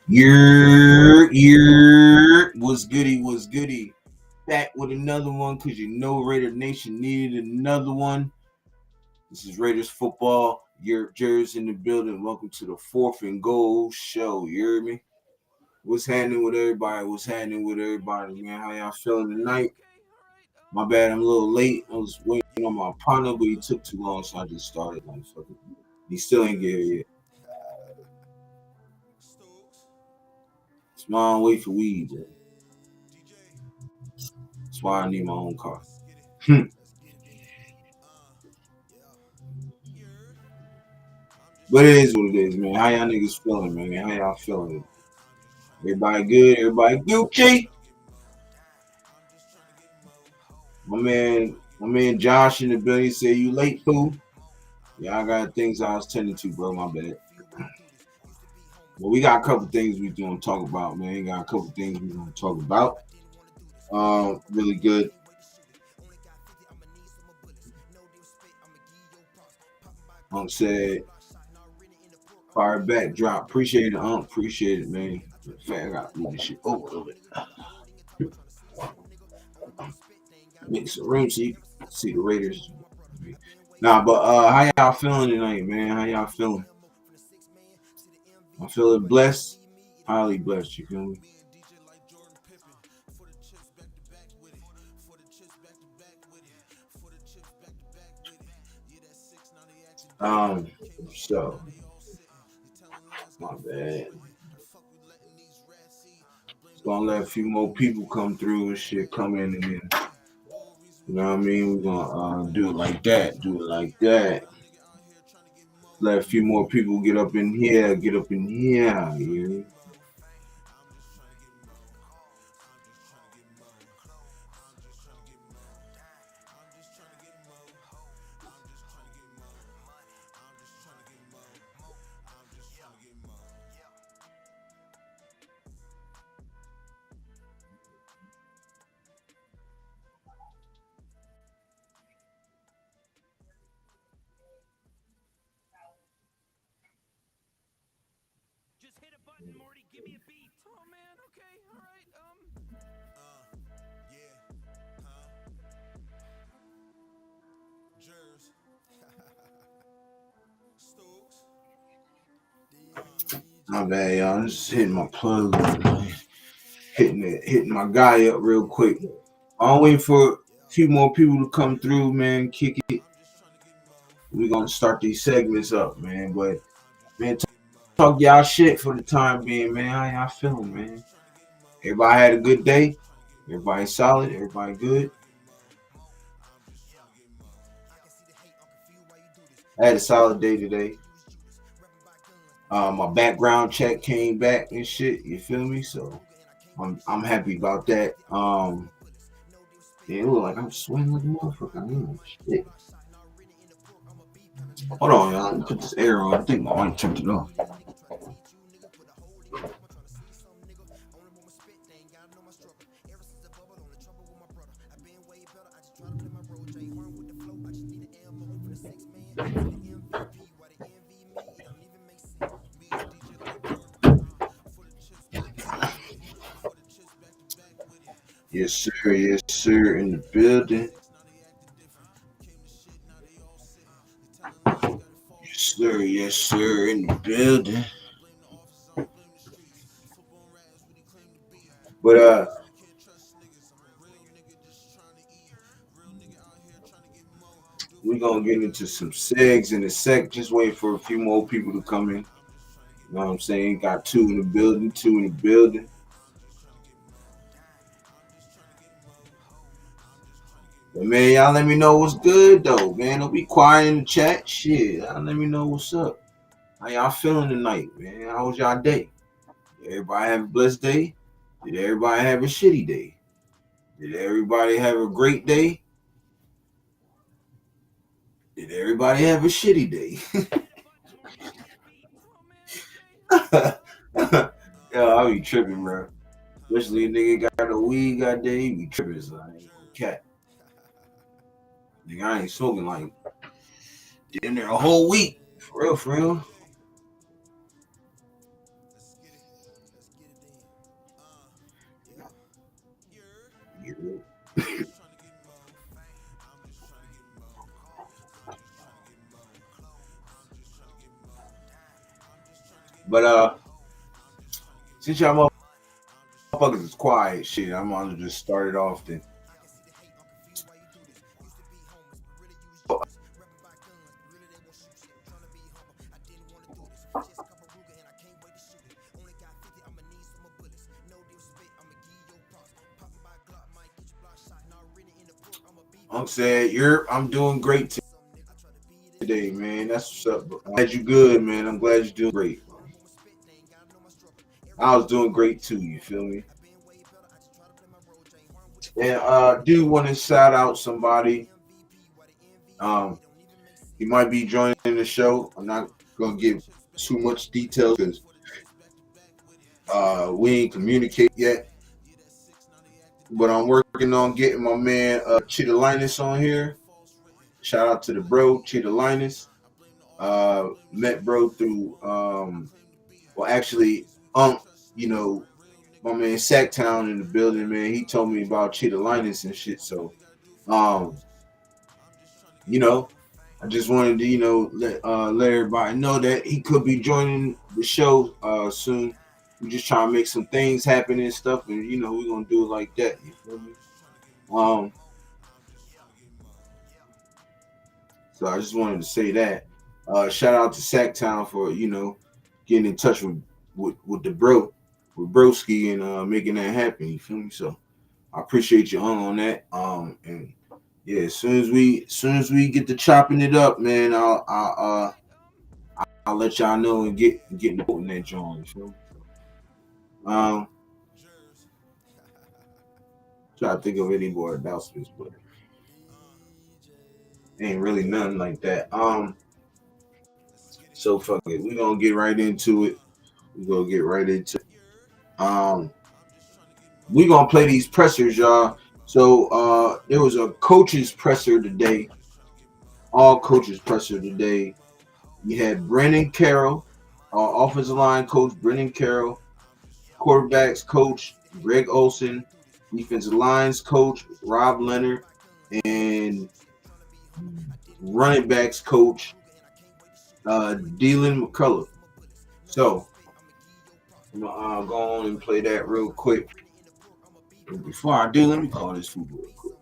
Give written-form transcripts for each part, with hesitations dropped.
What's goody? What's goody? Back with another one because you know Raider Nation needed another one. This is Raiders football. Your Jersey in the building. Welcome to the Fourth and Goal show. You hear me? What's happening with everybody? What's happening with everybody, man? How y'all feeling tonight? My bad, I'm a little late. I was waiting on my partner, but he took too long, so I just started like fucking. He still ain't get here yet. It's my own wait for weed, bro. That's why I need my own car. But it is what it is, man. How y'all niggas feeling, man? How y'all feeling? Everybody good? Everybody Gucci? My man Josh in the building said you late, fool. Yeah, I got things I was tending to, bro. My bad. Well, we got a couple things we gonna talk about, man. We got a couple things we gonna talk about. Really good. Said fire back drop. Appreciate it, appreciate it, man. In fact, I gotta move this shit over a little bit. Make some room so you can see the Raiders. Nah, but how y'all feeling tonight, man? How y'all feeling? I'm feeling blessed, highly blessed. You feel me? So my bad. Just gonna let a few more people come through and shit come in and then you know what I mean? We're gonna do it like that, do it like that. Let a few more people get up in here, get up in here. You know? Just hit a button, Morty. Give me a beat. Oh man. Okay. All right. Jers. Stokes. My bad, y'all. I'm just hitting my plug, hitting my guy up real quick. I'm waiting for a few more people to come through, man. Kick it. We're gonna start these segments up, man. But man, talk y'all shit for the time being, man. How y'all feeling, man? Everybody had a good day. Everybody solid. Everybody good. I had a solid day today. My background check came back and shit. You feel me? So I'm happy about that. Yeah, it look like I'm sweating like a motherfucker. Shit. Hold on, y'all. Let me put this air on. I think my wife turned it off. Yes, sir. Yes, sir. In the building. Yes, sir. Yes, sir. In the building. But we're gonna get into some segs in a sec. Just waiting for a few more people to come in. You know what I'm saying? Got two in the building, two in the building. But man, y'all let me know what's good though, man. Don't be quiet in the chat. Shit, y'all let me know what's up. How y'all feeling tonight, man? How was y'all day? Did everybody have a blessed day? Did everybody have a shitty day? Did everybody have a great day? Did everybody have a shitty day? Yo, I be tripping, bro. Especially a nigga got a weed, goddamn, he be tripping. So I ain't gonna cat. Nigga, I ain't smoking like damn near a whole week. For real, for real. But since y'all motherfuckers is quiet, shit, I'm gonna just start it off then. Unc said, I'm doing great today, man. That's what's up, bro. I'm glad you good, man. I'm glad you're doing great. Bro. I was doing great too, you feel me? And do want to shout out somebody. Um, he might be joining the show. I'm not gonna give too much details because we ain't communicate yet. But I'm working on getting my man Cheetah Linus on here. Shout out to the bro, Cheetah Linus. Met bro through well actually you know, my man Sacktown in the building, man. He told me about Cheetah Linus and shit. So um, you know, I just wanted to, let everybody know that he could be joining the show soon. We just trying to make some things happen and stuff, and we're gonna do it like that. You feel me? Um, so I just wanted to say that. Shout out to Sacktown for getting in touch with the bro, with Broski, and making that happen. You feel me? So I appreciate you on that. And yeah, as soon as we get to chopping it up, man, I'll let y'all know and get in that joint. You feel me? Um, try to think of any more announcements, but ain't really nothing like that. So fuck it. We gonna get right into it. We gonna get right into it. We gonna play these pressers, y'all. So there was a coaches presser today. All coaches presser today. You had Brennan Carroll, offensive line coach Brennan Carroll, quarterbacks coach Greg Olson, defensive lines coach Rob Leonard, and running backs coach Dylan McCullough. So I'm gonna go on and play that real quick. And before I do, let me call this food real quick.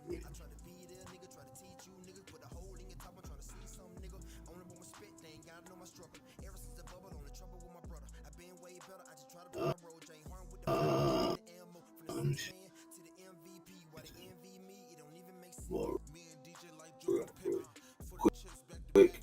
Quick.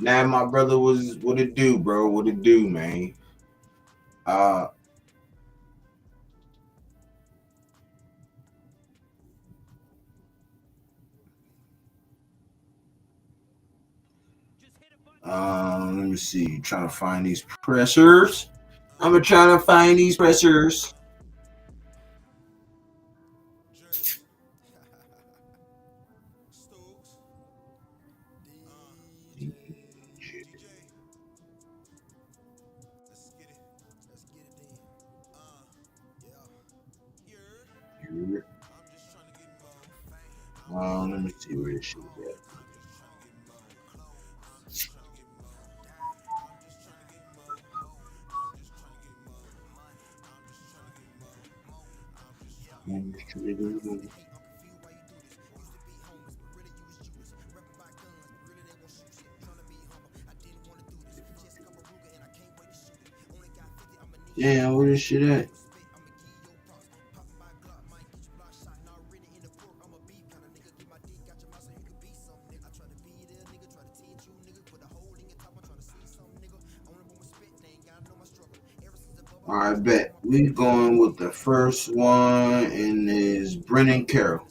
Now my brother was what it do, bro? What it do, man? Uh let me see. Trying to find these pressers. I'm gonna try to find these pressers. Let me see where this shit is at. Yeah, where this shit at? All right, bet. We going with the first one, and is Brennan Carroll.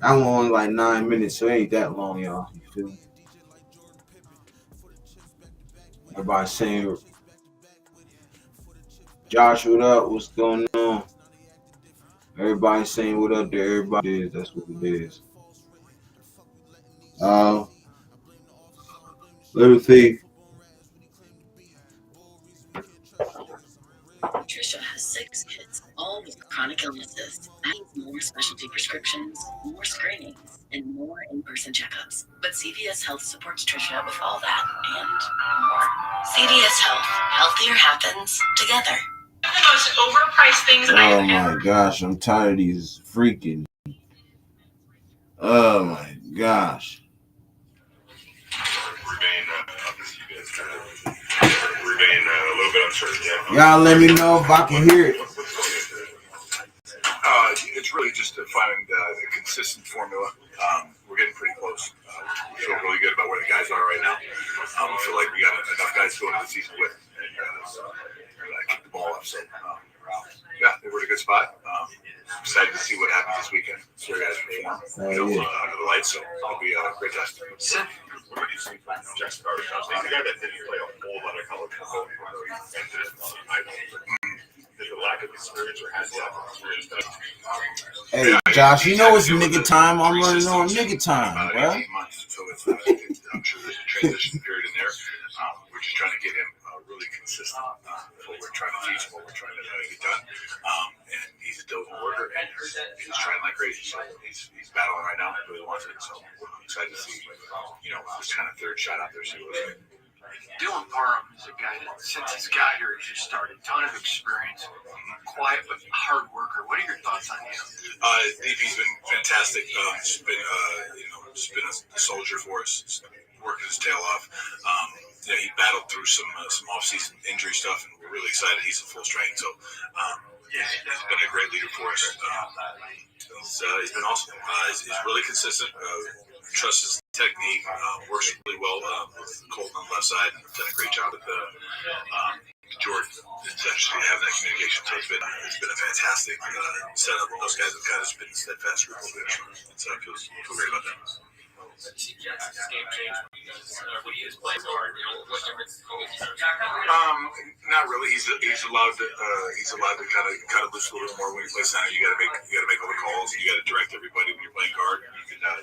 That one only like 9 minutes, so it ain't that long, y'all. You feel me? Everybody saying, Josh, what up? What's going on? Everybody saying what up to everybody is. That's what it is. Uh, let me see. Trisha has 6 kids, all with chronic illnesses. That means more specialty prescriptions, more screenings, and more in-person checkups. But CVS Health supports Trisha with all that and more. CVS Health, healthier happens together. The most overpriced things Oh my gosh, I'm tired of these freaking. Oh my gosh. Remain a little bit uncertain. Y'all let me know if I can hear it. It's really just to find a consistent formula. We're getting pretty close. We feel really good about where the guys are right now. We feel like we got enough guys going into the season with and kick the ball up. So, yeah, I think we're in a good spot. Excited to see what happens this weekend. See our guys perform under the lights. So it'll be a great test. What do you see from Jackson Carter? He's a guy that didn't play a whole lot of college football. Is the lack of experience or has the lack of experience? Hey, Josh, you know it's nigga time. I'm running on nigga time, bro. 18 months, so I'm sure there's a transition period in there. We're just trying to get him really consistent with what we're trying to teach, what we're trying to get done. And he's a diligent worker, and he's trying like crazy. So he's battling right now. He really wants it. So I'm excited to see, this kind of third shot out there. See what we're doing. Dylan Parham is a guy that, since he's got here, has just started. Ton of experience, quiet but hard worker. What are your thoughts on him? DP's been fantastic. He's been, a soldier for us, working his tail off. He battled through some off-season injury stuff, and we're really excited. He's at full strength, so he's been a great leader for us. He's been awesome. He's really consistent. Trusts his technique, works really well with Colton on the left side, and done a great job with Jordan. It's actually having that communication, so it's been a fantastic setup. Those guys have kind of been steadfast group over there, so I feel great about that. Jackson's game changed when he is playing hard. What difference? Not really. He's allowed to kind of loose a little bit more when he plays center. You got to make all the calls. You got to direct everybody when you're playing guard.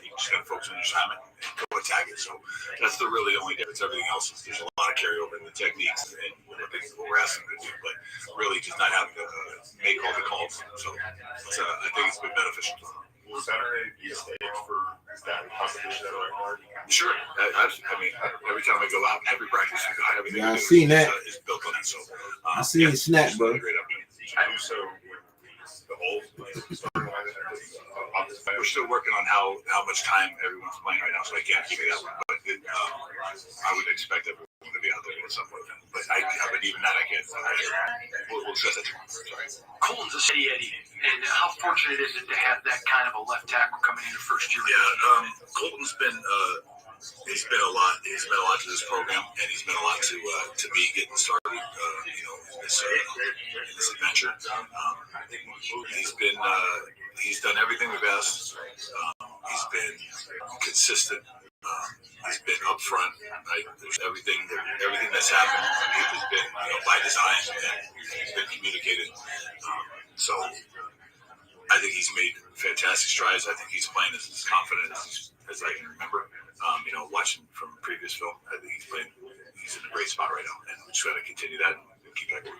You just got to focus on your assignment and go attack it. So that's the really only difference. Everything else is there's a lot of carryover in the techniques and what we're asking him to do, but really just not having to make all the calls. So I think it's been beneficial to him. Will Saturday be a stage for that competition at Oakland? Sure. I mean, every time I go out, every practice, everything Yeah, I seen that. Is built on it. So I seen it snap, bro. Great opportunity. I do so with the whole starting line and We're still working on how much time everyone's playing right now, so I can't give you that one. But I would expect everyone to be out there at some point. But even that I can't. We'll discuss that tomorrow. Sorry. Colton's a steady Eddie, and how fortunate is it to have that kind of a left tackle coming into first year? Yeah, Colton's been he's been a lot. He's been a lot to this program, and he's been a lot to me getting started. In this adventure. He's done everything we've asked. He's been consistent. He's been upfront. Right? There's everything that's happened. Has been by design, and he's been communicated. So I think he's made fantastic strides. I think he's playing as confident as I can remember. Watching from previous film, I think he's in a great spot right now, and we just got to continue that and keep that going.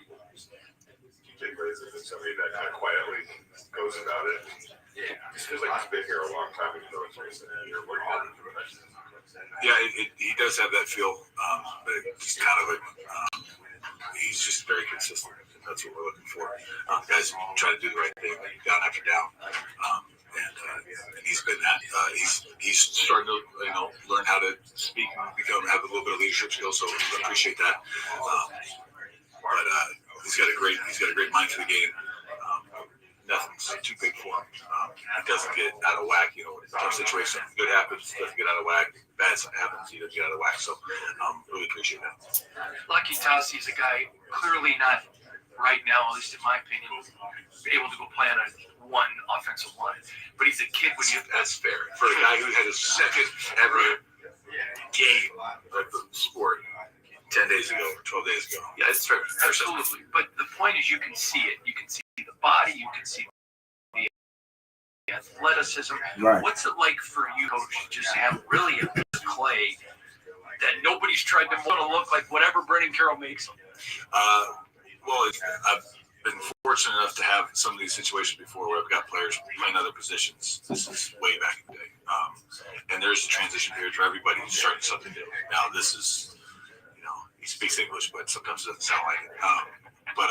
TJ Grace is somebody that kind of quietly goes about it. Yeah, it feels like he's been here a long time, even though it's recent. You're working on it. Yeah, he does have that feel, but it's kind of he's just very consistent. That's what we're looking for. Guys try to do the right thing down after down, and he's been that. He's starting to learn how to speak and have a little bit of leadership skills. So I appreciate that. But he's got a great mind for the game. Nothing's too big for him. He doesn't get out of whack. Tough situation, good happens, doesn't get out of whack. Bad happens, he doesn't get out of whack. So really appreciate that. Lucky Tassi is a guy clearly not right now, at least in my opinion, able to go play on a one offensive line. But he's a kid when you. That's fair for a guy who had his second ever game of the sport 10 days ago or 12 days ago. Yeah, it's fair. Absolutely. But the point is, you can see it. You can see the body. You can see the athleticism. Right. What's it like for you, coach, to just have really a clay that nobody's tried to want to look like whatever Brendan Carroll makes him? Well, I've been fortunate enough to have some of these situations before where I've got players playing other positions. This is way back in the day. And there's a transition period for everybody who's starting something new. Now, this is, he speaks English, but sometimes it doesn't sound like it. But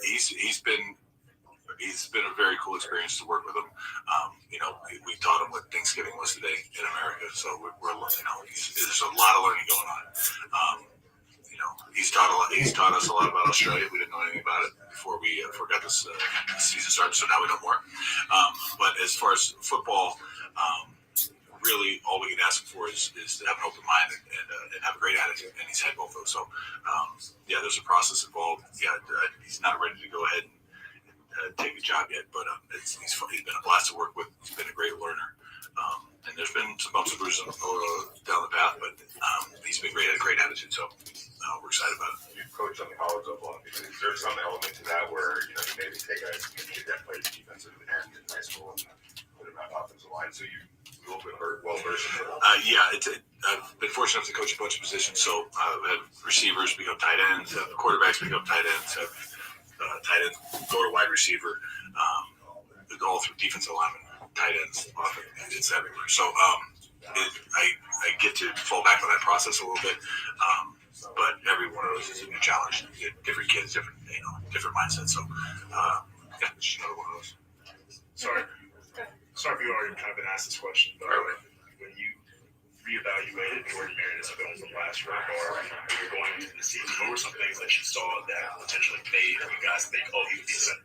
he's been a very cool experience to work with him. We taught him what Thanksgiving was today in America, so we're there's a lot of learning going on. He's taught us a lot about Australia. We didn't know anything about it before we got this season started, so now we know more. But as far as football, really all we can ask him for is to have an open mind and have a great attitude, and he's had both of those. So, there's a process involved. He's not ready to go ahead and take a job yet, but he's been a blast to work with. He's been a great learner. And there's been some bumps and bruises down the path, but he's been great, had a great attitude, so we're excited about it. You coach on the college level, is there some element to that where you maybe take a kid that played defensive end in high school and put him on offensive line, so you a little bit well versed in it? I've been fortunate enough to coach a bunch of positions, so I've had receivers become tight ends, quarterbacks become tight ends, tight ends go to wide receiver, all through defensive linemen. Tight ends, often it's everywhere. So I get to fall back on that process a little bit, but every one of those is a new challenge. Different kids, different mindsets. So it's just another one of those. Sorry if you already kind of been asked this question, but when you reevaluated Jordan Meredith's film from last year, or when you're going into the season, what were some things that you saw that potentially made you guys think, oh, he would be set?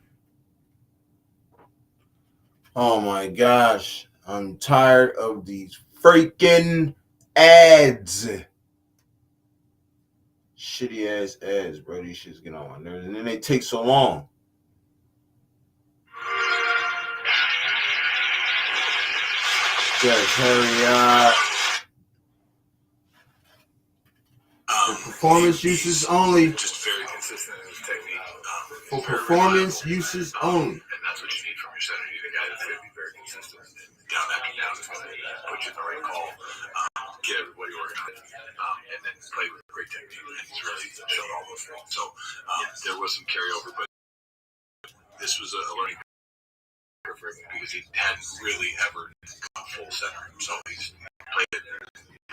Oh my gosh, I'm tired of these freaking ads. Shitty ass ads, bro. These shits get on my nerves, and then they take so long. Yes, hurry up. For performance uses only. Just very consistent in his technique. For performance uses only. And that's what you need from your center. You need a guy that's going to be very consistent. Down after down is going to put you in the right call, get everybody organized, and then play with great technique. And he's really shown all those things. So there was some carryover, but this was a learning curve for him because he hadn't really ever gone full center. So he's played it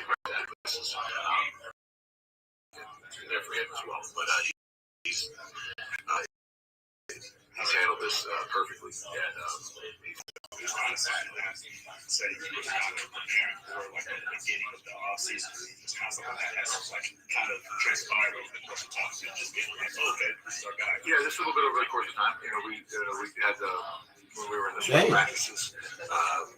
right at this. There for him as well. But he's handled this perfectly, and There's not a side that say you were kind of preparing for like at the beginning of the offseason. It's kind of something that has kind of transpired over the course of time. So just getting like, okay, this is our guy. Yeah, just a little bit over the course of time. We had when we were in the spring practices,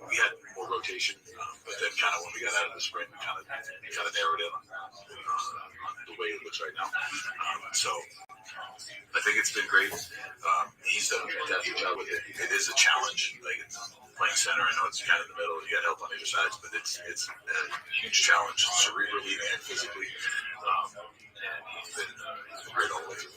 we had more rotation, but then kind of when we got out of the spring, we kind of narrowed in on the way it looks right now. So I think it's been great. He's done a fantastic job with it. It is a challenge. Like it's playing center, I know it's kind of in the middle. You got help on either sides, but it's a huge challenge, cerebrally and physically. And he's been great all the way through.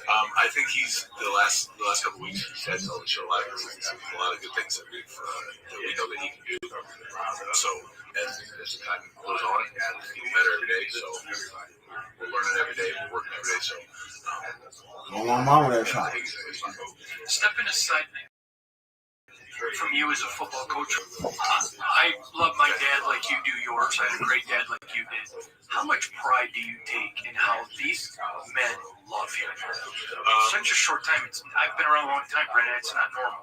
I think he's the last couple weeks he's had to show a lot of consistency, a lot of good things that we know that he can do. So as the time goes on, he's getting better every day. So we're learning every day, we're working every day. So My mama that shot. Stepping aside from you as a football coach, I love my dad like you do yours. I had a great dad like you did. How much pride do you take in how these men love him? In such a short time, I've been around a long time, Brennan. It's not normal.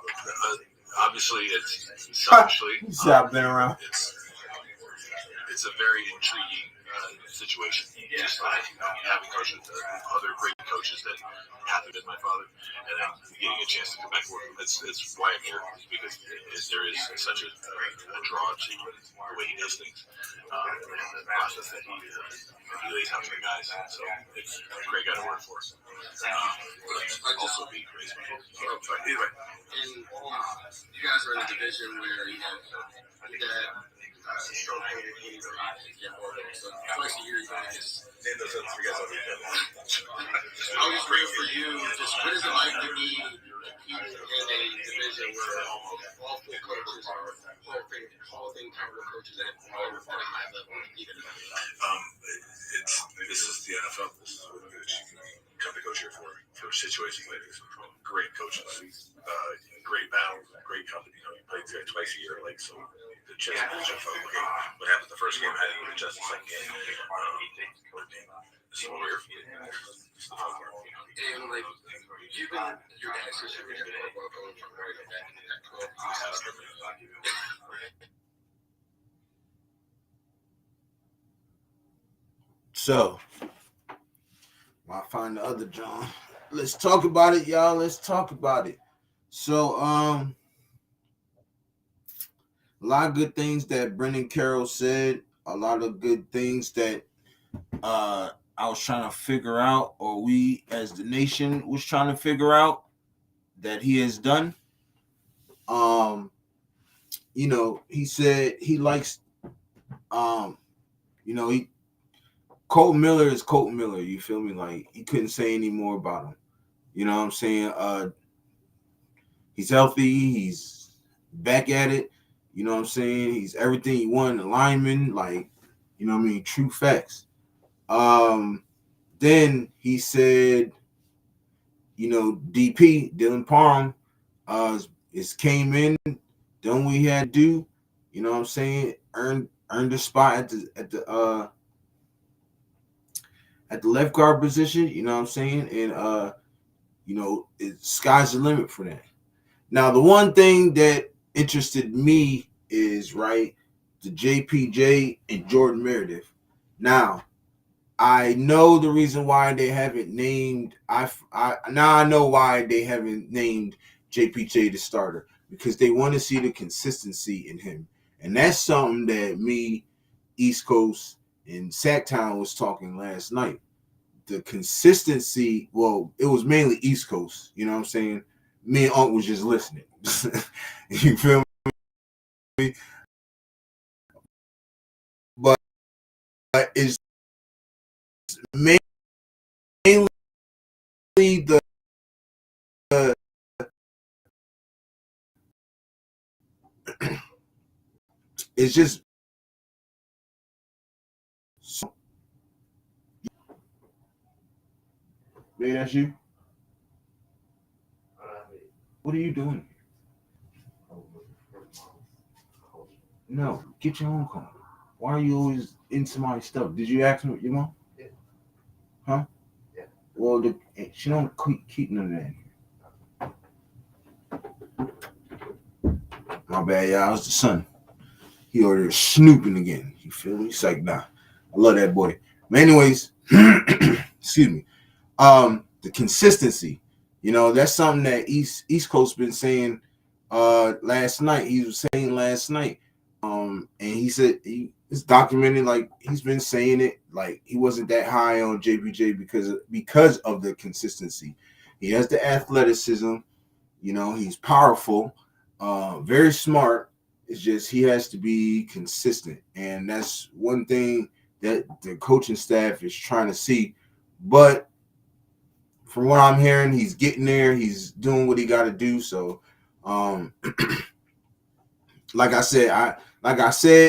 Obviously, it's selfishly. I've been around. It's a very intriguing situation. Just having coached with other great coaches that happened in my father, and then getting a chance to come back and work with him. It's why I'm here, because there is such a draw to the way he does things, and the process that he lays out for the guys. So it's a great guy to work for. Also be crazy. Anyway. And you guys are in a division where you have your dad, strong player, Hayes, and Jeff Orton. So twice a year you guys just Name those other three guys over here. I was wondering for you, just what is it like to be in a division where all four coaches are Hall of Fame caliber coaches at a high level? This is the NFL. This is what you come to coach here for situations like this. Great coaches, great battle, great company. You play twice a year, like so. The chess match. Okay, what happened the first game? How do you adjust the second game? This is what we're here for. And like, given your guys' history and going from right back in that 12 So, I find the other John. Let's talk about it, y'all. Let's talk about it. So, a lot of good things that Brendan Carroll said. A lot of good things that I was trying to figure out, or we as the nation was trying to figure out, that he has done. He said he likes, Colton Miller is Colton Miller. You feel me? Like, he couldn't say any more about him. You know what I'm saying? He's healthy. He's back at it. You know what I'm saying? He's everything he wanted, a lineman. Like, you know what I mean? True facts. Then he said, DP, Dylan Parham, came in, done what he had to do. You know what I'm saying? Earned a spot at the left guard position. You know what I'm saying? And sky's the limit for that. Now, the one thing that interested me is the JPJ and Jordan Meredith. Now, I know the reason why they haven't named. I know why they haven't named JPJ the starter, because they want to see the consistency in him, and that's something that me, East Coast, and Sacktown was talking last night. The consistency. Well, it was mainly East Coast. You know what I'm saying? Me and Unc was just listening. You feel me? But it's mainly the it's just man, that's you. What are you doing? No, get your own car. Why are you always in somebody's stuff? Did you ask your mom? Yeah. Huh? Yeah. Well, she don't keep none of that. My bad, y'all. It's the son. He ordered snooping again. You feel me? He's like, nah. I love that boy. But anyways, excuse me. The consistency. That's something that East Coast been saying last night. He was saying last night. And he said it's documented, like he's been saying it, like he wasn't that high on JPJ because of the consistency. He has the athleticism, he's powerful, very smart. It's just he has to be consistent, and that's one thing that the coaching staff is trying to see. But from what I'm hearing, he's getting there. He's doing what he got to do. So, like I said,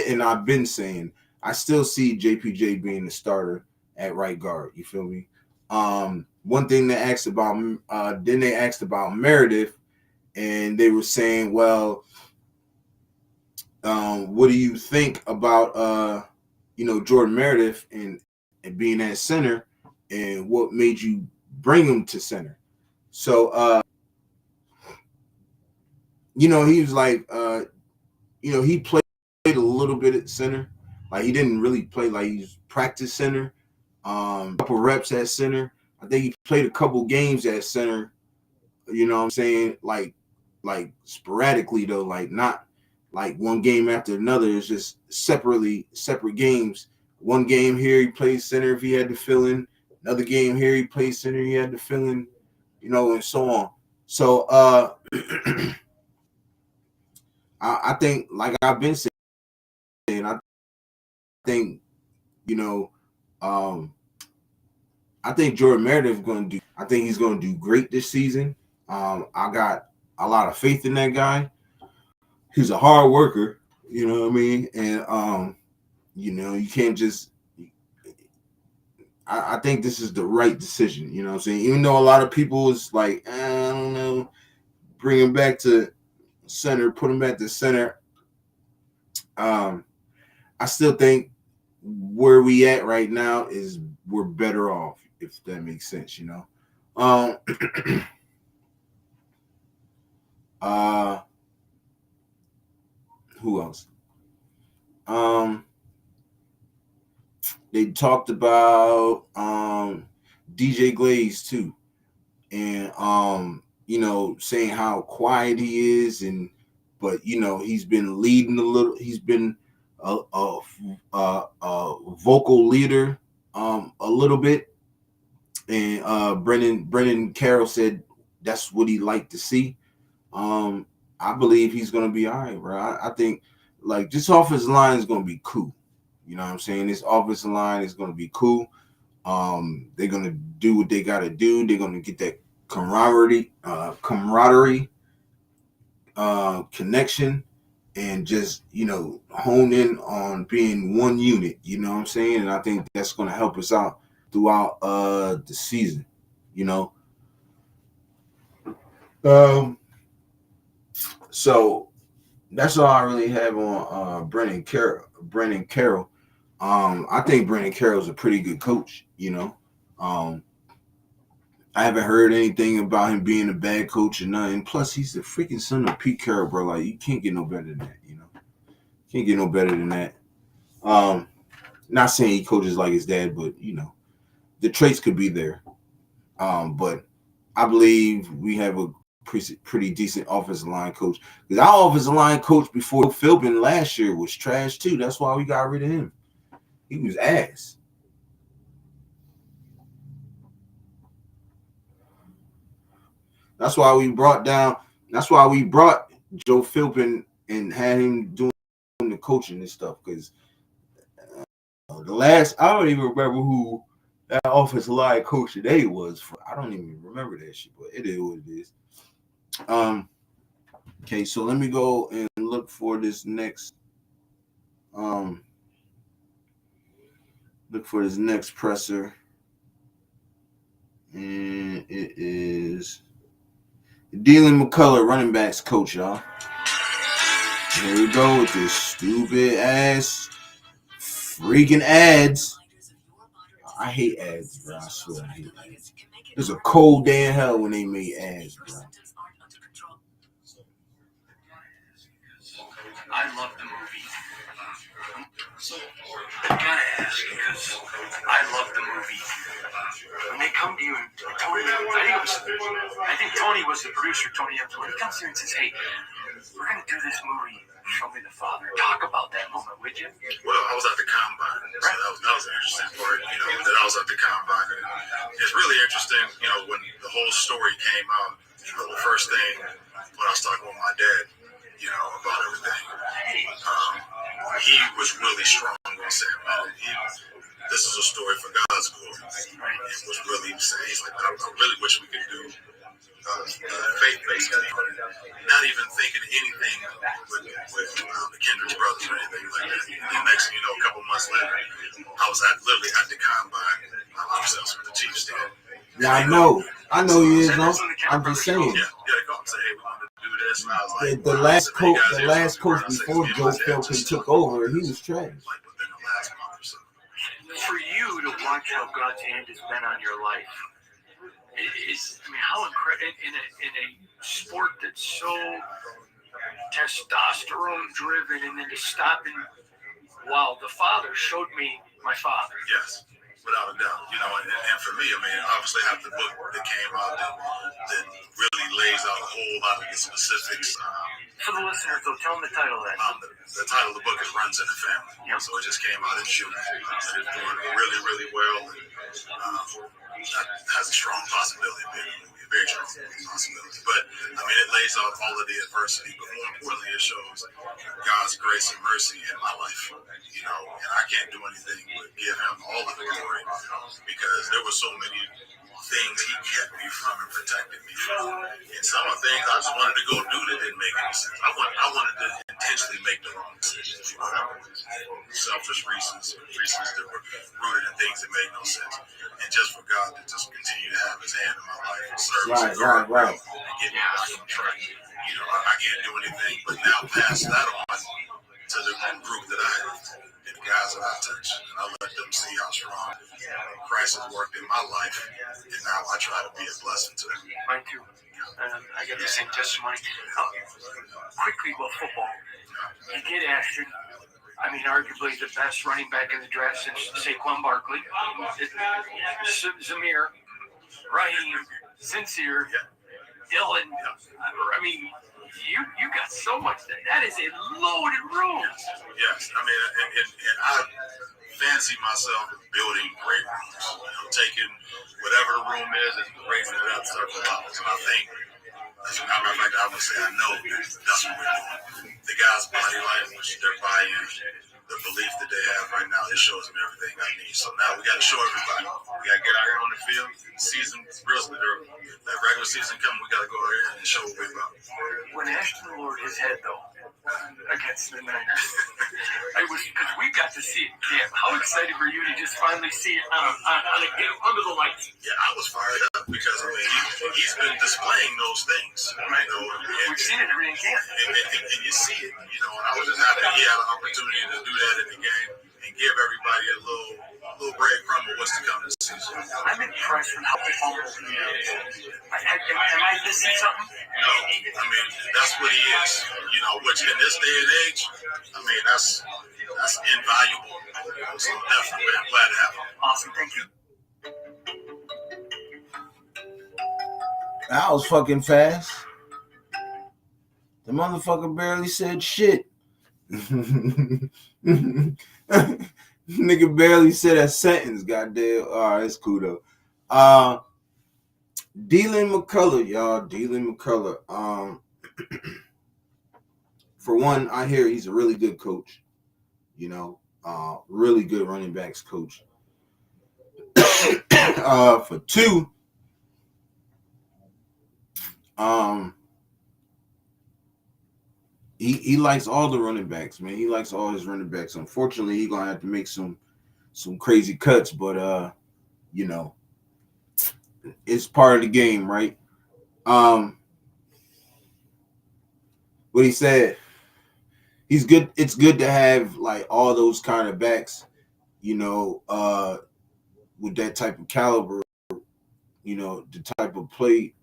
and I've been saying, I still see JPJ being the starter at right guard. You feel me? One thing they asked about, then they asked about Meredith, and they were saying, well, what do you think about, Jordan Meredith and being at center, and what made you bring him to center? So, he was like, he played a little bit at center, Like he didn't really play like he's practice center, couple reps at center. I think he played a couple games at center. You know what I'm saying? Like sporadically though, like not like one game after another. It's just separate games. One game here he played center if he had to fill in. Another game here he played center he had to fill in. You know, and so on. So I think, like I've been saying, I think, you know, I think Jordan Meredith I think he's going to do great this season. I got a lot of faith in that guy. He's a hard worker, you know what I mean? And, you know, you can't just, I think this is the right decision, you know what I'm saying? Even though a lot of people is like, I don't know, bring him back to center, put him back to center. I still think where we at right now is we're better off, if that makes sense, you know. Who else? They talked about DJ Glaze too, and you know, saying how quiet he is, but you know, he's been leading a little. He's been a vocal leader a little bit, and Brendan Carroll said that's what he liked to see. I believe he's gonna be all right, bro. I think like this offensive line is gonna be cool. You know what I'm saying? This offensive line is gonna be cool. They're gonna do what they gotta do. They're gonna get that camaraderie, connection, and just, you know, hone in on being one unit. You know what I'm saying? And I think that's gonna help us out throughout the season. You know. So that's all I really have on Brendan Carroll. I think Brendan Carroll's a pretty good coach, you know. I haven't heard anything about him being a bad coach or nothing. Plus, he's the freaking son of Pete Carroll, bro. Like, you can't get no better than that, you know. Can't get no better than that. Not saying he coaches like his dad, but, you know, the traits could be there. But I believe we have a pretty decent offensive line coach. Because our offensive line coach before Philbin last year was trash, too. That's why we got rid of him. He was ass. That's why we brought Joe Philbin and had him doing the coaching and stuff. Because I don't even remember who that offensive line coach today was. I don't even remember that shit, but it is what it is. Okay, so let me go and look for this next presser. And it is Dylan McCullough, running backs coach, y'all. Here we go with this stupid ass freaking ads. I hate ads, bro. I swear I hate ads. There's a cold day in hell when they made ads, bro. I love the movie. So I gotta ask, because I love the movie. When they come to you and Tony, I think Tony was the producer, Tony Epps, when he comes here and says, "Hey, we're gonna do this movie, Show Me the Father." Talk about that moment, would you? Well, I was at the combine, so that was an interesting part. You know, that I was at the combine, and it's really interesting. You know, when the whole story came out, you know, the first thing when I was talking with my dad, you know, about everything, he was really strong on saying, "Man, this is a story for God's glory." Right? It was really saying, he's like, I really wish we could do faith-based, not even thinking anything with the Kendricks brothers or anything like that. And then next, you know, a couple months later, I was literally at the combine myself with the Chiefs did. Yeah, I know he is, bro. I'm just saying. Yeah, they called and said, "Hey, we want to do this." And I was like, The last coach before Joe Philbin took over, he was trash. Like within the last month or so. For you to watch how God's hand has been on your life, how incredible in a sport that's so testosterone driven, and then to stop and wow, the father showed me my father. Yes, without a doubt. You know, and for me, I mean, obviously I have the book that came out that really lays out a whole lot of the specifics. For the listeners, though, tell them the title of that. The title of the book is Runs in the Family. Yep. So it just came out in June. It's doing really, really well. And, that has a strong possibility of being a movie, a very strong possibility. But, I mean, it lays out all of the adversity, but more importantly, it shows God's grace and mercy in my life. You know, and I can't do anything but give him all of the glory because there were so many things he kept me from and protected me from. And some of the things I just wanted to go do that didn't make any sense. I wanted to intentionally make the wrong decisions. You know, selfish reasons that were rooted in things that made no sense. And just for God to just continue to have his hand in my life and service and guard and get me back on track. You know, I can't do anything but now pass that on to the group that I have and the guys that I touch. And I let them see how strong Christ has worked in my life. And now I try to be a blessing to them. Mine too. I got the same testimony. Quickly about football. You get Ashton. I mean, arguably the best running back in the draft since Saquon Barkley. Zamir, Raheem, Sincere, Dylan. I mean, you got so much. That is a loaded room. Yes, I mean, and I fancy myself building great rooms. You know, taking whatever the room is and raising it up several levels. And I think, as a matter of fact, I would say I know that's what we're doing. The guys' body language, their buy-in, the belief that they have right now, it shows them everything I need. So now we got to show everybody. We got to get out here on the field. Season, that regular season coming, we got to go out here and show what we're about. When Ashton lowered his head, though, against the Niners, it was because we got to see it in camp. How excited were you to just finally see it under the lights? Yeah, I was fired up because, I mean, he's been displaying those things. Right? We've seen it every in camp. And you see it, you know, and I was just happy he had an opportunity to do that in the game and give everybody a little breadcrumb of what's to come this season. I'm impressed with how humble he is. Am I missing something? No, I mean, that's what he is. You know, which in this day and age, I mean, that's invaluable. So definitely, I'm glad to have him. Awesome, thank you. That was fucking fast. The motherfucker barely said shit. Nigga barely said a sentence, goddamn. Alright, that's cool though. Dylan McCullough, y'all. Dylan McCullough. For one, I hear he's a really good coach. You know, really good running backs coach. For two, he likes all the running backs, man. He likes all his running backs. Unfortunately, he's gonna have to make some crazy cuts, but you know, it's part of the game, right? What he said, he's good. It's good to have like all those kind of backs, you know, with that type of caliber, you know, the type of play.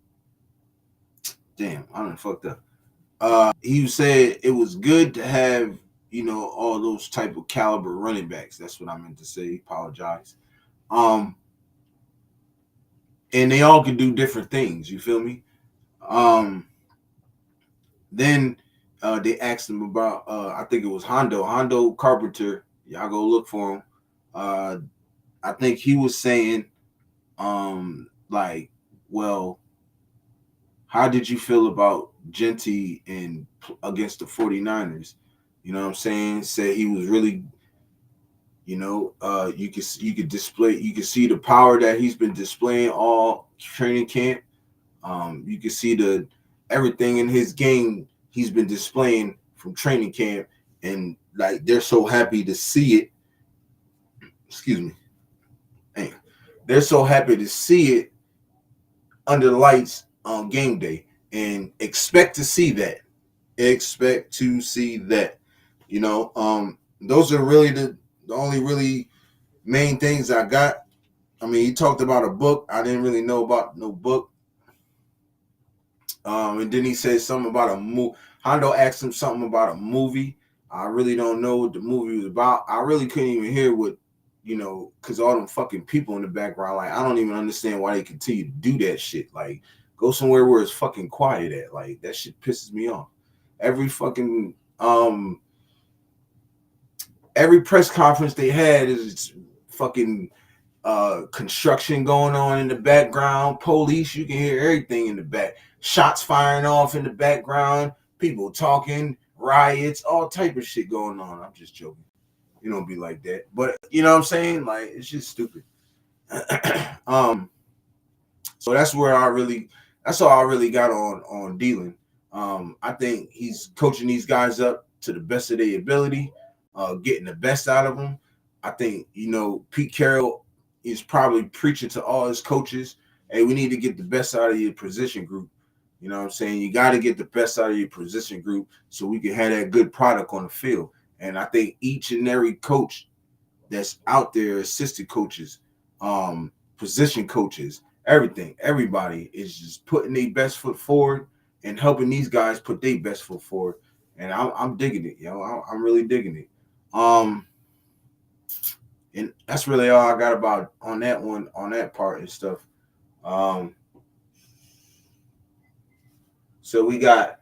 Damn, I done fucked up. He said it was good to have, you know, all those type of caliber running backs. That's what I meant to say. Apologize. And they all can do different things. You feel me? Then they asked him about, I think it was Hondo Carpenter. Y'all go look for him. I think he was saying, like, well, how did you feel about Genty and against the 49ers? You know what I'm saying? Said he was really, you know, you could see the power that he's been displaying all training camp. You can see everything in his game he's been displaying from training camp, and like they're so happy to see it. Excuse me. Damn. They're so happy to see it under the lights on game day, and expect to see that. You know, those are really the only really main things I got. I mean, he talked about a book. I didn't really know about no book. And then he said something about a movie. Hondo asked him something about a movie. I really don't know what the movie was about. I really couldn't even hear what, because all them fucking people in the background, like, I don't even understand why they continue to do that shit. Like, go somewhere where it's fucking quiet at. Like, that shit pisses me off. Every fucking, every press conference they had is fucking construction going on in the background, police, you can hear everything in the back, shots firing off in the background, people talking, riots, all type of shit going on. I'm just joking. You don't be like that, but you know what I'm saying? Like, it's just stupid. So that's all I really got on Dylan. I think he's coaching these guys up to the best of their ability, getting the best out of them. I think, Pete Carroll is probably preaching to all his coaches, hey, we need to get the best out of your position group. You know what I'm saying? You got to get the best out of your position group so we can have that good product on the field. And I think each and every coach that's out there, assistant coaches, position coaches, everybody is just putting their best foot forward and helping these guys put their best foot forward. And I'm digging it, I'm really digging it. And that's really all I got about on that part and stuff. So we got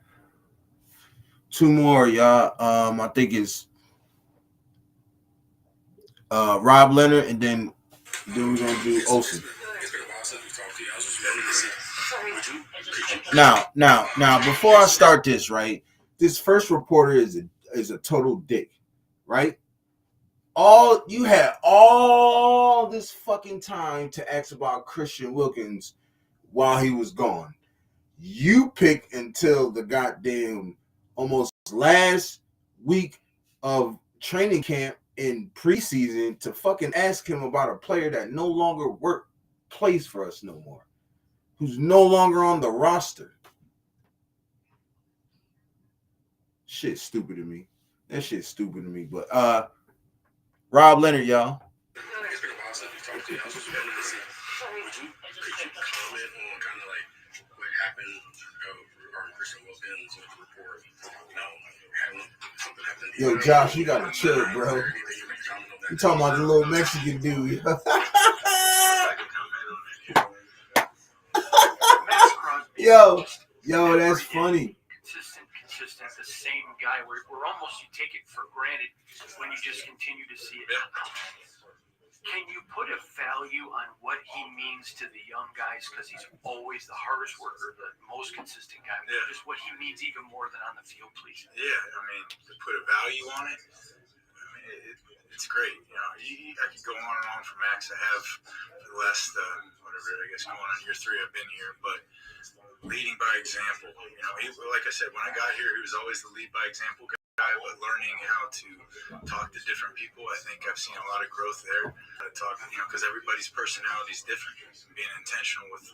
two more, y'all. I think it's Rob Leonard, and then we're gonna do Olsen. Now, before I start this, right? This first reporter is a total dick, right? You had all this fucking time to ask about Christian Wilkins while he was gone. You picked until the goddamn almost last week of training camp in preseason to fucking ask him about a player that no longer plays for us no more, who's no longer on the roster. Shit's stupid to me. That shit's stupid to me. But Rob Leonard, y'all. Could you comment on kind of like what happened regarding Christian Wilkins with the report? Something happened. Yo, Josh, you gotta chill, bro. You talking about the little Mexican dude? Yo, that's funny. Consistent, the same guy. We're almost, you take it for granted when you just continue to see it. Can you put a value on what he means to the young guys? Because he's always the hardest worker, the most consistent guy. Yeah. Just what he means even more than on the field, please. Yeah, I mean, to put a value on it, I mean, it's great. I could go on and on for Max. I have for the last, going on year 3 I've been here, but leading by example. He, like I said, when I got here, he was always the lead by example guy, but learning how to talk to different people, I think I've seen a lot of growth there. Because everybody's personality is different. Being intentional with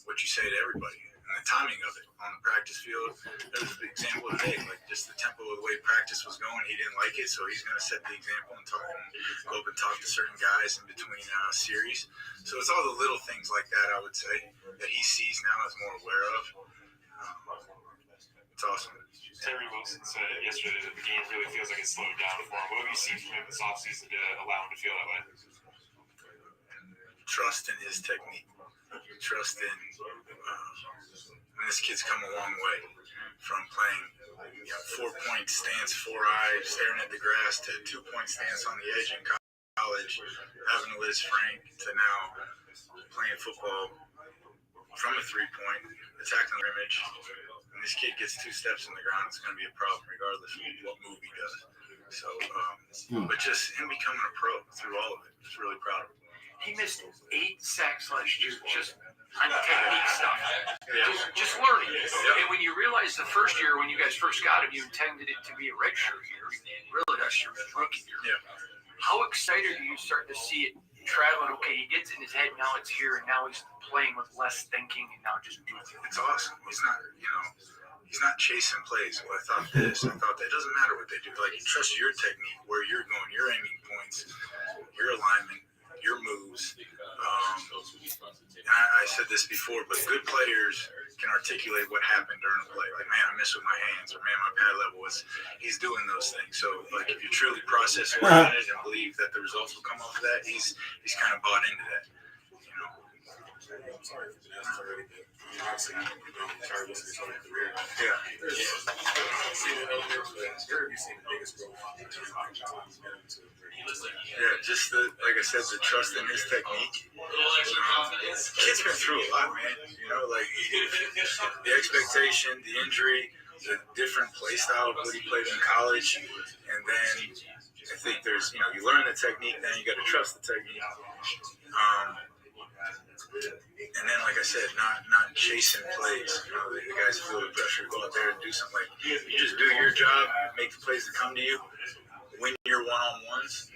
what you say to everybody and the timing of it on the practice field. There was an example today, like just the tempo of the way practice was going. He didn't like it, so he's going to set the example and go up and talk to certain guys in between series. So it's all the little things like that, I would say, that he sees now, is more aware of. It's awesome. Terry Wilson said yesterday that the game really feels like it slowed down for him. What have you seen from him this offseason to allow him to feel that way? Trust in his technique. Trust in this kid's come a long way from playing 4-point stance, 4-eye, staring at the grass, to 2-point stance on the edge in college, having a Liz Frank, to now playing football from a 3-point, attacking the scrimmage. When this kid gets 2 steps in the ground, it's going to be a problem regardless of what move he does. So, but just him becoming a pro through all of it, just really proud of him. He missed 8 sacks last year just on technique stuff. Just learning. And when you realize the first year when you guys first got him, you intended it to be a redshirt year. Really, that's your rookie year. Yeah. How excited are you starting to see it traveling? Okay, he gets in his head, now it's here, and now he's playing with less thinking, and now just doing it. It's awesome. He's not chasing plays. Well, I thought that it doesn't matter what they do. Like, you trust your technique, where you're going, your aiming points, your alignment, your moves. I said this before, but good players can articulate what happened during the play. Like, man, I missed with my hands, or man, my pad level was. He's doing those things. So, like, if you truly process it and believe that the results will come off of that, he's kind of bought into that. You know. I'm sorry for that. Obviously, sorry to see your career. Yeah. Where have you seen the biggest growth? Yeah, just like I said, the trust in his technique. Kid's been through a lot, man. You know, like the expectation, the injury, the different play style of what he played in college, and then I think there's, you know, you learn the technique, then you got to trust the technique. And then, like I said, not chasing plays. You know, the guys feel the pressure to go out there and do something. Like, you just do your job, make the plays that come to you, win your one-on-ones.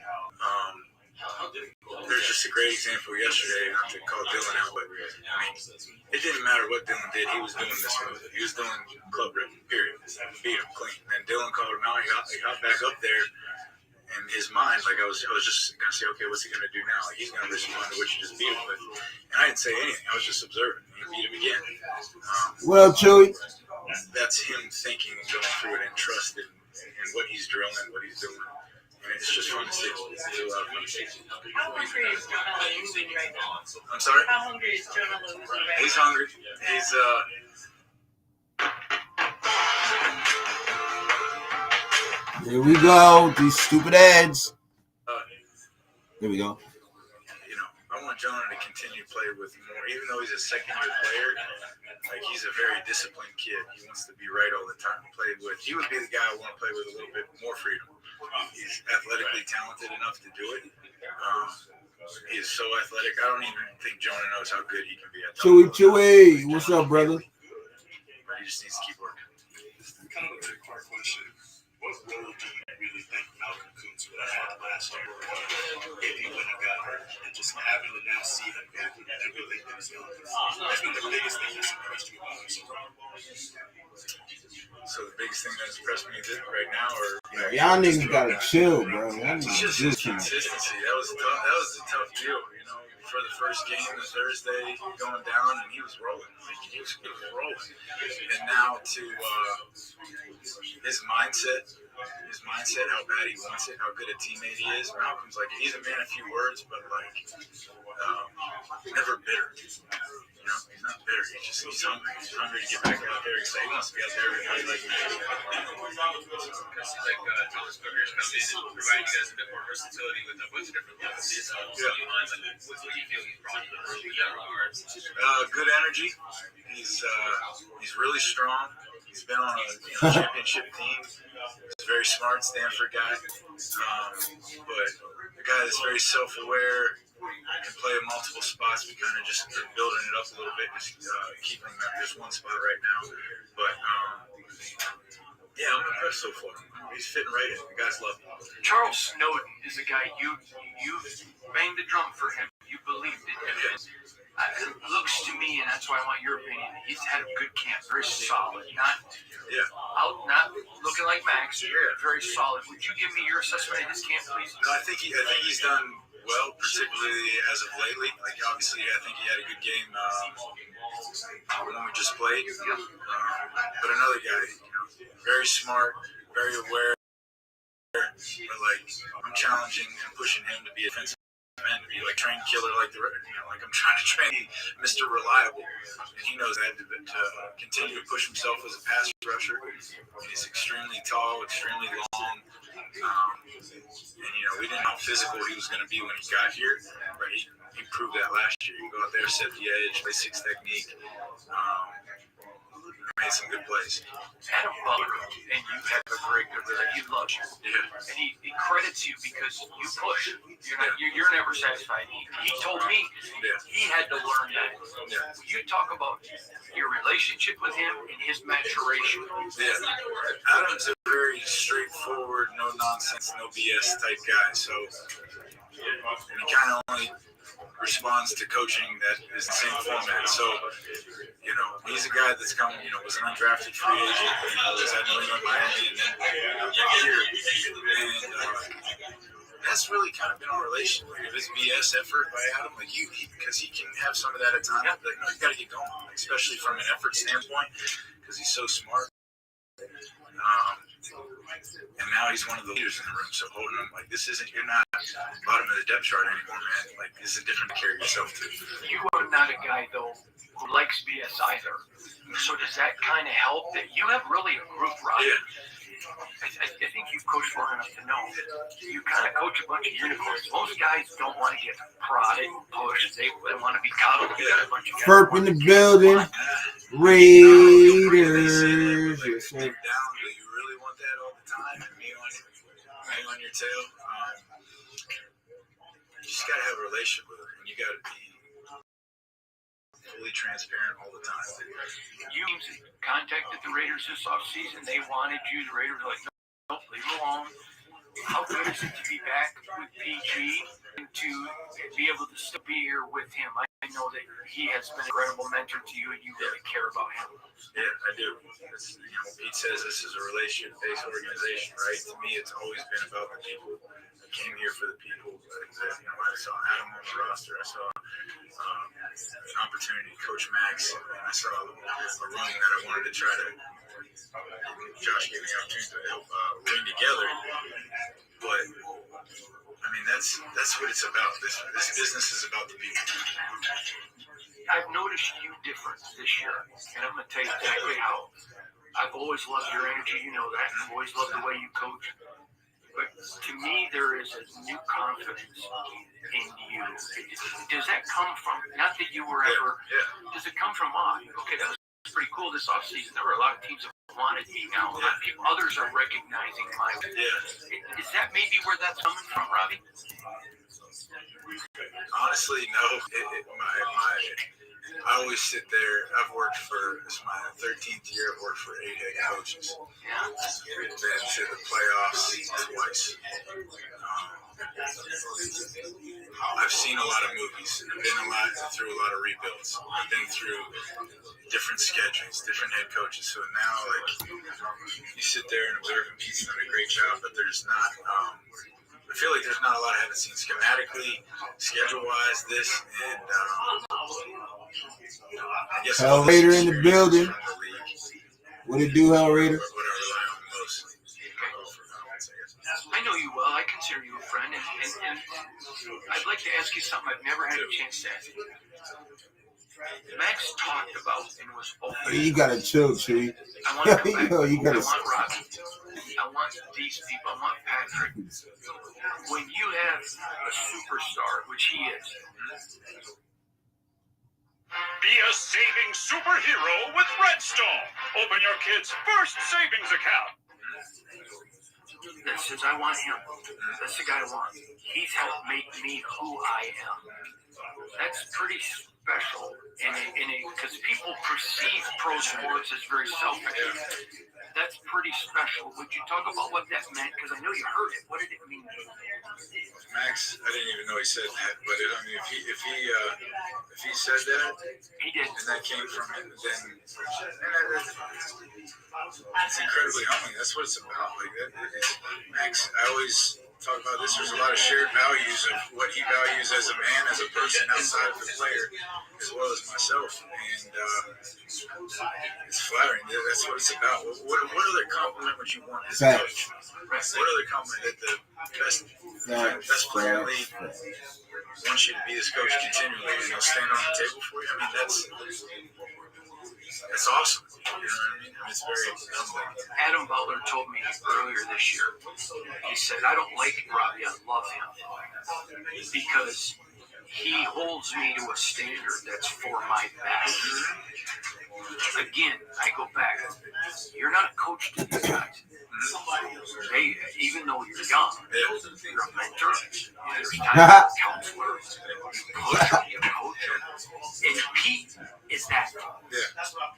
There's just a great example yesterday, not to call Dylan out, but I mean, it didn't matter what Dylan did. He was doing this move. He was doing club rip, period. Beat him clean. And Dylan called him out. He got back up there. In his mind, like I was just gonna say, okay, what's he gonna do now? Like, he's gonna respond to what you just beat him with. And I didn't say anything. I was just observing. He beat him again. What up, Chewy? That's him thinking and going through it and trusting in what he's drilling, what he's doing. And it's just fun to see. It's a lot of fun to see. How hungry is Jonah losing right now? I'm sorry? How hungry is Jonah losing right now? He's hungry. He's Here we go. These stupid ads. Here we go. You know, I want Jonah to continue to play with more, even though he's a second-year player. Like, he's a very disciplined kid. He wants to be right all the time. He would be the guy I want to play with a little bit more freedom. He's athletically talented enough to do it. He is so athletic. I don't even think Jonah knows how good he can be at that. Chewy. What's up, brother? But he just needs to keep working. Kind of a two-part question. What role do you really think Malcolm Kuntz would have had last year if he wouldn't have got hurt? And just having to now see him go through everything that he's gone through. That's been the biggest thing that's impressed you about him so far. So the biggest thing that's impressed me right now, or Y'all niggas gotta chill, bro. Y'all it's niggas just his chill. consistency. That was a tough deal, you know. For the first game, the Thursday, going down, and he was rolling. Like, he was rolling. And now to his mindset, how bad he wants it, how good a teammate he is. Malcolm's like, he's a man of few words, but like, never bitter. You know, he's not bitter. He's hungry. He's hungry to get back out there. He wants to be out there every night like that. Because like Thomas Booker's come in and provide you guys a bit more versatility with a bunch of different levels. What do you feel he's brought to the room in that regards? Good energy. He's really strong. He's been on a championship team. He's a very smart Stanford guy, but a guy that's very self-aware. Can play in multiple spots. We kind of just are building it up a little bit, just keeping him at just one spot right now. But yeah, I'm impressed so far. He's fitting right in. The guys love him. Charles Snowden is a guy you've banged the drum for him. You believed in him. It looks to me, and that's why I want your opinion. He's had a good camp, very solid, not looking like Max. Very solid. Would you give me your assessment of his camp, please? No, I think he's done well, particularly as of lately. Like, obviously, I think he had a good game when we just played. But another guy, you know, very smart, very aware. But like, I'm challenging and pushing him to be a defensive end, to be like trained killer, like like I'm trying to train Mr. Reliable, and he knows that to continue to push himself as a pass rusher. He's extremely tall, extremely long. And you know, we didn't know how physical he was going to be when he got here, but he proved that last year. You go out there, set the edge, play six technique, made some good plays. Adam Butler, and you have a very good relationship. He loves you, and he credits you because you push. You're never satisfied. He told me he had to learn that. You talk about your relationship with him and his maturation. Yeah, Adam's a very straightforward, no nonsense, no BS type guy. So, and he kind of only responds to coaching that is the same format. So, you know, he's a guy that's come, you know, was an undrafted free agent, was at New England, Miami, and then here, and that's really kind of been our relationship. If it's BS effort by Adam, like because he can have some of that at times. Like, no, you got to get going, especially from an effort standpoint, because he's so smart. And now he's one of the leaders in the room. So holding him like this isn't, you're not bottom of the depth chart anymore, man. Like this is different to carry yourself to. You are not a guy though who likes BS either. So does that kind of help that you have really a group, Rob? Yeah. I think you've coached long enough to know you kind of coach a bunch of unicorns. Most guys don't want to get prodded, pushed. They want to be coddled. You got a bunch of guys. Ferp in the building. Raiders. Yes, sir. Down, do you really want that all the time? And me on your tail? You just got to have a relationship with her, and you got to be fully transparent all the time. You contacted the Raiders this offseason. They wanted you. The Raiders were like, nope, leave him alone. How good is it to be back with PG and to be able to still be here with him? I know that he has been an incredible mentor to you, and you really care about him. Yeah, I do. Pete says this is a relationship-based organization, right? To me, it's always been about the people. I came here for the people. I saw Adam on the roster. I saw an opportunity to coach Max, and I saw a run that I wanted to try to. Josh gave me the opportunity to help bring together, but I mean that's what it's about. This business is about the people. I've noticed you different this year, and I'm going to tell you exactly how. I've always loved your energy, you know that. I've always loved the way you coach. But to me, there is a new confidence in you. Does that come from, not that you were ever, does it come from, okay, that was pretty cool this offseason. There were a lot of teams that wanted me now. A lot of people, others are recognizing my. Yeah. Is that maybe where that's coming from, Robbie? Honestly, no. I always sit there. I've worked for, this is my 13th year, I've worked for 8 head coaches. We've been to the playoffs twice. I've seen a lot of movies. I've been through a lot of rebuilds. I've been through different schedules, different head coaches. So now, like, you sit there and observe, and Pete's done a great job, but there's not, I feel like there's not a lot I haven't seen schematically, schedule-wise, this, and I guess Hell Raider in the building. What it do, Hell Raider? What I rely on most. I know you well. I consider you a friend, and I'd like to ask you something I've never had a chance to ask you. Max talked about and was open. You gotta chill, Chewy. I want to come back. Yo, you gotta. I want Robbie. I want these people. I want Patrick. When you have a superstar, which he is. Be a saving superhero with Redstone. Open your kid's first savings account. That says, I want him. That's the guy I want. He's helped make me who I am. That's pretty special. Because people perceive pro sports as very selfish. That's pretty special. Would you talk about what that meant? Because I know you heard it. What did it mean to you? Max, I didn't even know he said that, but I mean, if he said that, he did, and that came from him, then it's incredibly humbling. That's what it's about. Like Max, I always talk about this. There's a lot of shared values of what he values as a man, as a person outside of the player, as well as myself, and it's flattering. That's what it's about. What other compliment would you want as a coach? What other compliment that the best player in the league wants you to be his coach continually, and he'll stand on the table for you? I mean, that's awesome. You know what I mean? It's very humbling. Adam Butler told me earlier this year, he said, I don't like Robbie, I love him. Because he holds me to a standard that's for my back. Again, I go back. You're not a coach to these guys. They, even though you're young, you're a mentor. There's time for a counselor. You coach them. And Pete is that.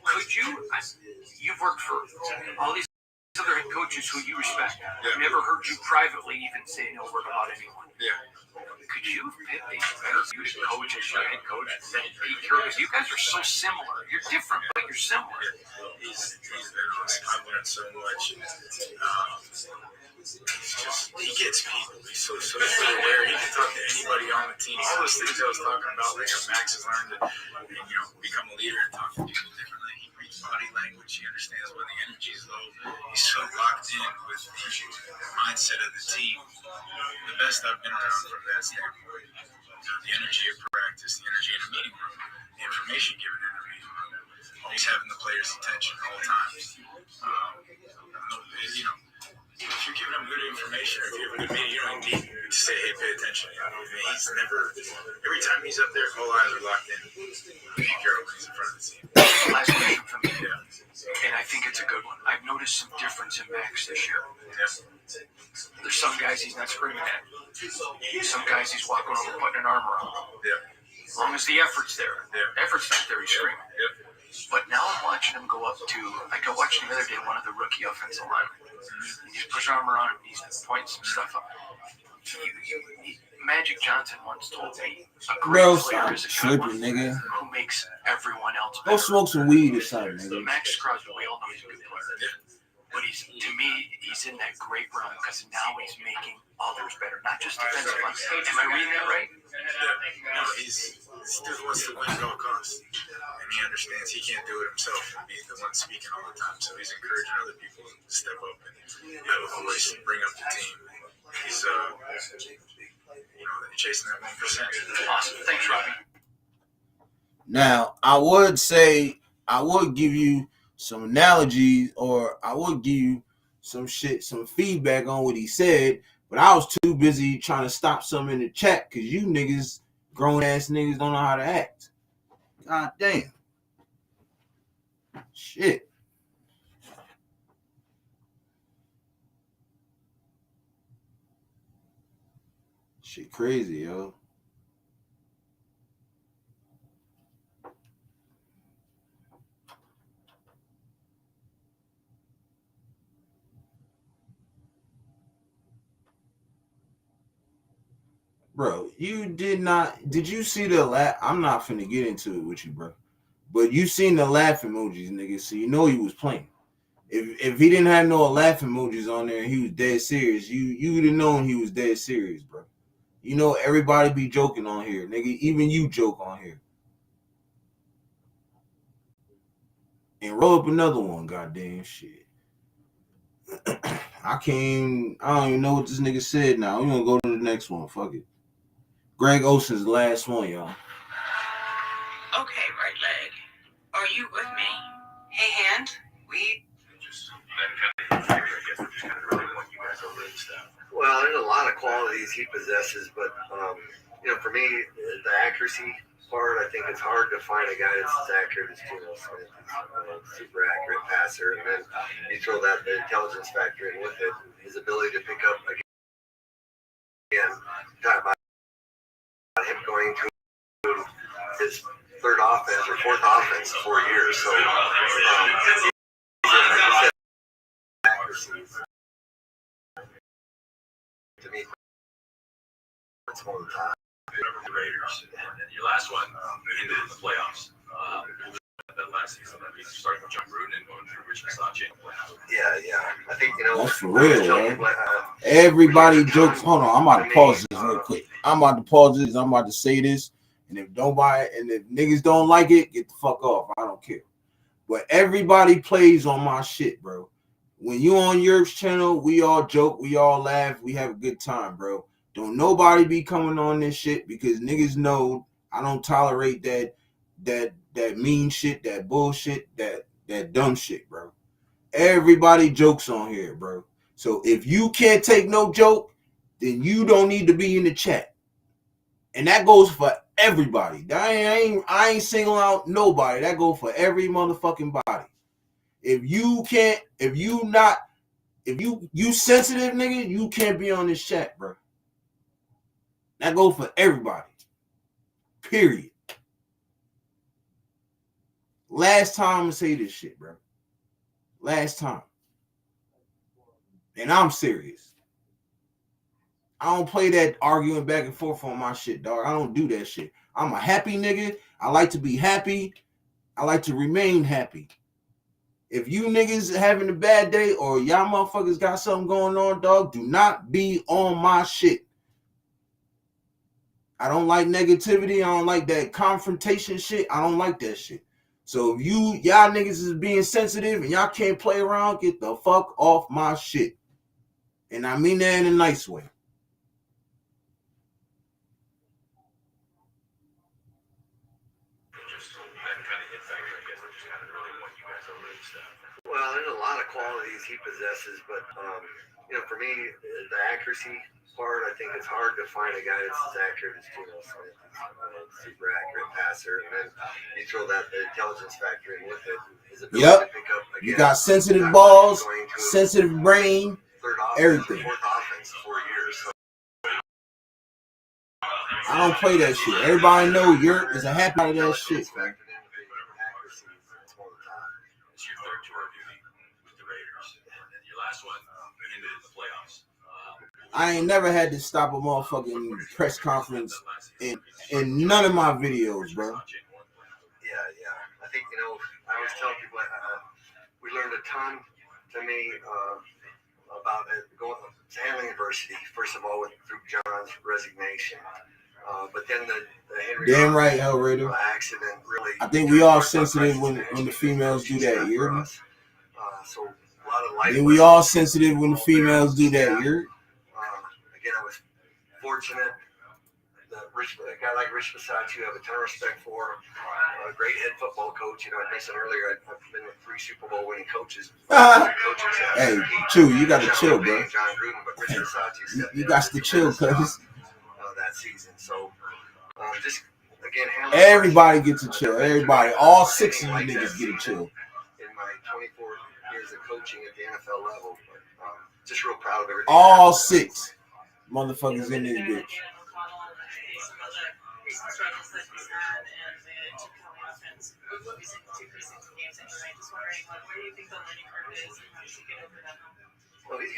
Could you? You've worked for all these other head coaches who you respect. I've never heard you privately even say no word about anyone. Could you be better for you to coach as your head coach than Pete Carroll? Because you guys are so similar. You're different, but you're similar. He's been awesome. I've learned so much. he gets people. He's so aware. He can talk to anybody on the team. All those things I was talking about, like how Max has learned to, become a leader and talk to people differently. He reads body language. He understands when the energy is low. He's so locked in with the mindset of the team. The best I've been around from that standpoint. The energy of practice, the energy in a meeting room, the information given in a meeting room, always having the players' attention at all times. If you're giving them good information or if you have a good meeting, you don't need to say, hey, pay attention. He's never, every time he's up there, all eyes are locked in. Pete Carroll when he's in front of the team. Last question from me, and I think it's a good one. I've noticed some difference in Max this year. Yeah. There's some guys he's not screaming at. Some guys he's walking over putting an arm around. Yeah. As long as the effort's there. Yeah. Effort's not there, he's screaming. Yep. But now I'm watching him go up to, like I watched the other day, one of the rookie offensive linemen. He just puts his arm around him and he's pointing some stuff up. Magic Johnson once told me a great player is a good one nigga. who makes everyone else Go better. smoke some weed or something, nigga. Max Crosby, we all know he's a good player. But to me, he's in that great realm because now he's making others better, not just defensive line. Am I reading that right? No, he still wants to win at all costs. And he understands he can't do it himself and be the one speaking all the time. So he's encouraging other people to step up and have a voice and bring up the team. He's chasing that 1%. Awesome. Thanks, Robbie. Now, I would give you some analogies, or I would give you some feedback on what he said, but I was too busy trying to stop something in the chat because you niggas, grown ass niggas, don't know how to act. God damn. Shit. Shit crazy, yo. Bro, did you see the laugh? I'm not finna get into it with you, bro. But you seen the laugh emojis, nigga, so you know he was playing. If he didn't have no laugh emojis on there and he was dead serious, you would have known he was dead serious, bro. You know everybody be joking on here, nigga. Even you joke on here. And roll up another one, goddamn shit. I don't even know what this nigga said now. We're gonna go to the next one. Fuck it. Greg Olsen's the last one, y'all. Okay, right leg. Are you with me? Hey, hand. Well, there's a lot of qualities he possesses, but for me, the accuracy part, I think it's hard to find a guy that's as accurate as Geno Smith. He's super accurate passer, and then you throw the intelligence factor in with it, his ability to pick up again. Talk about him going to his third offense or fourth offense in 4 years. So, to me, it's one of the top. The Raiders, and your last one ended in the playoffs. That last season, starting with John Gruden and going through Rich Bisaccia. Yeah. I think, that's for real, man. Everybody jokes. Hold on, I'm about to pause this real quick. I'm about to say this, and if niggas don't like it, get the fuck off. I don't care. But everybody plays on my shit, bro. When you on Yerk's channel, we all joke, we all laugh, we have a good time, bro. Don't nobody be coming on this shit because niggas know I don't tolerate that mean shit, that bullshit, that dumb shit, bro. Everybody jokes on here, bro. So if you can't take no joke, then you don't need to be in the chat. And that goes for everybody. I ain't singling out nobody. That goes for every motherfucking body. If you sensitive, nigga, you can't be on this chat, bro. That goes for everybody. Period. Last time I'm gonna say this shit, bro. Last time. And I'm serious. I don't play that arguing back and forth on my shit, dog. I don't do that shit. I'm a happy nigga. I like to be happy. I like to remain happy. If you niggas having a bad day or y'all motherfuckers got something going on, dog, do not be on my shit. I don't like negativity. I don't like that confrontation shit. I don't like that shit. So if y'all niggas is being sensitive and y'all can't play around, get the fuck off my shit. And I mean that in a nice way. Well, there's a lot of qualities he possesses, but for me, the accuracy part, I think it's hard to find a guy that's as accurate as Geno Smith. He's super accurate passer, and then you throw that the intelligence factor in with it. His ability to pick up. Again, you got sensitive balls, sensitive brain, everything. Fourth offense, 4 years. So. I don't play that shit. Everybody know Yurt is a happy of that shit. I ain't never had to stop a motherfucking press conference in none of my videos, bro. Yeah. I think, I always tell people we learned a ton, to me, about handling adversity. First of all, through John's resignation. But then the Henry damn right, Hellraider. Accident really. I think we all sensitive when the females do that, you hear me? So a lot of life. Then we all sensitive when the females do that, you hear? Again, I was fortunate that a guy like Rich Bisaccia, I have a ton of respect for. A great head football coach. I mentioned earlier, I've been with 3 Super Bowl winning coaches. Hey, Chew, you got to chill, bro. John Gruden, but Rich Bisaccia you got to chill, cuz. That season. So, just again, everybody gets to chill. Everybody, all 6 of you niggas get to chill. In my 24 years of coaching at the NFL level, but, just real proud of everything. All 6 motherfuckers in this bitch.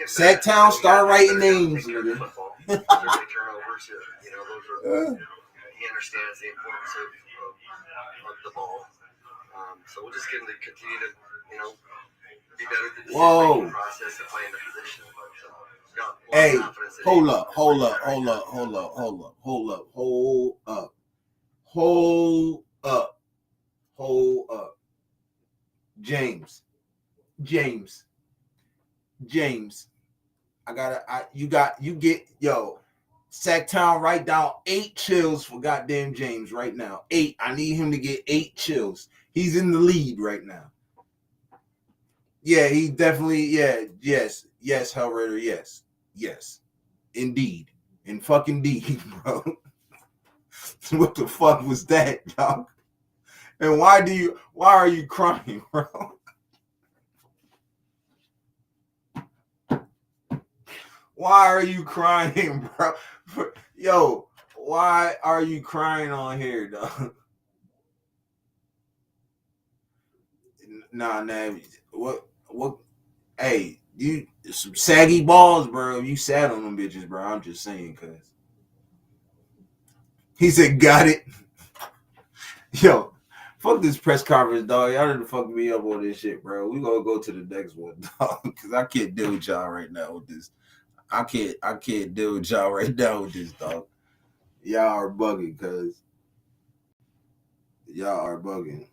Sacktown, start writing names, nigga. Turnovers, he understands the importance of the ball. So we'll just get him to continue to, be better at the decision-making process of playing the position. But, hey, hold up. James. Sacktown, write down 8 chills for goddamn James right now. 8. I need him to get 8 chills. He's in the lead right now. Yeah, he definitely, yes, Hellraider, yes, indeed, in fucking deed, bro. What the fuck was that, dog? And why are you crying, bro? Why are you crying, bro? Yo, why are you crying on here, dog? Nah, what? Hey, you some saggy balls, bro. You sat on them bitches, bro. I'm just saying, cuz. He said, got it. Yo, fuck this press conference, dog. Y'all done fuck me up on this shit, bro. We gonna go to the next one, dog. Cause I can't deal with y'all right now with this. I can't deal with y'all right now with this, dog. Y'all are bugging, cuz. Y'all are bugging.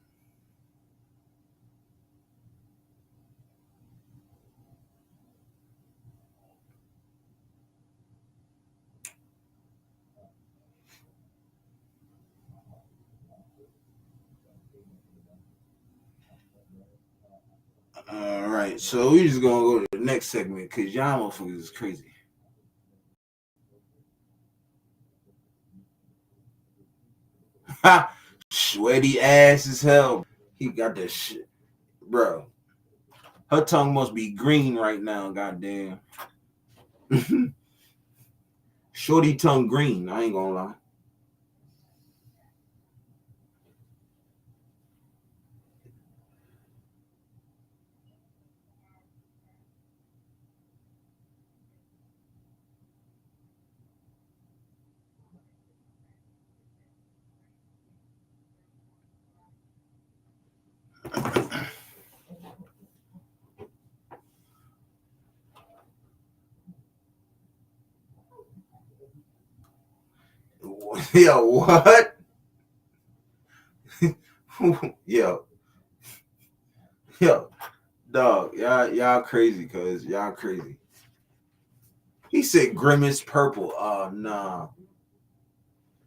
All right, so we just gonna go to the next segment because y'all motherfuckers is crazy. Ha! Sweaty ass as hell. He got that shit, bro. Her tongue must be green right now, goddamn. Shorty tongue green. I ain't gonna lie. Yo, what? Yo, dog, y'all crazy, cuz y'all crazy. He said Grimace purple. Oh, nah.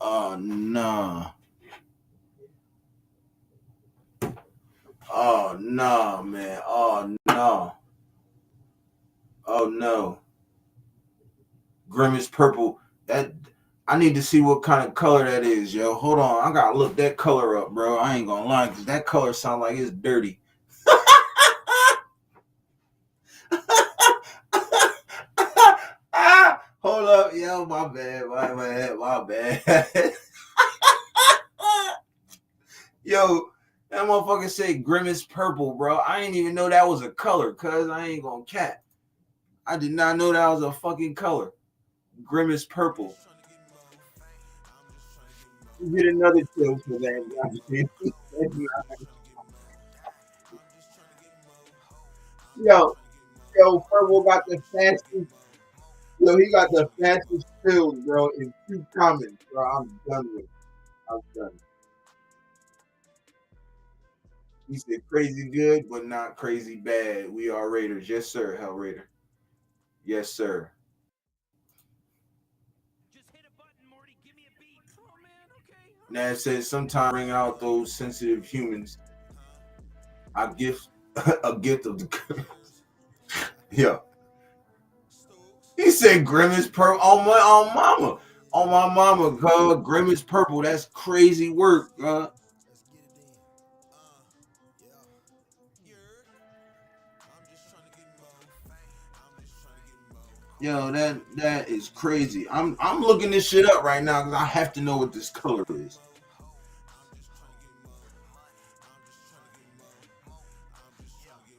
Oh, nah. Oh, nah, man. Oh, no. Oh, no. Grimace purple. That I need to see what kind of color that is, yo. Hold on. I gotta look that color up, bro. I ain't gonna lie, because that color sound like it's dirty. Hold up, yo, my bad. Yo, that motherfucker said Grimace purple, bro. I didn't even know that was a color, cuz I ain't gonna cap. I did not know that was a fucking color. Grimace purple. You get another chill for that. Yo, Purple got the fastest. Yo, he got the fastest pills, bro, in 2 comments, bro. I'm done with it. I'm done. He said crazy good, but not crazy bad. We are Raiders. Yes, sir, Hell Raider. Yes, sir. Now it says sometimes bring out those sensitive humans. I gift a gift of the yeah. He said Grimace purple on my mama, Grimace purple. That's crazy work, Yo, that is crazy. I'm looking this shit up right now because I have to know what this color is.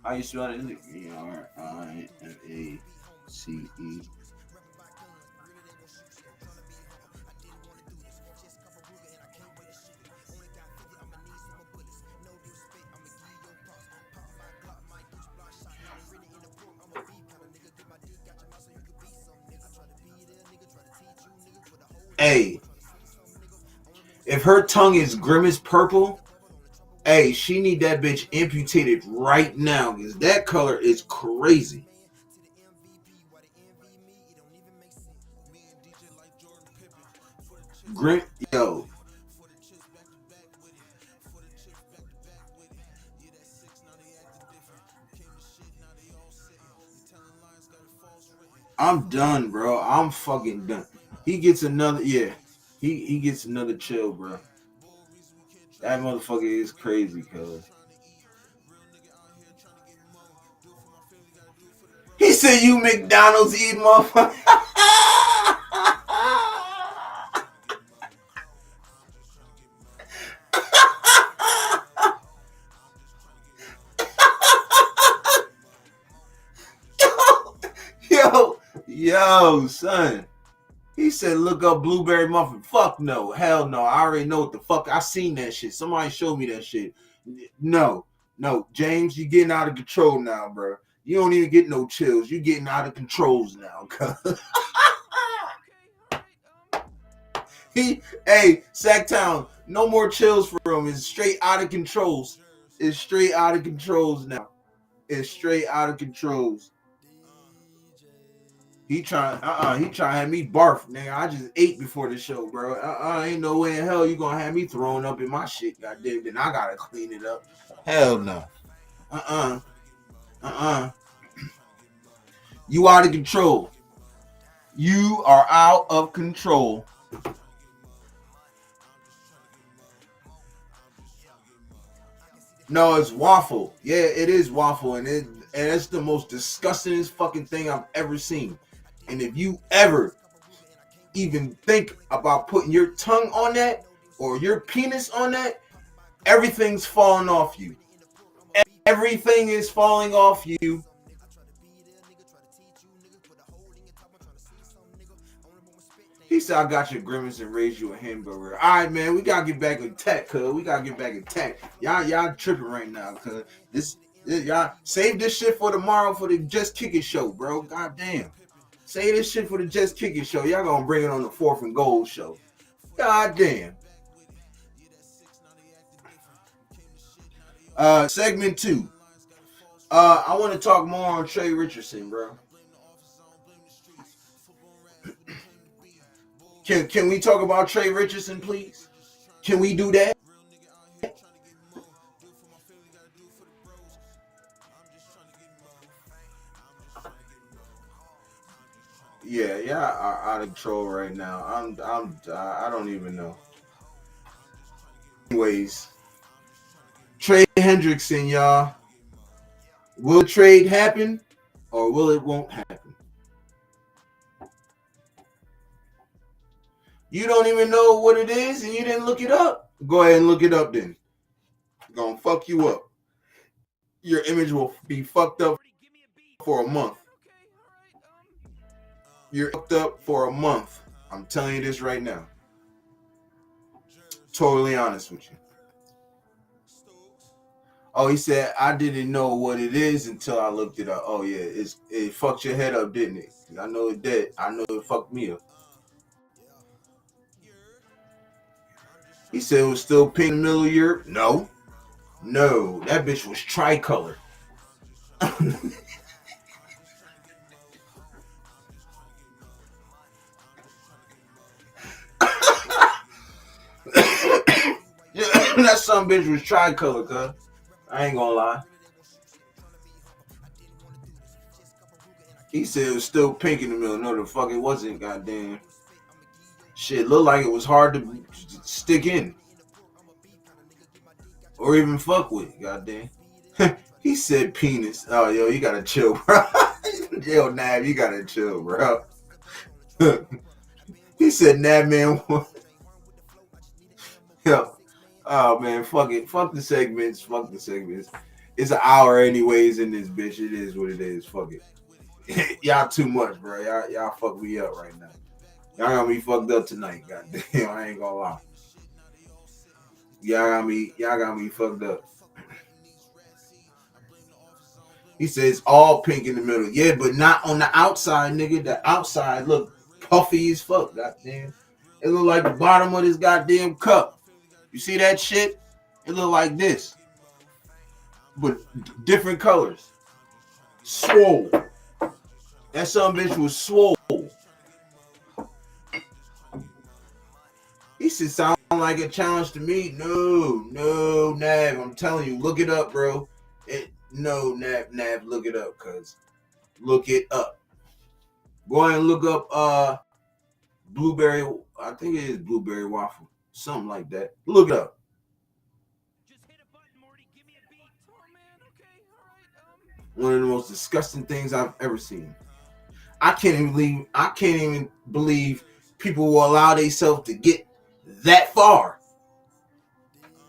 How you spell it? E-R-I-M-A-C-E. Hey, if her tongue is Grimace purple, hey, she need that bitch amputated right now because that color is crazy. Yo. I'm done, bro. I'm fucking done. He gets another, he gets another chill, bro. That motherfucker is crazy, cuz. He said you McDonald's eat motherfucker. Yo, son. He said, look up blueberry muffin. Fuck no. Hell no. I already know what the fuck. I seen that shit. Somebody showed me that shit. No. James, you getting out of control now, bro. You don't even get no chills. You getting out of controls now. Hey, Sacktown, no more chills for him. It's straight out of controls. It's straight out of controls now. It's straight out of controls. He trying to have me barf, nigga. I just ate before the show, bro. Ain't no way in hell you gonna have me throwing up in my shit, goddamn. Then I gotta clean it up. Hell no. You out of control. You are out of control. No, it's waffle. Yeah, it is waffle, and it's the most disgustingest fucking thing I've ever seen. And if you ever even think about putting your tongue on that or your penis on that, everything's falling off you. Everything is falling off you. He said, I got your Grimace and raised you a hamburger. All right, man, we got to get back in tech, cuz. We got to get back in tech. Y'all tripping right now, cuz. Y'all save this shit for tomorrow for the Just Kick It show, bro. God damn. Save this shit for the Just Kick It show. Y'all gonna bring it on the 4th and Goal show. God damn. Segment 2. I want to talk more on Trey Richardson, bro. Can we talk about Trey Richardson, please? Can we do that? Yeah, y'all are out of control right now. I don't even know. Anyways, Trey Hendrickson, y'all. Will the trade happen or will it won't happen? You don't even know what it is and you didn't look it up? Go ahead and look it up then. Gonna fuck you up. Your image will be fucked up for a month. You're fucked up for a month. I'm telling you this right now. Totally honest with you. Oh, he said, I didn't know what it is until I looked it up. Oh, yeah, it fucked your head up, didn't it? I know it did. I know it fucked me up. He said it was still pink in the middle of Europe. No. No, that bitch was tricolor. That some bitch was tricolor, cuz. I ain't gonna lie. He said it was still pink in the middle. No, the fuck it wasn't, goddamn. Shit, looked like it was hard to stick in. Or even fuck with, goddamn. He said penis. Oh, yo, you gotta chill, bro. Yo, Nav, you gotta chill, bro. He said, Nav, man. Yo. Oh, man, fuck it. Fuck the segments. Fuck the segments. It's an hour anyways in this bitch. It is what it is. Fuck it. Y'all too much, bro. Y'all fuck me up right now. Y'all got me fucked up tonight, goddamn. I ain't gonna lie. Y'all got me fucked up. He says all pink in the middle. Yeah, but not on the outside, nigga. The outside look puffy as fuck, goddamn. It look like the bottom of this goddamn cup. You see that shit? It look like this. But different colors. Swole. That son bitch was swole. He said sound like a challenge to me. No, Nav. I'm telling you, look it up, bro. No, Nav, look it up, cuz. Look it up. Go ahead and look up blueberry. I think it is blueberry waffle. Something like that. Look it up. One of the most disgusting things I've ever seen. I can't even believe people will allow themselves to get that far.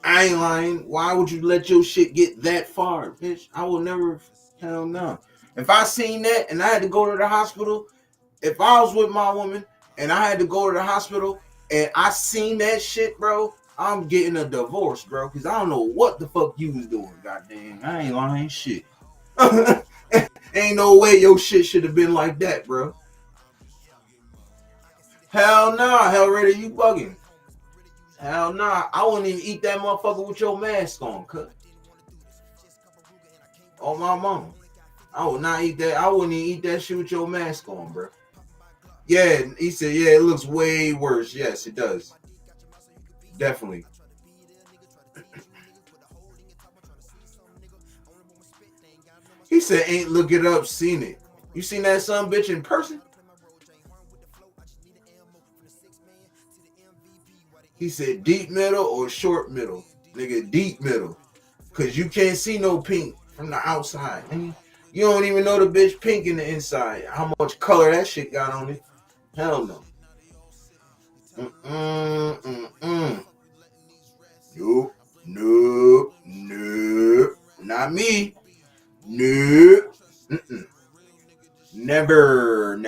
I ain't lying. Why would you let your shit get that far, bitch? I will never. Hell no. If I seen that and I had to go to the hospital, if I was with my woman and I had to go to the hospital and I seen that shit, bro, I'm getting a divorce, bro, because I don't know what the fuck you was doing, goddamn. I ain't lying shit. Ain't no way your shit should have been like that, bro. Hell nah, Hellraider, you bugging. Hell nah, I wouldn't even eat that motherfucker with your mask on, cut. Oh my mama. I would not eat that. I wouldn't even eat that shit with your mask on, bro. Yeah, he said, yeah, it looks way worse. Yes, it does. Definitely. He said, ain't look it up, seen it. You seen that son bitch in person? He said deep middle or short middle. Nigga, deep middle. Because you can't see no pink from the outside. You don't even know the bitch pink in the inside. How much color that shit got on it. Hell no. Nope. Not me. Nope. Never.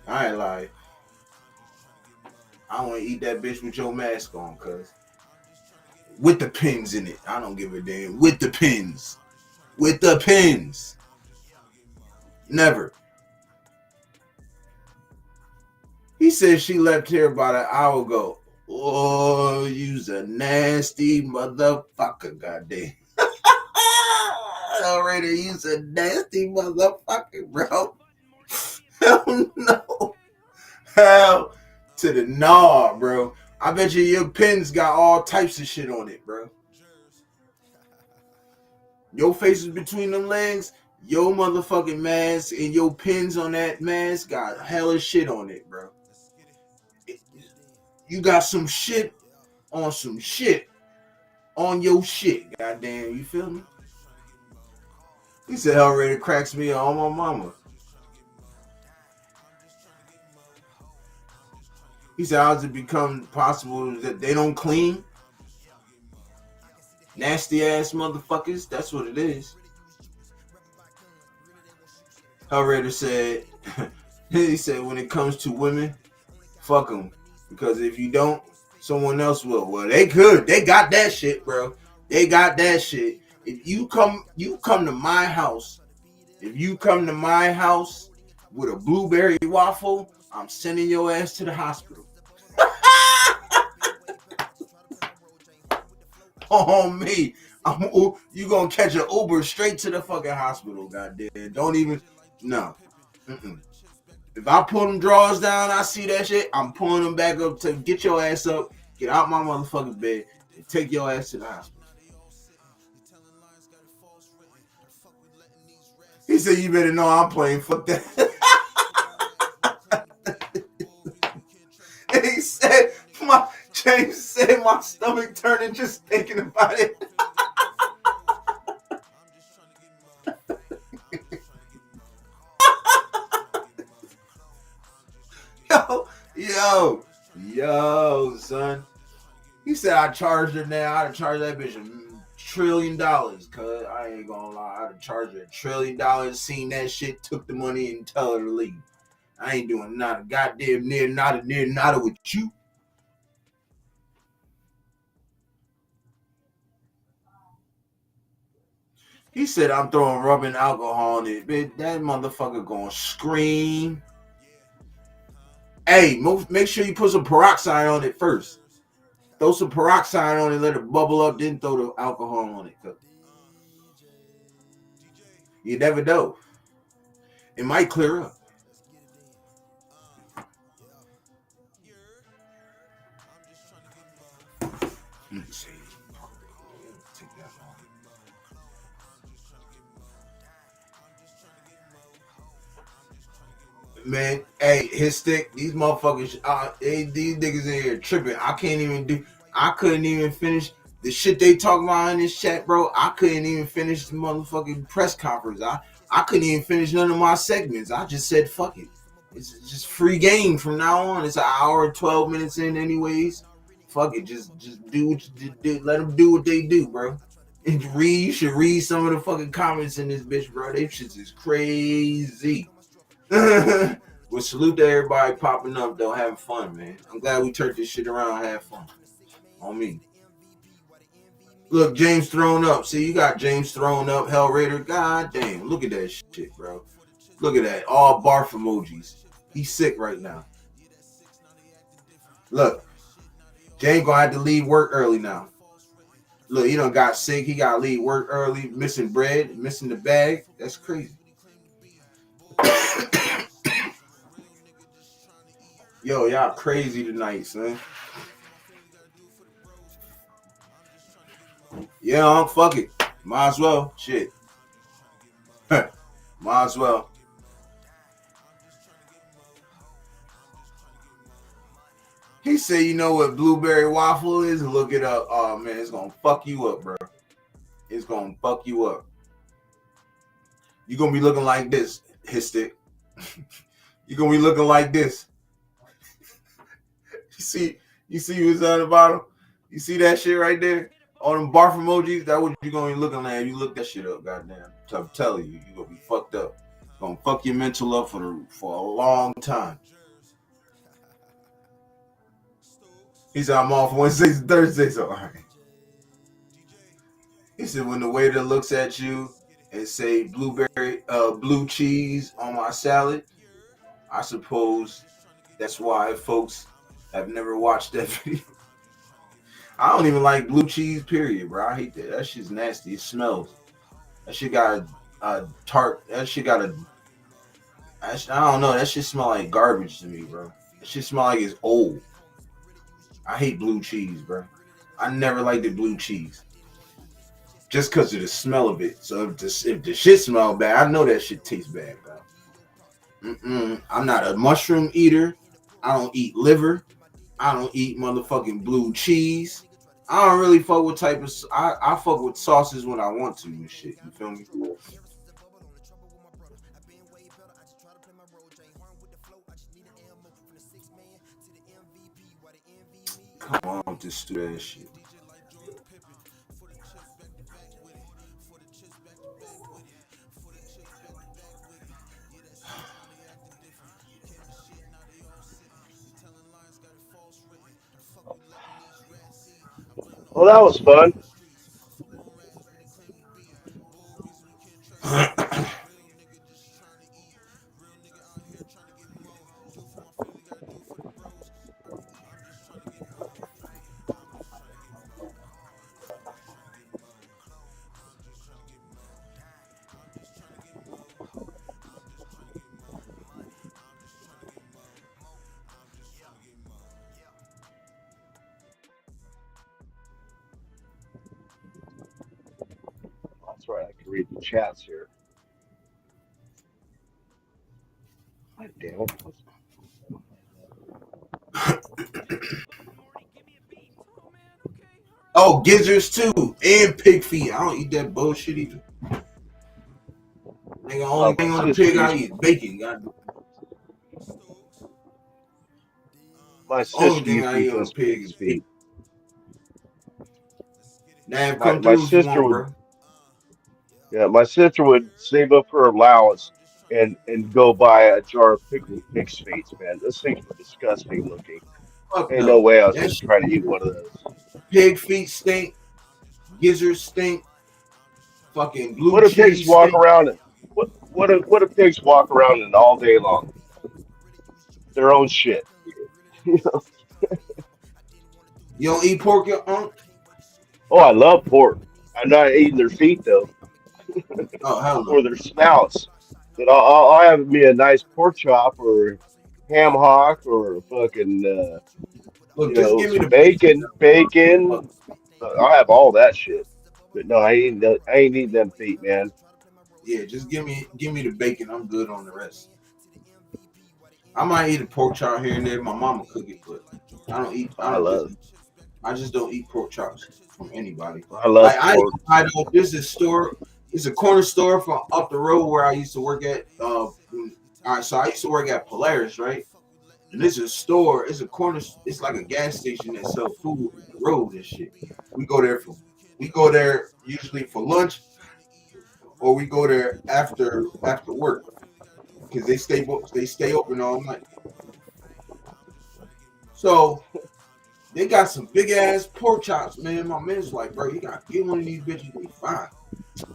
I ain't lie. I want to eat that bitch with your mask on, cuz. With the pins in it. I don't give a damn. With the pins. Never. He said she left here about an hour ago. Oh, you's a nasty motherfucker, goddamn. Already, you's a nasty motherfucker, bro. Hell no. Hell to the gnaw, bro. I bet you your pins got all types of shit on it, bro. Your face is between them legs, your motherfucking mask and your pins on that mask got hella shit on it, bro. You got some shit on some shit on your shit, goddamn. You feel me? He said, "Already cracks me on my mama." He said, "How does it become possible that they don't clean? Nasty ass motherfuckers. That's what it is." Hellraider said, he said, "When it comes to women, fuck them. Because if you don't, someone else will." Well, they could. They got that shit, bro. They got that shit. If you come to my house. If you come to my house with a blueberry waffle, I'm sending your ass to the hospital. On me. You gonna catch an Uber straight to the fucking hospital, goddamn. Don't even, no. If I pull them drawers down, I see that shit, I'm pulling them back up to get your ass up, get out my motherfucking bed, and take your ass to the hospital. He said, "You better know I'm playing. Fuck that." And he said, James said, "My stomach turning just thinking about it." Yo, son. He said, "I charged her now. I'd have charged that bitch $1 trillion, cuz I ain't gonna lie. I'd have charged her $1 trillion, seen that shit, took the money, and tell her to leave. I ain't doing not a goddamn near, nada with you." He said, "I'm throwing rubbing alcohol on it. Bitch, that motherfucker gonna scream." Hey, make sure you put some peroxide on it first. Throw some peroxide on it, let it bubble up, then throw the alcohol on it. You never know. It might clear up. Let me see. Take that off. Man, hey, his stick, these motherfuckers, these niggas in here tripping. I couldn't even finish the shit they talking about in this chat, bro. I couldn't even finish the motherfucking press conference. I couldn't even finish none of my segments. I just said, fuck it. It's just free game from now on. It's an hour and 12 minutes in anyways. Fuck it. Just do what you do. Let them do what they do, bro. And you should read some of the fucking comments in this bitch, bro. They shit is crazy. Well, salute to everybody popping up though, having fun, man. I'm glad we turned this shit around and had fun. On me. Look, James thrown up. See, you got James thrown up, Hellraider. God damn, look at that shit, bro. Look at that. All barf emojis. He's sick right now. Look, James gonna have to leave work early now. Look, he done got sick. He gotta leave work early, missing bread, missing the bag. That's crazy. Yo, y'all crazy tonight, son. Yeah, fuck it. Might as well. Shit. Might as well. He said, "You know what blueberry waffle is? Look it up." Oh, man, it's going to fuck you up, bro. It's going to fuck you up. You're going to be looking like this, his stick. You're going to be looking like this. You see what's on the bottom? You see that shit right there? All them barf emojis, that's what you're going to be looking like if you look that shit up, goddamn. I'm telling you, you're going to be fucked up. It's going to fuck your mental up for a long time. He said, "I'm off Wednesdays and Thursdays." All right. He said, "When the waiter looks at you and say blue cheese on my salad, I suppose that's why folks have never watched that video. I don't even like blue cheese, period, bro. I hate that. That shit's nasty. It smells. That shit got a tart. That shit got a. I don't know. That shit smell like garbage to me, bro. That shit smell like it's old. I hate blue cheese, bro. I never liked the blue cheese. Just because of the smell of it. So if the shit smell bad, I know that shit tastes bad, bro. I'm not a mushroom eater. I don't eat liver. I don't eat motherfucking blue cheese. I don't really fuck with type of. I fuck with sauces when I want to and shit. You feel me? Come on with this stupid ass shit. Well, that was fun. That's right. I can read the chats here. God damn it. Oh, gizzards too, and pig feet. I don't eat that bullshit either. Nigga, only thing on the pig I eat is bacon. God. My sister used to eat those pig's feet. Now, my sister would. Yeah, my sister would save up her allowance and go buy a jar of pickled pig's feet, man. Those things were disgusting looking. Ain't no way I was gonna try to eat one of those. Pig feet stink. Gizzards stink. Fucking blue What do cheese pigs walk stink. around in? What do pigs walk around in all day long? Their own shit. You don't eat pork, Unc? Oh, I love pork. I'm not eating their feet though. Oh, hell no. Or their snouts. But I'll have me a nice pork chop or ham hock or fucking Look, just give me some the bacon. I'll have all that shit. But no, I ain't eating them feet, man. Yeah, just give me the bacon. I'm good on the rest. I might eat a pork chop here and there. My mama cook it, but I just don't eat pork chops from anybody. I love pork. I know there's a store. It's a corner store from up the road where I used to work at. All right, so I used to work at Polaris, right? And it's a store. It's a corner. It's like a gas station that sells food on the road and shit. We go there usually for lunch, or we go there after work because they stay open all night. So they got some big ass pork chops, man. My man's like, bro, you gotta get one of these bitches. They fine.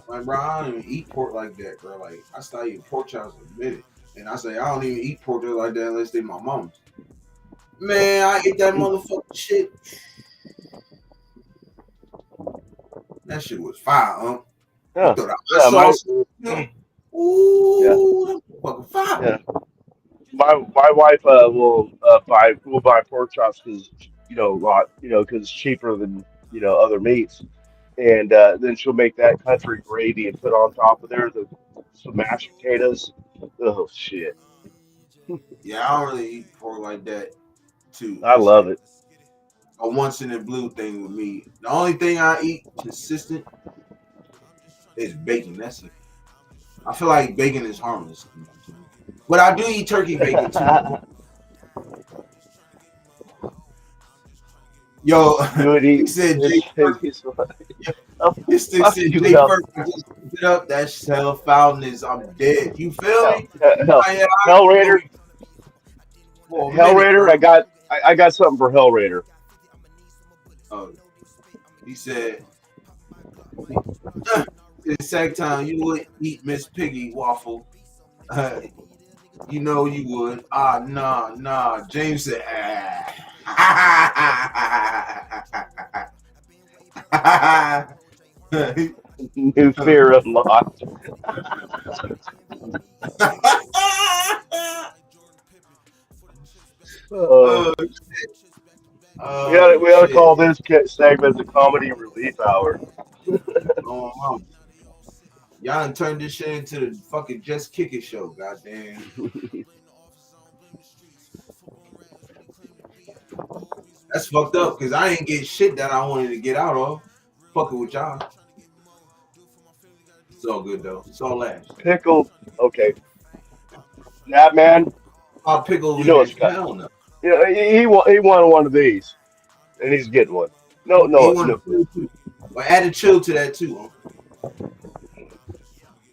Like, bro, I don't even eat pork like that, bro. Like, I started eating pork chops in a minute. And I say, I don't even eat pork like that unless they my mom's. Man, I ate that motherfucking shit. That shit was fire, huh? Yeah. Ooh, that fucking fire. Yeah. My wife will buy pork chops because because it's cheaper than other meats, and then she'll make that country gravy and put on top of there some mashed potatoes. Oh shit! Yeah, I don't really eat pork like that too. I love it. A once in a blue thing with me. The only thing I eat consistent is bacon. That's it. I feel like bacon is harmless. But I do eat turkey bacon too. Yo, he said Jay First. This thing said Jay First. I just picked it up. That hell foulness. I'm dead. You feel me? Hell Raider. Hell Raider. I got something for Hell Raider. Oh, he said. It's Sacktown. You would eat Miss Piggy waffle. You know you would. Nah. James said, New fear unlocked. Oh, shit. We ought to call this segment the comedy relief hour. Oh, mama. Y'all done turned this shit into the fucking Just Kick It show, goddamn. That's fucked up because I ain't get shit that I wanted to get out of. Fucking with y'all. It's all good though. It's all last. Pickle. Okay. That man. I'll pickle. You know it's got. Hell no. Yeah, he wanted one of these, and he's getting one. No. Well, add a chill to that too. Huh?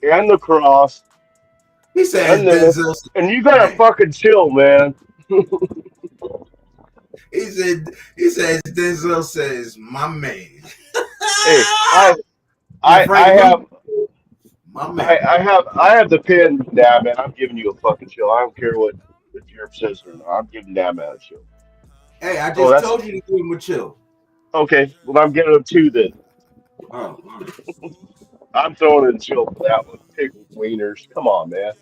And the cross. He said, and you gotta fucking chill, man. He said, Denzel says, my man. Hey, I have my man. I have the pin. Nah, man, I'm giving you a fucking chill. I don't care what if you're obsessed or not. I'm giving that man a chill. Hey, I just told you to give him a chill. Okay, well I'm giving him two then. Oh, all right. I'm throwing in chill for that one. Pickled wieners. Come on, man.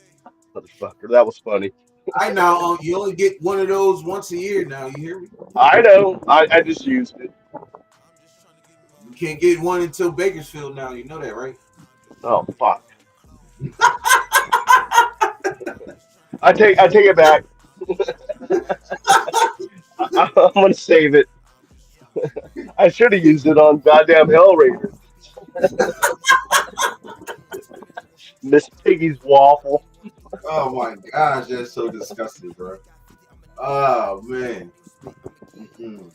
Motherfucker, that was funny. I know you only get one of those once a year now. You hear me? I know. I just used it. You can't get one until Bakersfield now. You know that, right? Oh fuck. I take it back. I'm gonna save it. I should have used it on goddamn Hellraiser. Miss Piggy's waffle. Oh my gosh, that's so disgusting, bro. Oh man. Mm-hmm.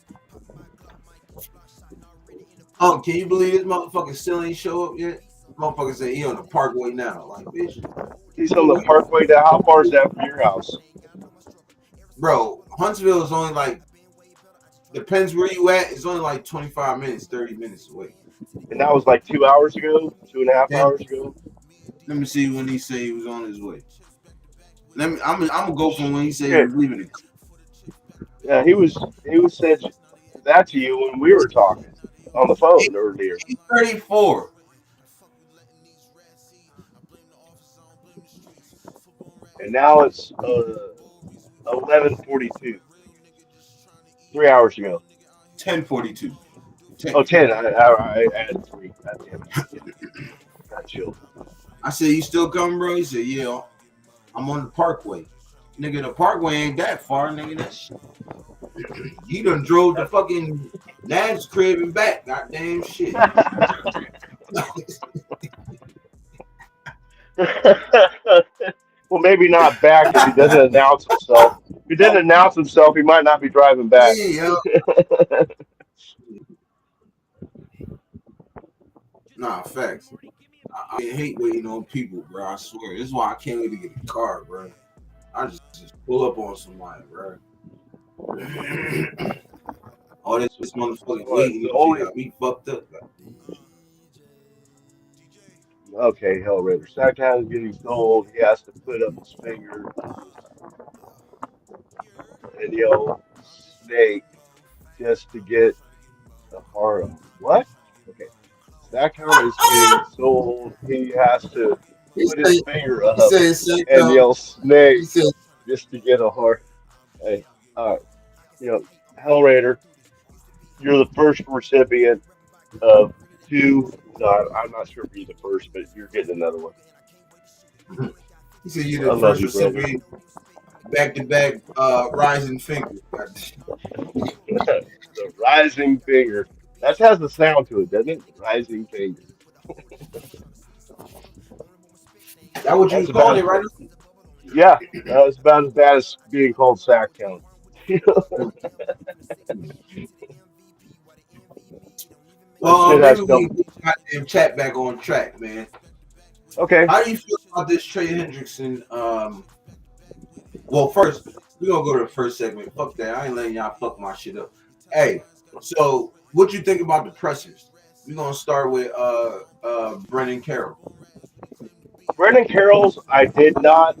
Can you believe this motherfucker still ain't show up yet? Motherfucker said he on the Parkway now. Like, bitch. He's on the Parkway now. How far is that from your house? Bro, Huntsville is only like, depends where you at. It's only like 25 minutes, 30 minutes away. And that was like 2 hours ago, 2.5 hours ago. Let me see when he said he was on his way. I'm gonna go from when he said he was leaving it. Yeah, he was said that to you when we were talking on the phone earlier. He's 34. And now it's 11:42. 3 hours ago. 10:42. 10. I added 3. God damn it. Got chilled. I said, you still coming, bro? He said, yeah, I'm on the Parkway. Nigga, the Parkway ain't that far, nigga. That shit. You done drove the fucking Nav's crib and back. Goddamn shit. Well, maybe not back if he doesn't announce himself. If he didn't announce himself, he might not be driving back. Yeah, nah, facts. I hate waiting on people, bro. I swear. This is why I can't wait to get a car, bro. I just pull up on somebody, bro. Oh, this motherfucking waiting got me fucked up. Okay, Hellraiser. Sacktown is getting so old, he has to put up his finger and yell snake just to get the heart of what? Okay. Sacktown is getting so old, he has to put his finger up and yell snake just to get a heart. Hey, Hellraiser, you're the first recipient of 2. No, I'm not sure if you're the first, but you're getting another one. He said you're the first recipient, back-to-back rising finger. The rising finger. That has the sound to it, doesn't it? Rising finger. That what you was calling it, right? Yeah, that was about as bad as being called Sacktown. Well, maybe we can get goddamn chat back on track, man. Okay. How do you feel about this Trey Hendrickson? Well, first, we're going to go to the first segment. Fuck that. I ain't letting y'all fuck my shit up. Hey, so what you think about the pressers? We're gonna start with Brennan Carroll. Brendan Carroll's, I did not,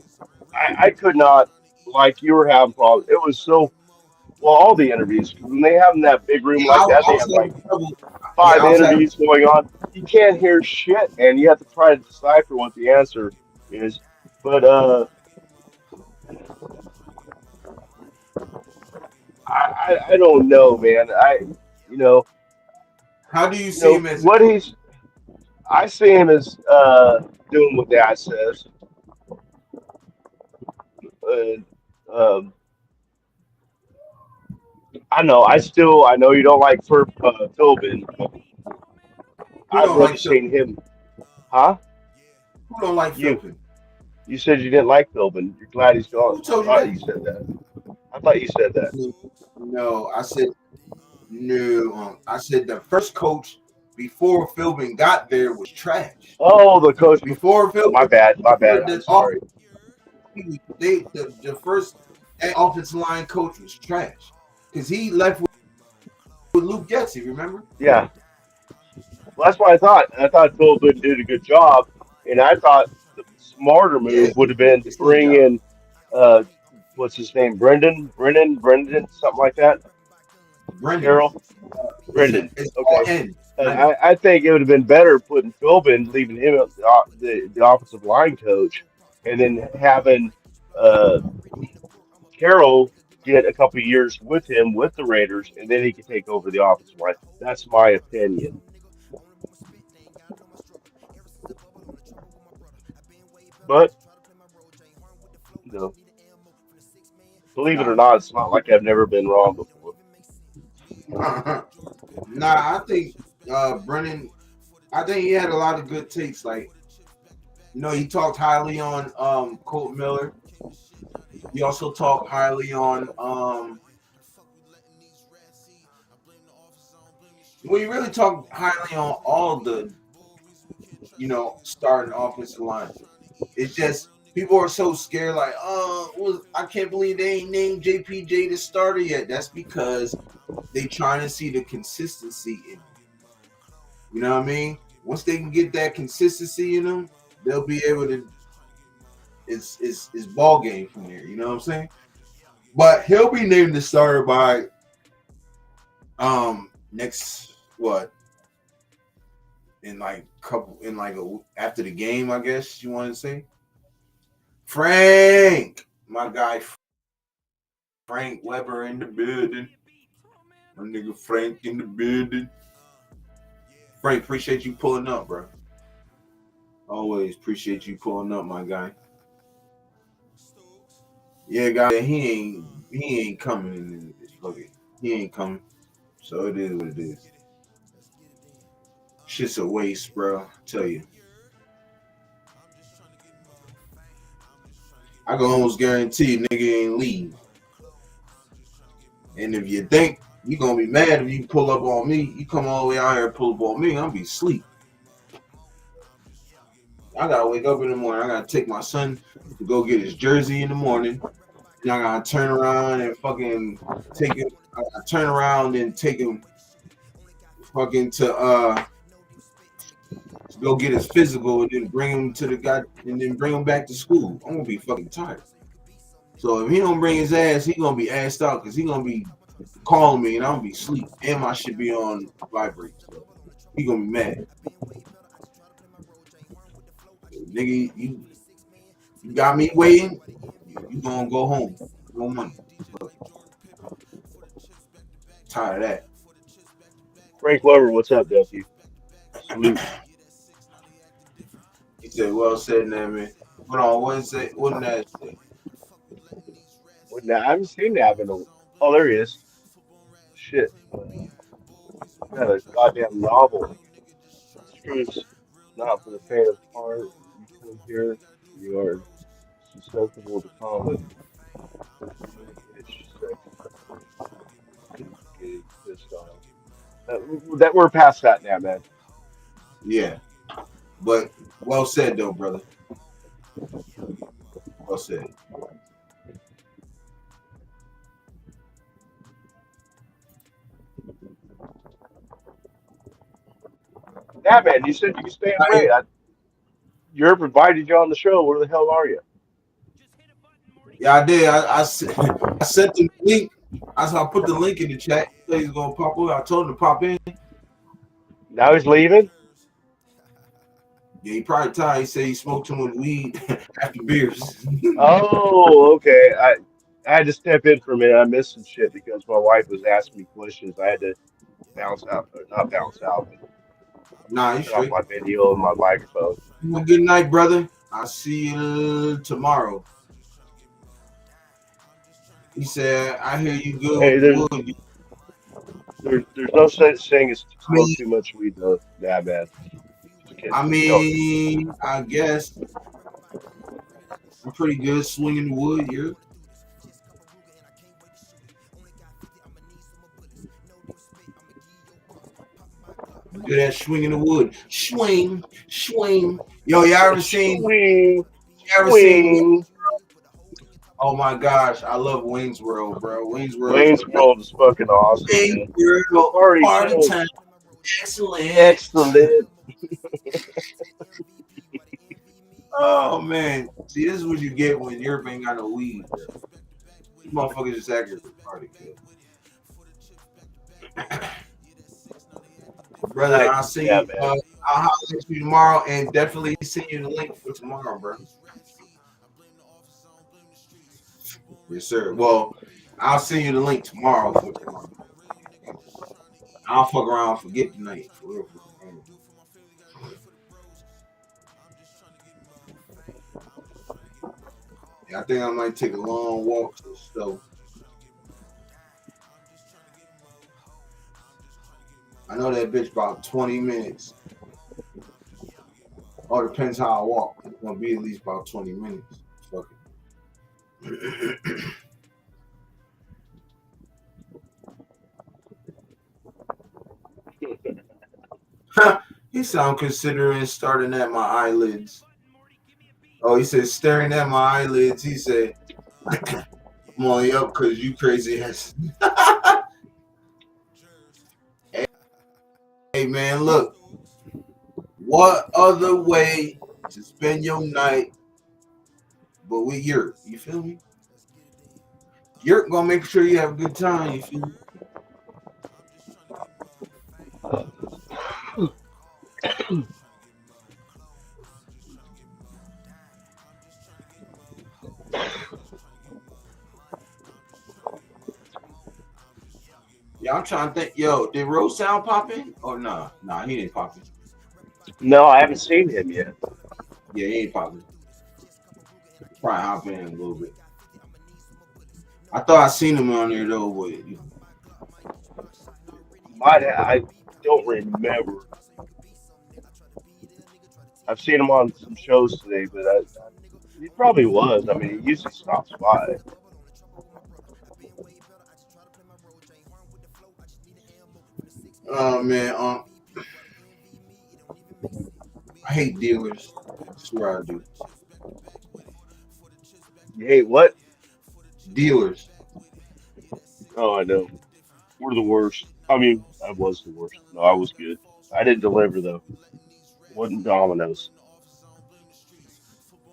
I could not, like you were having problems. It was so, well, all the interviews, 'cause when they have in that big room Yeah, like that, I they was have like having trouble. Yeah, five I was having. interviews going on. You can't hear shit, and you have to try to decipher what the answer is. But I don't know, man. You know, How do you see him as a what coach? I see him as doing what Dad says. And um, I know. I know you don't like Philbin. Who I'd don't rather like Phil? seen him, huh? Who don't like You Philbin? you said you didn't like Philbin. You're glad he's gone. Who I told you thought that? you said that. I thought you said that. No, I said no. I said the first coach before Philbin got there was trash. Oh, the coach. Before My Philbin, bad. My bad. I'm the sorry. the first offensive line coach was trash because he left with Luke Getsy. Remember? Yeah. Well, that's what I thought. I thought Philbin did a good job, and I thought the smarter Yeah, move would have been to it's his bring job. in what's his name, Brendan, something like that. Brendan. Carroll, Brendan. It's all Okay. in. I think it would have been better putting Philbin, leaving him as the offensive line coach, and then having uh, Carroll get a couple of years with him with the Raiders, and then he can take over the offensive line. That's my opinion. But you know, believe it or Nah, not, it's not like I've never been wrong before. nah. I think Brennan. I think he had a lot of good takes. Like, he talked highly on Colt Miller. He also talked highly on we really talked highly on all the starting offensive line. It's just people are so scared, like, I can't believe they ain't named JPJ the starter yet. That's because they trying to see the consistency in him. You know what I mean? Once they can get that consistency in them, they'll be able to. It's ball game from here. You know what I'm saying? But he'll be named the starter by next what in like after the game, I guess you want to say. Frank, my guy Frank Weber in the building. My nigga Frank in the building. Frank, appreciate you pulling up, bro. Always appreciate you pulling up, my guy. Yeah, guy, he ain't coming in this fucking. He ain't coming. So it is what it is. Shit's a waste, bro. I tell you. I can almost guarantee nigga ain't leave. And if you think you gonna be mad if you pull up on me, you come all the way out here and pull up on me, I'm be asleep. I gotta wake up in the morning. I gotta take my son to go get his jersey in the morning. And I gotta turn around and fucking take him. I gotta turn around and take him fucking to go get his physical and then bring him to the guy and then bring him back to school. I'm gonna be fucking tired. So if he don't bring his ass, he gonna be assed out because he gonna be calling me and I'm gonna be asleep and my shit be on vibrate. So he gonna be mad. Nigga, you got me waiting. You gonna go home. No money. Tired of that. Frank Weber, what's up, Duffy? Salute. He said, well said, man. Hold on, what is it? What did that say? I haven't seen that in a. Oh, there he is. Shit. Got a goddamn novel. Truth's not for the faint of heart. You come here, you are susceptible to comment. Get pissed off. That we're past that now, man. Yeah. But well said though, brother. Well said. Yeah, man. You said you could stay away. Europe invited you on the show. Where the hell are you? Yeah, I did. I sent the link. I put the link in the chat. He said he's gonna pop up. I told him to pop in. Now he's leaving. Yeah, he probably tired. He said he smoked too much weed after beers. Oh, okay. I had to step in for a minute. I missed some shit because my wife was asking me questions. I had to bounce out, or not bounce out, but Nah, you turn off straight. my video and my microphone. Well, good night, brother. I'll see you tomorrow. He said, I hear you good. Hey, with there's no such thing as smoke too much weed, though. Nah, man. I mean, I guess I'm pretty good swinging the wood here. Good at swinging the wood. Swing, swing. Yo, y'all ever seen? Swing, seen? Oh my gosh, I love Wayne's World, bro. Wayne's World is fucking awesome. Wayne's World, party time. Excellent. Excellent. Oh man, see, this is what you get when Europe ain't got no weed. These motherfuckers just acting party, kid. Brother, I'll see you. I'll holler at you tomorrow, and definitely send you the link for tomorrow, bro. Yes, sir. Well, I'll send you the link tomorrow for tomorrow. I'll fuck around and forget tonight. For real. Yeah, I think I might take a long walk to the stove. I know that bitch about 20 minutes. Oh, depends how I walk. It's gonna be at least about 20 minutes. Fuck it. He said I'm considering starting at my eyelids. Oh, he said staring at my eyelids. He said I'm only up because you crazy ass. Hey man, look. What other way to spend your night but with Yurt? You feel me? Yurt gonna make sure you have a good time. You feel me? Yeah, I'm trying to think. Yo, did Rose Sound pop in? Or nah, he didn't pop in. No, I haven't seen him yet. Yeah, he ain't popping. Probably hop in a little bit. I thought I seen him on there though, but you know. I don't remember. I've seen him on some shows today, but he probably was. I mean, he usually stops by. Oh man, I hate dealers. I swear I do. You hate what? Dealers. Oh, I know. We're the worst. I mean, I was the worst. No, I was good. I didn't deliver though. It wasn't Domino's.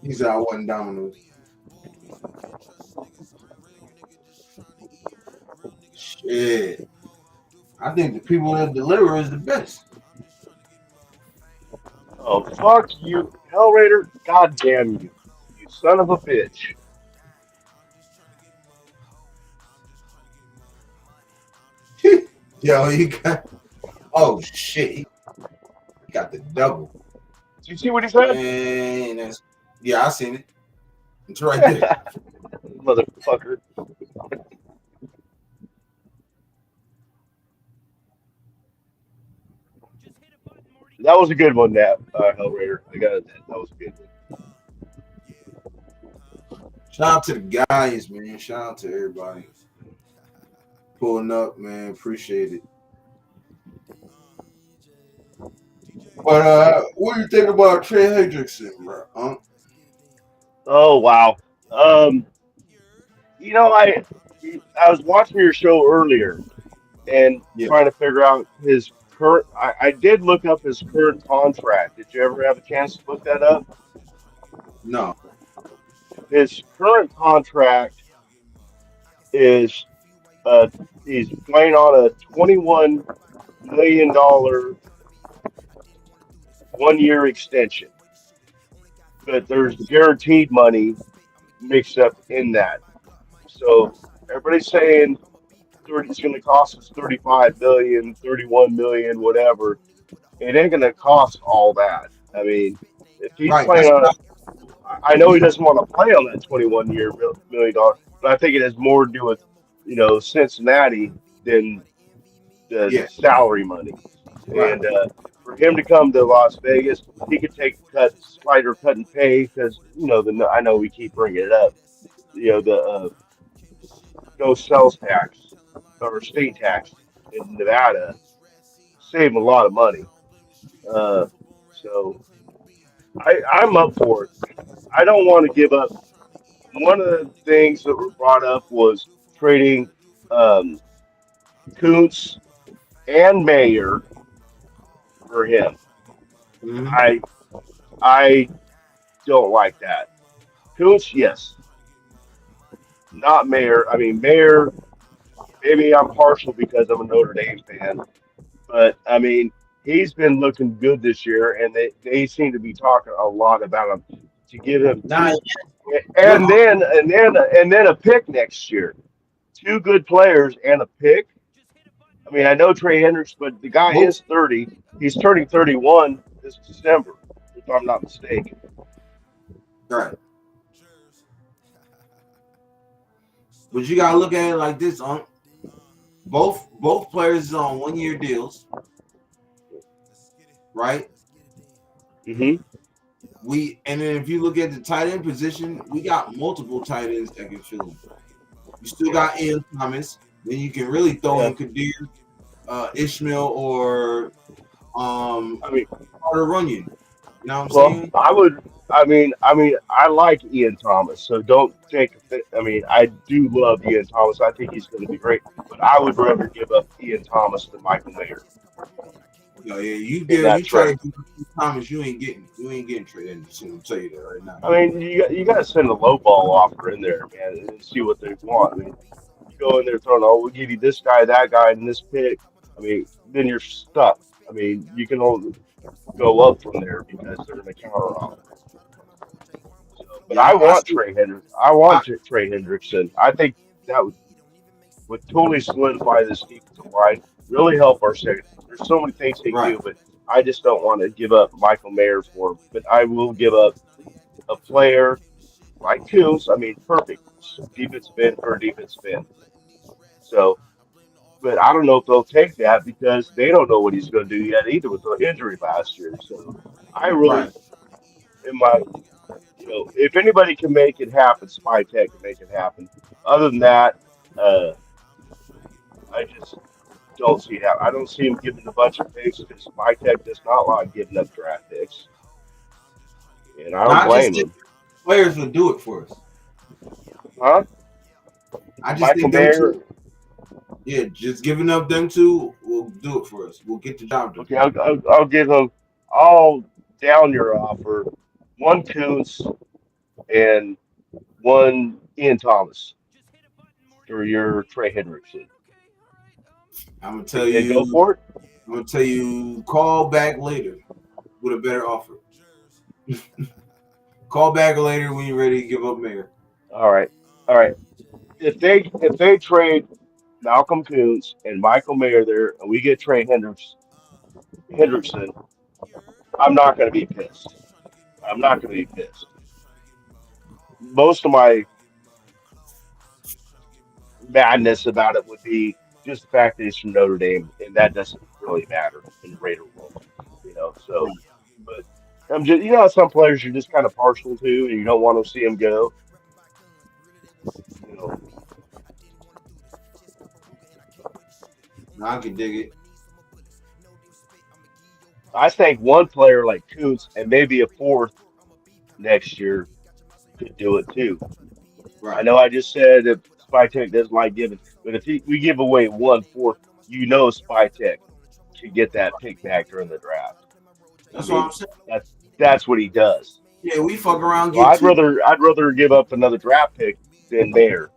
He said I wasn't Domino's. Shit. I think the people that deliver is the best. Oh, fuck you, Hellraider. God damn you. You son of a bitch. Yo, he got. Oh, shit. He got the double. Did you see what he said? And that's, yeah, I seen it. It's right there. Motherfucker. That was a good one, that Hellraider. I got it. That was a good one. Shout out to the guys, man. Shout out to everybody pulling up, man. Appreciate it. But what do you think about Trey Hendrickson, bro? Huh? Oh wow. You know, I was watching your show earlier and trying to figure out his current. I did look up his current contract. Did you ever have a chance to look that up? No. His current contract is he's playing on a $21 million 1 year extension, but there's guaranteed money mixed up in that. So everybody's saying 30, it's going to cost us 35 million, 31 million, whatever. It ain't going to cost all that. I mean, if he's Right. playing That's on, what I know he doesn't want to play on that 21 year million dollar, but I think it has more to do with Cincinnati than the yeah. salary money. Right. And for him to come to Las Vegas, he could take a slighter cut and pay because I know we keep bringing it up. The no sales tax or state tax in Nevada save him a lot of money. So I'm up for it. I don't want to give up. One of the things that were brought up was trading um, Kuntz and Mayer for him. Mhm. I don't like that. Kuntz, yes. Not Mayer. I mean, Mayer, maybe I'm partial because I'm a Notre Dame fan, but I mean, he's been looking good this year, and they seem to be talking a lot about him to give him Nah, and then a pick next year. Two good players and a pick. I mean, I know Trey Hendricks, but the guy both is 30. He's turning 31 this December, if I'm not mistaken. right. But you gotta look at it like this: on both players is on 1 year deals, right? Mm-hmm. And then if you look at the tight end position, we got multiple tight ends that can fill them. You still got Ian Thomas. Then you can really throw in Kadir, Ishmael, or I mean, Carter Runyon. You know what I'm well, saying? I like Ian Thomas, so don't take. I mean, I do love Ian Thomas. I think he's going to be great, but I would rather give up Ian Thomas than Michael Mayer. Yeah, you that try trade. to do Thomas, you ain't getting Trey Anderson. I'll tell you that right now. I mean, you got to send a low ball offer in there, man, and see what they want. I mean, you go in there throwing, oh, we'll give you this guy, that guy, and this pick. I mean, then you're stuck. I mean, you can only go up from there because they're going to counter offer. So, but Yeah, I want still, Trey Hendricks. I want Trey Hendrickson. I think that would totally solidify this defensive line, really help our second. There's so many things they right. do, but I just don't want to give up Michael Mayer for him. But I will give up a player like Kuntz. I mean, perfect defensive end for a defensive end. So, but I don't know if they'll take that because they don't know what he's going to do yet either with the injury last year. So I really, Right. in my, if anybody can make it happen, Spy Tech can make it happen. Other than that, I just don't see how. I don't see him giving a bunch of picks because Spy Tech does not like giving up draft picks, and I don't Now, I just blame think him. players will do it for us. Huh? I just Michael think them Mayer. two. Yeah, just giving up them two will do it for us. We'll get the job done. Okay, I'll give him. I'll down your offer. One Kuntz and one Ian Thomas for your Trey Hendrickson. I'm gonna tell And go you. for it. I'm gonna tell you. Call back later with a better offer. Call back later when you're ready to give up Mayer. All right. If they trade Malcolm Kuntz and Michael Mayer there, and we get Trey Hendrickson, I'm not going to be pissed. I'm not going to be pissed. Most of my madness about it would be just the fact that he's from Notre Dame, and that doesn't really matter in the Raider world, So, but I'm just, some players you're just kind of partial to, and you don't want to see them go. I can dig it. I think one player like Kuntz and maybe a fourth next year could do it too. Right. I know I just said that Spy Tech doesn't like giving, but if we give away 1/4, Spy Tech should get that pick back during the draft. That's I what mean, I'm saying. that's what he does. Yeah, we fuck around, So get I'd two. rather give up another draft pick than Mayer.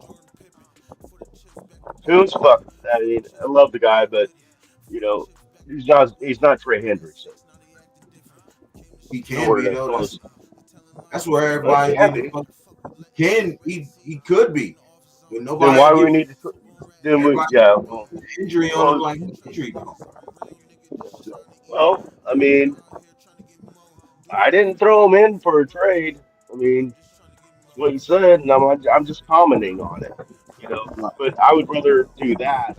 Coons, fuck. I mean, I love the guy, but you know, he's not Trey Hendrickson. He can Nowhere be to though. close. That's where Well, everybody it can getting be. fuck. He could be, but Then nobody why we give need to? Then we everybody yeah. Well, injury on him well, like he's injury prone. well, I mean, I didn't throw him in for a trade. I mean, it's what you said, and I'm just commenting on it. You know, but I would rather do that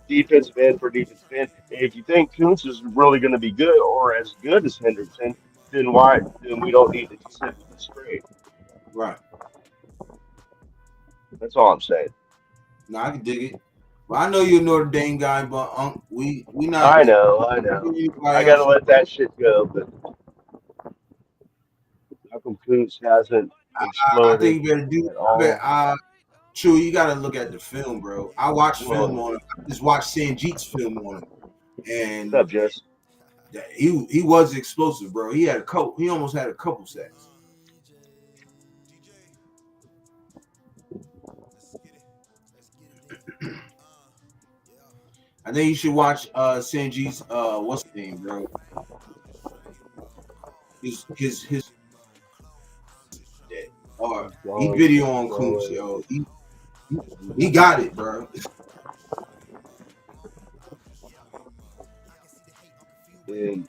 defensive end for defensive end. If you think Kuntz is really going to be good or as good as Hendrickson, then why? Then we don't need to consider this trade. Right. That's all I'm saying. No, I can dig it. Well, I know you're a Notre Dame guy, but we not. I know. I gotta let that shit go. But Malcolm Kuntz hasn't I exploded think you better do at all. that. True, you got to look at the film, bro. I watched film on him. I just watched Sanjeet's film on him, and What's up, Jess? he was explosive, bro. He almost had a couple sacks. I think you should watch Sanjeet's what's the name, bro? His he video on Kuntz, yo. He got it, bro. In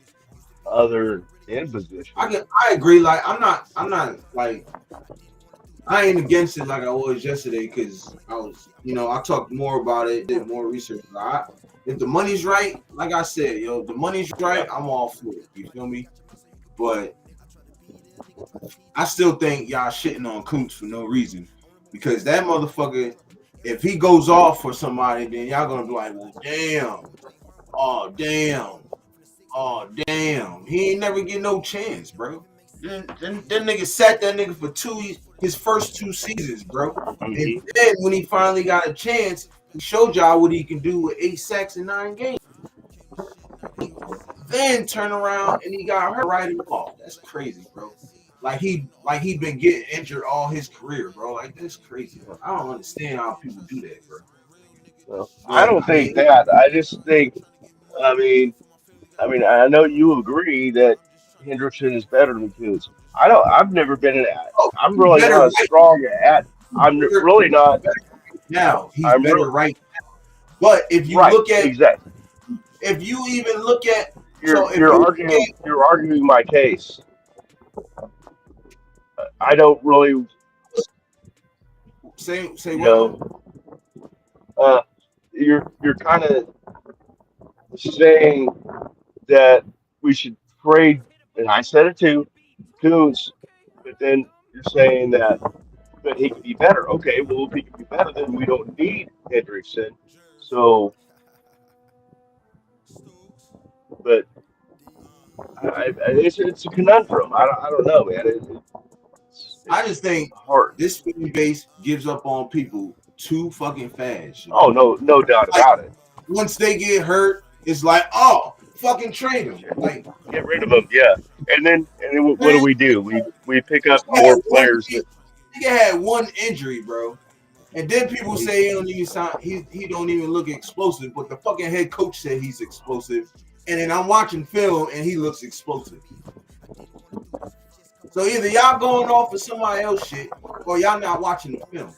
other end positions, I agree. Like I'm not like I ain't against it like I was yesterday because I was, I talked more about it, did more research. If the money's right, like I said, if the money's right, I'm all for it. You feel me? But I still think y'all shitting on Kuntz for no reason because that motherfucker, if he goes off for somebody, then y'all gonna be like, well, damn, oh damn, he ain't never get no chance, bro. Then nigga sat that nigga for his first 2 seasons, bro. And then when he finally got a chance, he showed y'all what he can do with 8 sacks in 9 games. Then turn around and he got hurt right off. That's crazy, bro. Like he been getting injured all his career, bro. Like that's crazy. Bro. I don't understand how people do that, bro. Well, I don't think that. I just think, I mean, I know you agree that Hendrickson is better than Kuntz. I've never been an. I'm really not as strong at. I'm really not. Now he's better right now. But if you look at exactly, if you even look at, you're arguing my case. I don't really say what. You're kind of saying that we should trade, and I said it too, Kuntz, but then you're saying that he could be better. Okay, well, if he could be better, then we don't need Hendrickson. So, but it's a conundrum. I don't know, man. I just think this fan base gives up on people too fucking fast. Oh, no doubt about it. Once they get hurt, it's like, oh, fucking trade them. Like, get rid of them, yeah. And then what do? We pick up more players. He had 1 injury, bro. And then people say he don't even look explosive, but the fucking head coach said he's explosive. And then I'm watching film and he looks explosive. So either y'all going off for somebody else shit or y'all not watching the film.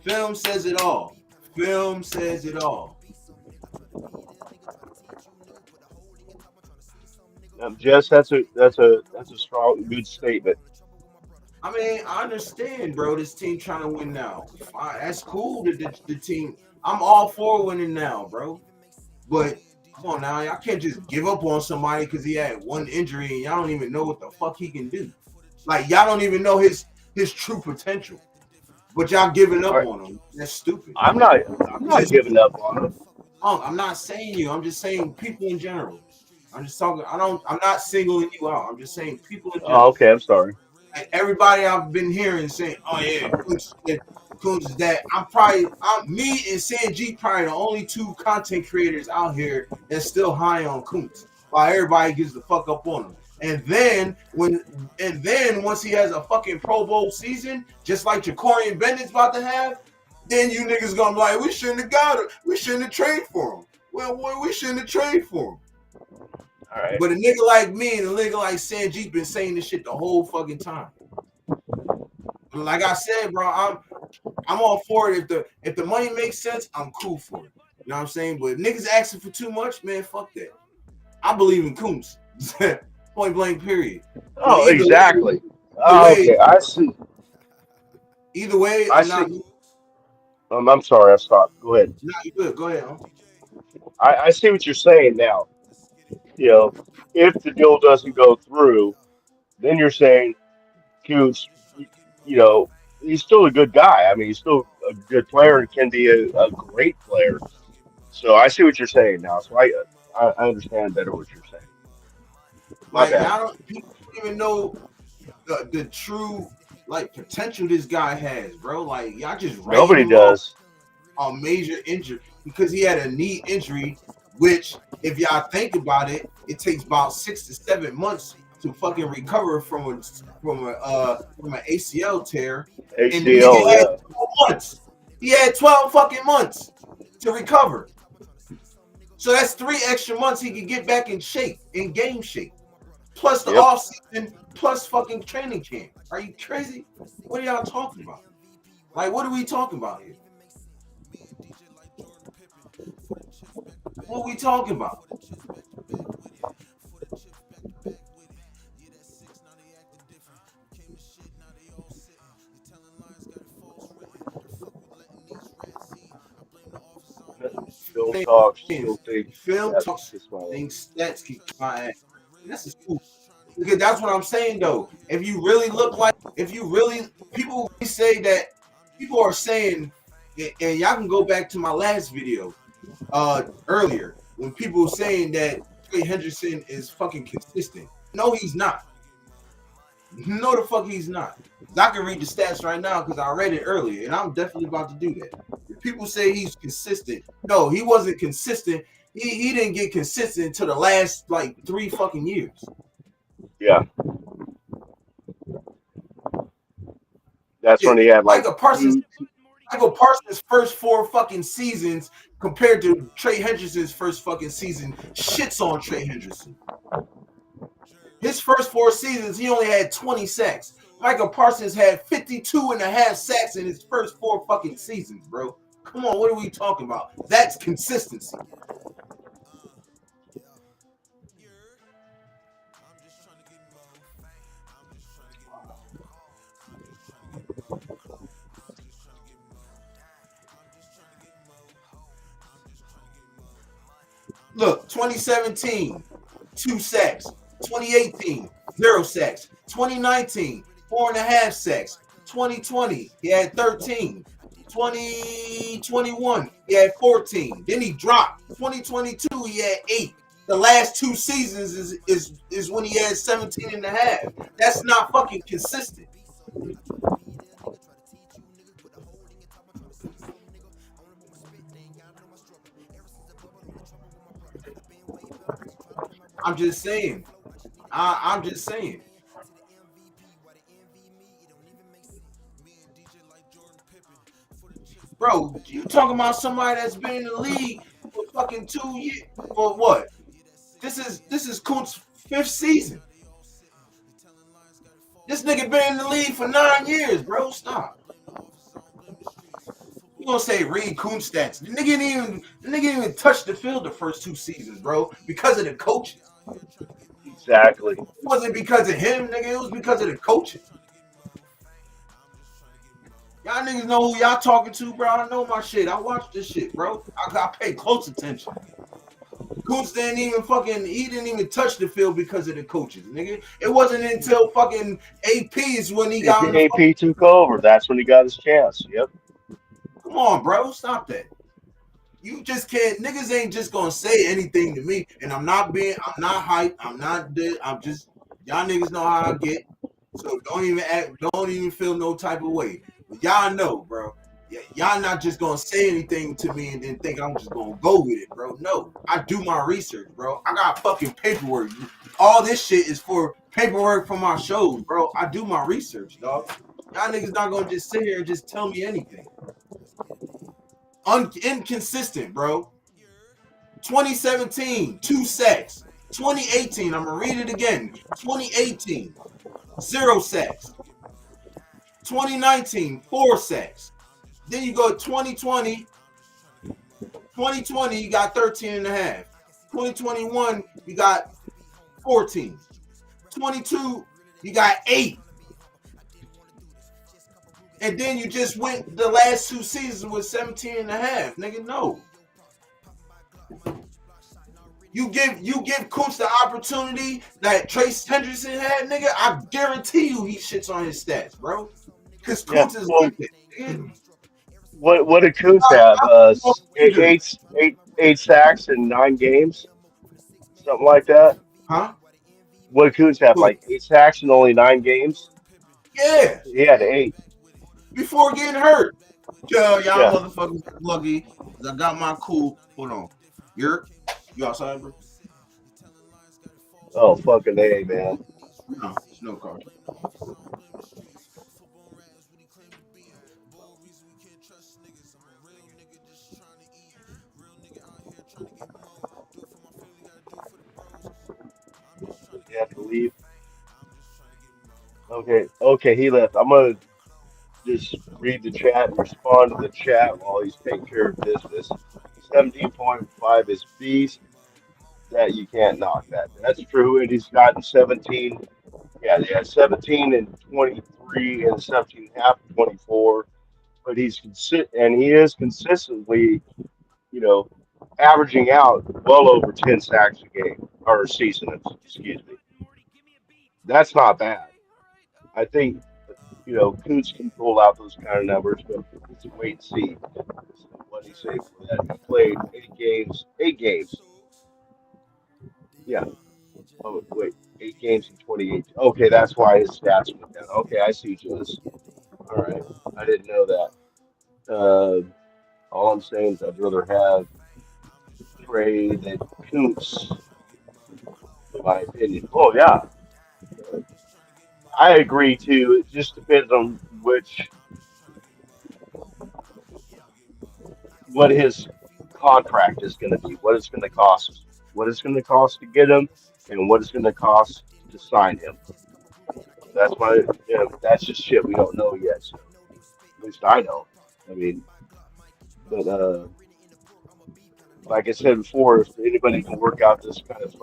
Film says it all. Film says it all. Jess, that's a strong, good statement. I mean, I understand, bro. This team trying to win now. That's cool. The team. I'm all for winning now, bro. But come on now, y'all can't just give up on somebody because he had 1 injury and y'all don't even know what the fuck he can do. Like y'all don't even know his true potential. But y'all giving up on him. That's stupid. I'm not giving up on him. I'm not saying you. I'm just saying people in general. I'm just talking. I'm not singling you out. I'm just saying people in general. Oh, okay. I'm sorry. Like everybody I've been hearing saying, "Oh yeah, Coons is that I'm me and Sanjeet probably the only two content creators out here that's still high on Coons, while everybody gets the fuck up on him. And then once he has a fucking Pro Bowl season, just like Jacorian Bennett's about to have, then you niggas gonna be like, we shouldn't have got it. We shouldn't have traded for him. Well, we shouldn't have traded for him. All right. But a nigga like me and a nigga like Sanjeet been saying this shit the whole fucking time. Like I said, bro, I'm all for it. If the money makes sense, I'm cool for it. You know what I'm saying? But if niggas asking for too much, man, fuck that. I believe in Coons. Point blank, period. Oh, exactly. Okay, I see. Either way, I'm sorry, I stopped. Go ahead. No, you good. Go ahead. Huh? I see what you're saying now. You know, if the deal doesn't go through, then you're saying, Coons, you know, he's still a good guy. I mean, he's still a good player and can be a great player. So I see what you're saying now. So I understand better what you're saying. Like, people don't even know the true like potential this guy has, bro. Like, y'all just nobody does a major injury because he had a knee injury, which, if y'all think about it, it takes about 6 to 7 months to fucking recover from an ACL tear. ACL, and had 12 months. He had 12 fucking months to recover. So that's 3 extra months he could get back in shape, in game shape. Plus the offseason, plus fucking training camp. Are you crazy? What are y'all talking about? Like, what are we talking about here? What are we talking about? Film talks. Film talks. Stats keep my ass. This is cool. Because that's what I'm saying though. If you really people say that, people are saying, and y'all can go back to my last video earlier when people were saying that Trey Hendrickson is fucking consistent. No, he's not. No, the fuck he's not. I can read the stats right now because I read it earlier, and I'm definitely about to do that. If people say he's consistent, no, he wasn't consistent. He didn't get consistent until the last like 3 fucking years. Yeah. That's when he had like Michael Parsons' first 4 fucking seasons compared to Trey Hendrickson's first fucking season shits on Trey Hendrickson. His first 4 seasons, he only had 20 sacks. Michael Parsons had 52.5 sacks in his first 4 fucking seasons, bro. Come on, what are we talking about? That's consistency. Look, 2017, 2 sacks. 2018, 0 sacks. 2019, 4.5 sacks. 2020, he had 13. 2021, he had 14. Then he dropped. 2022, he had 8. The last 2 seasons is when he had 17.5. That's not fucking consistent. I'm just saying. I'm just saying. Bro, you talking about somebody that's been in the league for fucking 2 years? For what? This is Kuntz' 5th season. This nigga been in the league for 9 years, bro. Stop. You gonna say read Kuntz stats? The nigga didn't even touch the field the first 2 seasons, bro, because of the coaches. Exactly. It wasn't because of him, nigga. It was because of the coaches. Y'all niggas know who y'all talking to, bro. I know my shit. I watch this shit, bro. I pay close attention. Kuntz didn't even touch the field because of the coaches, nigga. It wasn't until fucking AP is when he got AP took over. That's when he got his chance. Yep. Come on, bro. Stop that. You just can't. Niggas ain't just gonna say anything to me. And I'm not hyped. I'm not dead. I'm just, y'all niggas know how I get. So don't even feel no type of way. But y'all know, bro. Y'all not just gonna say anything to me and then think I'm just gonna go with it, bro. No, I do my research, bro. I got fucking paperwork. All this shit is for paperwork for my shows, bro. I do my research, dog. Y'all niggas not gonna just sit here and just tell me anything. Inconsistent, bro. 2017, 2 sacks. 2018, I'm gonna read it again. 2018, 0 sacks. 2019, 4 sacks. Then you go 2020. 2020, you got 13 and a half. 2021, you got 14. 22, you got 8. And then you just went the last 2 seasons with 17 and a half. Nigga, no. You give Coots the opportunity that Trace Hendrickson had, nigga. I guarantee you he shits on his stats, bro. Because Coots is like it. What did Coots have? Eight sacks in 9 games, something like that. Huh? What did Coots have? Like 8 sacks in only 9 games. Yeah. He had 8 before getting hurt. Y'all Yeah. motherfuckers lucky. I got my cool. Hold on. You outside, bro? Oh, fucking A, man. No, no car. You have to leave. Okay, he left. I'm gonna just read the chat and respond to the chat while he's taking care of business. 17.5 is beast that you can't knock that. That's true, and he's gotten 17. Yeah, 17 and 23 and 17 and a half, 24. But he's and he is consistently, you know, averaging out well over 10 sacks a game or a season. Excuse me. That's not bad. I think, you know, Coots can pull out those kind of numbers, but let's wait and see what he say for that. He played 8 games. 8 games. Yeah. Oh wait, 8 games in 28. Okay, that's why his stats went down. Okay, I see, Jules. All right, I didn't know that. All I'm saying is I'd rather have Trey than Coots, in my opinion. Oh yeah, I agree too. It just depends on what his contract is going to be, what it's going to cost, what it's going to cost to get him, and what it's going to cost to sign him. That's why, that's just shit we don't know yet. So, at least I don't. I mean, but like I said before, if anybody can work out this kind of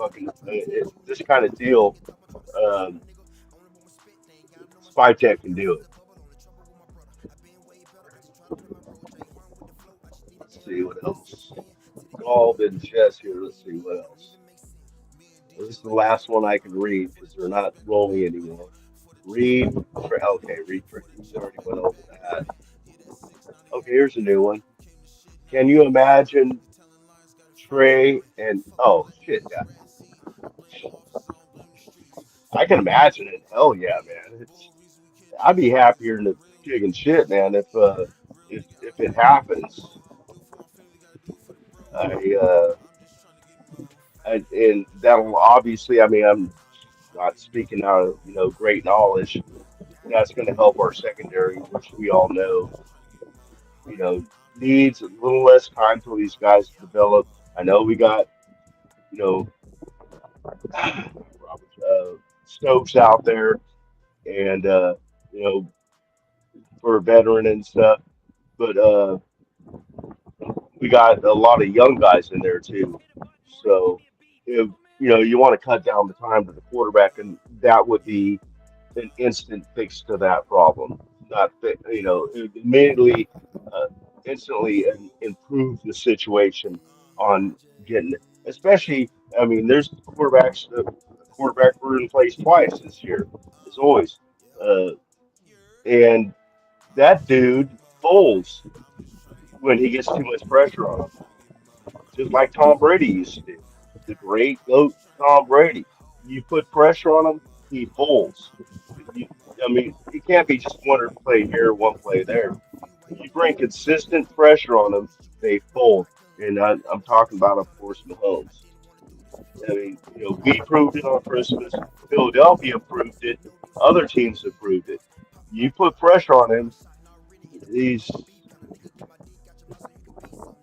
this kind of deal, Spy Tech can do it. Let's see what else. All been chess here. Let's see what else. This is the last one I can read because they're not rolling anymore. Read. Okay, read. He's already went over that. Okay, here's a new one. Can you imagine Trey and oh shit, yeah. I can imagine it. Hell yeah, man. I'd be happier than the chicken shit, man. If it happens, and that'll obviously. I mean, I'm not speaking out of great knowledge. That's going to help our secondary, which we all know, needs a little less time for these guys to develop. I know we got, Stokes out there, and for a veteran and stuff, but we got a lot of young guys in there too. So if you want to cut down the time to the quarterback, and that would be an instant fix to that problem. Not it would immediately, instantly improve the situation on getting, especially. I mean, there's quarterbacks. The quarterback room plays twice this year, as always, and that dude folds when he gets too much pressure on him, just like Tom Brady used to do. The great GOAT Tom Brady. You put pressure on him, he folds. I mean, it can't be just one play here, one play there. you bring consistent pressure on them, they fold. And I'm talking about, of course, Mahomes. I mean, we proved it on Christmas. Philadelphia proved it. Other teams have proved it. You put pressure on him, he's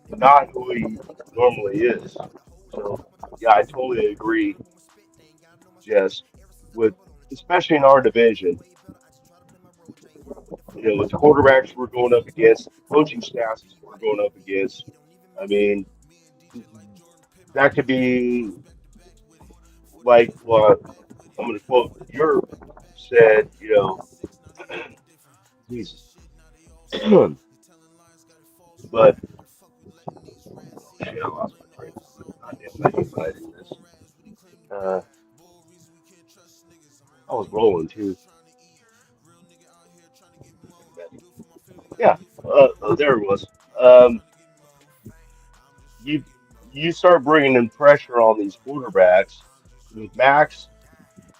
not who he normally is. So, yeah, I totally agree, Jess, with especially in our division, with the quarterbacks we're going up against, coaching staffs we're going up against. I mean, that could be like what I'm going to quote your said, Jesus. But shit, I lost my train. Goddamn, I did this. Uh, I was rolling too. Yeah, there it was. You you start bringing in pressure on these quarterbacks with Max.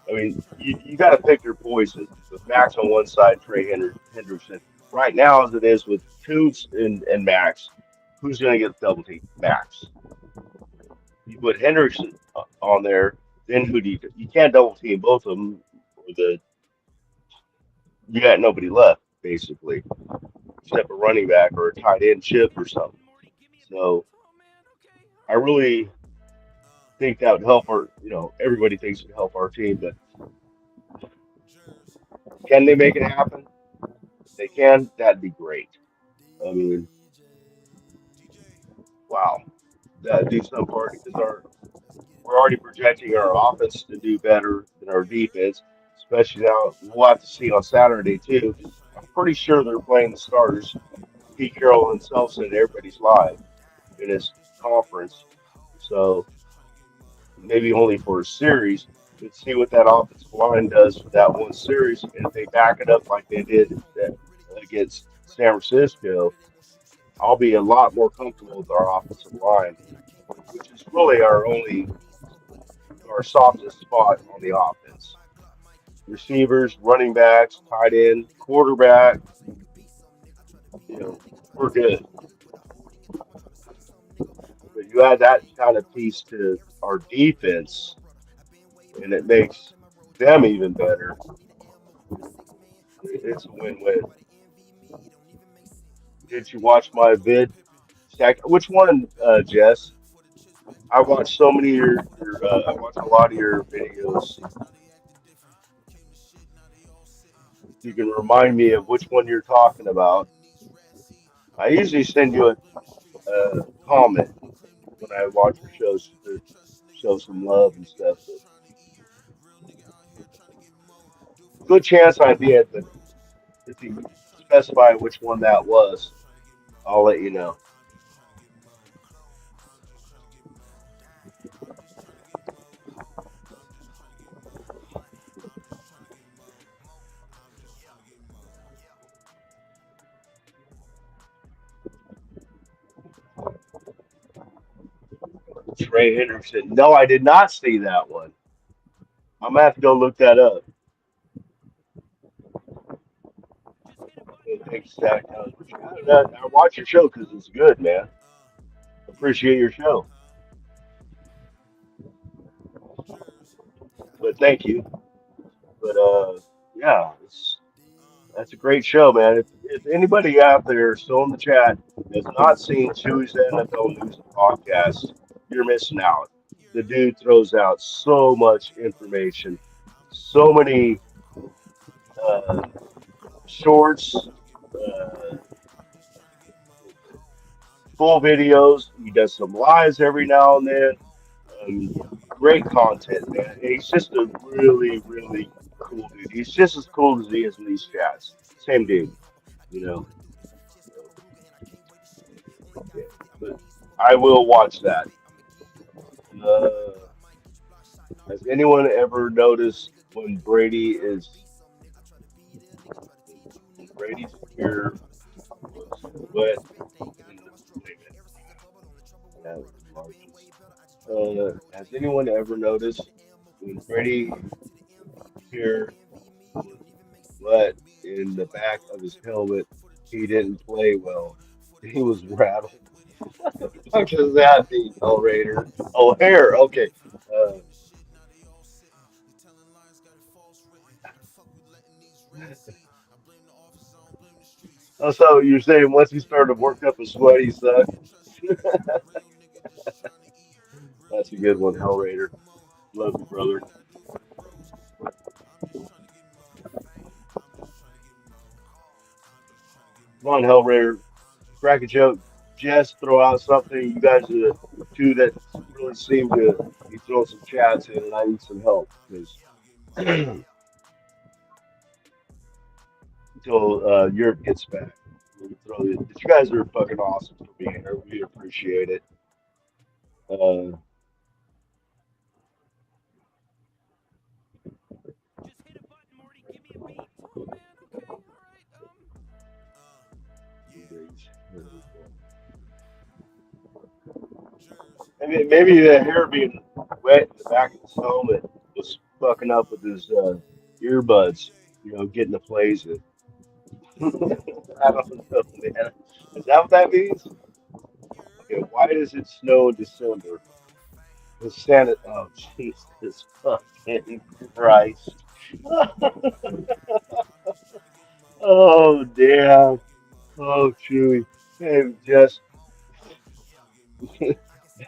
I mean, you got to pick your poison. With Max on one side, Trey Hendrickson. Right now, as it is with Coots and Max, who's going to get the double team? Max. You put Hendrickson on there, then who do you? You can't double team both of them. You got nobody left basically, except a running back or a tight end chip or something. So I really think that would help our. Everybody thinks it would help our team, but can they make it happen? If they can, that'd be great. I mean, wow, that'd do some part because we're already projecting our offense to do better than our defense, especially now. We'll have to see on Saturday too. I'm pretty sure they're playing the starters. Pete Carroll himself said everybody's live in his conference, so maybe only for a series. Let's see what that offensive line does for that one series, and if they back it up like they did against San Francisco, I'll be a lot more comfortable with our offensive line, which is really our softest spot on the offense. Receivers, running backs, tight end, quarterback, we're good. But you add that kind of piece to our defense, and it makes them even better. It's a win-win. Did you watch my vid? Which one, Jess? I watched so many of I watched a lot of your videos. You can remind me of which one you're talking about. I usually send you a comment when I watch your shows to show some love and stuff. But good chance I did, but if you specify which one that was, I'll let you know. Trey Hendrickson. No, I did not see that one. I'm gonna have to go look that up. Thanks, Zach. I watch your show because it's good, man. Appreciate your show. But thank you. But yeah, that's a great show, man. If anybody out there still in the chat has not seen Tuesday NFL News podcast, you're missing out. The dude throws out so much information, so many shorts, full videos. He does some lives every now and then. Great content, man. He's just a really, really cool dude. He's just as cool as he is in these chats. Same dude, Yeah. But I will watch that. Has anyone ever noticed when Brady's ear was wet? Has anyone ever noticed when Brady here was wet in the back of his helmet, he didn't play well. He was rattled. What the fuck does that mean, Hellraider? Oh, hair. Okay. Uh, oh, so you're saying once he started to work up a sweat, he sucked? That's a good one, Hellraider. Love you, brother. Come on, Hellraider. Crack a joke. Just throw out something. You guys are the two that really seem to be throwing some chats in, and I need some help because until Europe gets back. But you guys are fucking awesome for being here. We appreciate it. Uh, I mean, maybe the hair being wet in the back of his helmet was fucking up with his earbuds, getting the plays in. I don't know, man. Is that what that means? Okay, why does it snow in December? The Santa. Oh, Jesus fucking Christ. Oh, damn. Oh, Chewy. Hey, just.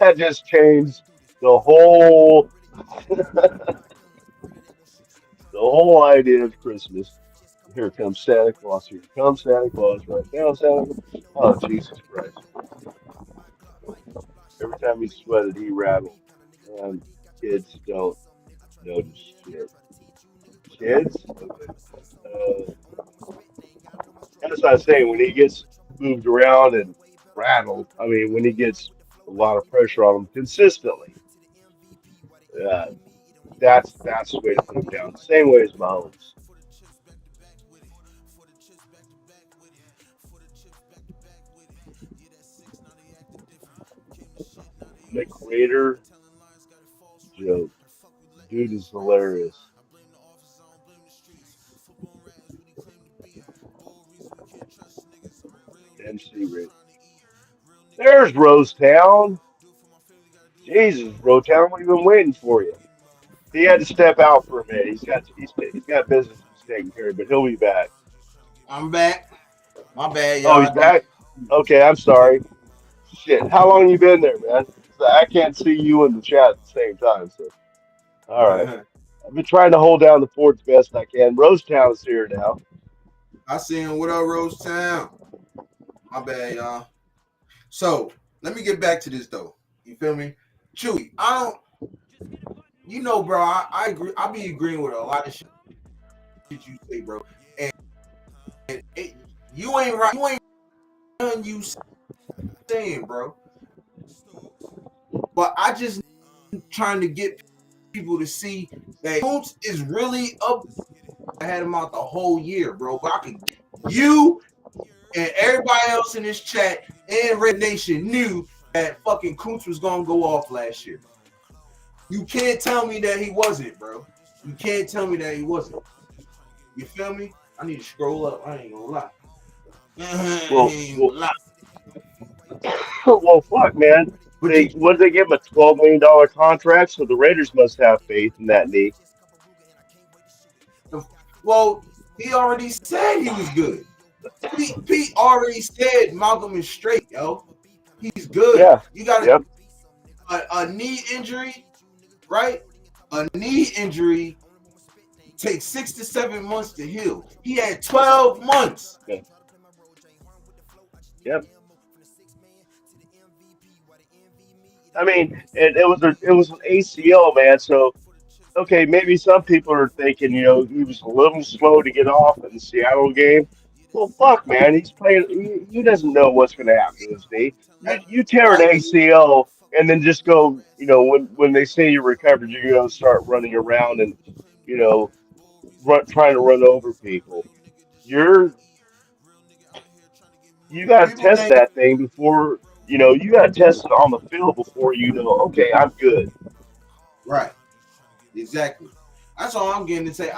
That just changed the whole. The whole idea of Christmas. Here comes Santa Claus. Here comes Santa Claus. Right now, Santa Claus. Oh, Jesus Christ. Every time he sweated, he rattled. And kids don't notice shit. Kids? Okay. That's what I was saying. When he gets moved around and rattled, I mean, when he gets a lot of pressure on him consistently, that's the way to put him down. Same way as Mahomes. McRaider joke. Dude is hilarious. MC Rich. There's Rosetown. Jesus, Rosetown, what have you been waiting for you? He had to step out for a minute. He's got business he's taking care of, but he'll be back. I'm back. My bad, y'all. Oh, he's back? Okay, I'm sorry. Shit, how long you been there, man? I can't see you in the chat at the same time, so. All right. I've been trying to hold down the fort the best I can. Rosetown is here now. I see him. What up, Rosetown? My bad, y'all. So, let me get back to this, though. You feel me? Chewy, bro, I agree. I be agreeing with a lot of shit you say, bro. And you ain't right. You ain't done you saying, bro. But I just trying to get people to see that Coons is really up. I had him out the whole year, bro. But I can you and everybody else in this chat and Red Nation knew that fucking Kuntz was gonna go off last year. You can't tell me that he wasn't, bro. You can't tell me that he wasn't. You feel me? I need to scroll up. I ain't gonna lie. Well, fuck, man. What did they give him, a $12 million contract? So the Raiders must have faith in that knee. Well, he already said he was good. Pete already said Malcolm is straight, yo. He's good. Yeah. You got a knee injury, right? A knee injury takes 6 to 7 months to heal. He had 12 months. Okay. Yep. I mean, it was an ACL, man. So, okay, maybe some people are thinking, he was a little slow to get off in the Seattle game. Well, fuck, man, he's playing. He doesn't know what's going to happen to his knee. You tear an ACL and then just go, when they say you recovered, you're going to start running around and, trying to run over people. You got to test that thing before. You got to test it on the field before okay, I'm good. Right. Exactly. That's all I'm getting to say.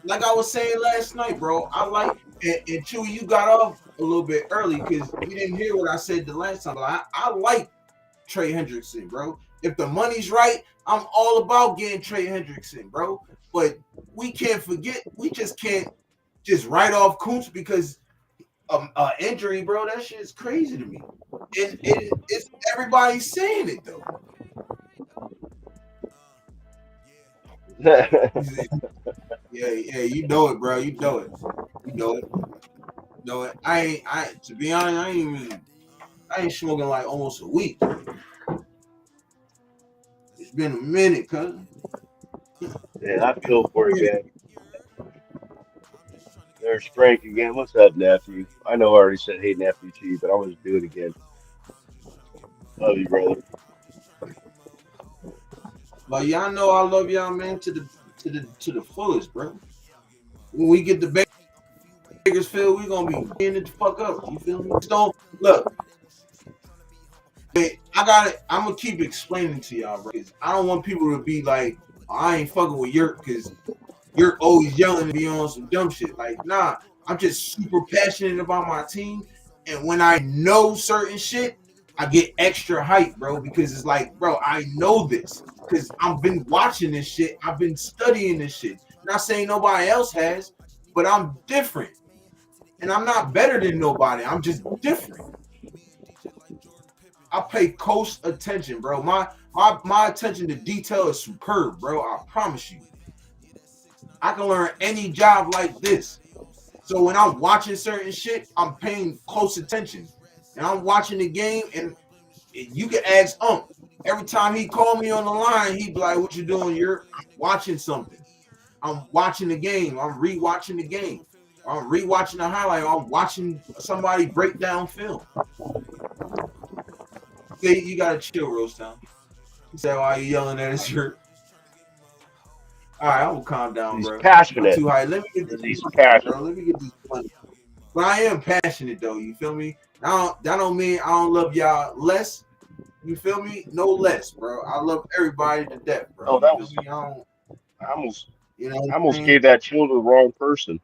like I was saying last night, bro. I like and Chewy, you got off a little bit early because you didn't hear what I said the last time. But I like Trey Hendrickson, bro. If the money's right, I'm all about getting Trey Hendrickson, bro. But we can't forget, we just can't just write off Kuntz because injury, bro. That shit is crazy to me. It's everybody's saying it though. Yeah, you know it, bro. You know it. To be honest, I ain't smoking like almost a week. It's been a minute, cuz. Man, I feel for you, man. There's Frank again. What's up, nephew? I know I already said hey, nephew to you, but I'm gonna do it again. Love you, brother. But y'all know I love y'all, man, to the fullest, bro. When we get to Bakersfield, we gonna be getting it the fuck up. You feel me? Just don't look. I'm gonna keep explaining to y'all, bro. I don't want people to be like, oh, I ain't fucking with Yurt because you're always yelling to be on some dumb shit. Like, nah, I'm just super passionate about my team. And when I know certain shit, I get extra hype, bro, because it's like, bro, I know this because I've been watching this shit. I've been studying this shit. Not saying nobody else has, but I'm different. And I'm not better than nobody. I'm just different. I pay close attention, bro. My attention to detail is superb, bro. I promise you. I can learn any job like this. So when I'm watching certain shit, I'm paying close attention. And I'm watching the game, and you can ask every time he called me on the line, he'd be like, what you doing? You're watching something. I'm watching the game. I'm rewatching the game. I'm rewatching the highlight. I'm watching somebody break down film. See, you gotta chill, Rosetown. He said, why are you yelling at his shirt? All right, I will calm down, He's bro. passionate. I'm too high. Let me get He's this passionate. bro. Let me get this money. But I am passionate, though. You feel me? That don't mean I don't love y'all less. You feel me? No less, bro. I love everybody to death, bro. Oh, that You was. feel me? I almost. You know, I almost gave that chill to the wrong person.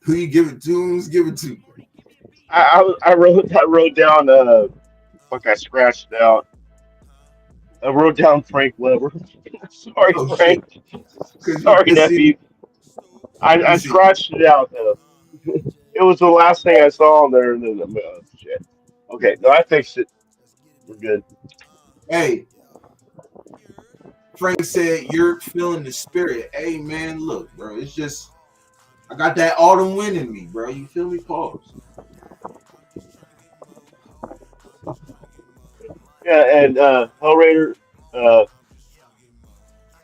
Who you give it to? Who's give it to? I wrote down. Fuck, I scratched it out. I wrote down Frank Weber. Sorry, Oh, Frank. shit. Sorry, nephew. I scratched it out though. It was the last thing I saw on there, and then shit. Okay, no, I fixed it. We're good. Hey, Frank said you're feeling the spirit. Hey, man, look, bro. It's just I got that autumn wind in me, bro. You feel me? Pause. Yeah, and Hellraider,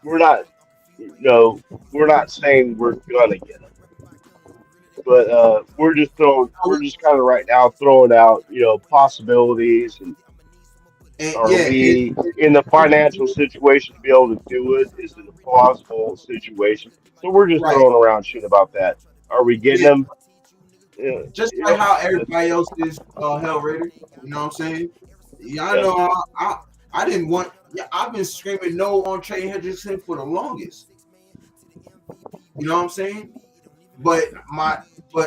we're not, we're not saying we're gonna get him, but we're just kind of right now throwing out, possibilities, and are we in the financial situation to be able to do it? Is it a plausible situation? So we're just throwing around shit about that. Are we getting them? Yeah, just like how everybody else is Hellraider. You know what I'm saying? Yeah, I know. I didn't want. Yeah, I've been screaming no on Trey Hendrickson for the longest. You know what I'm saying? But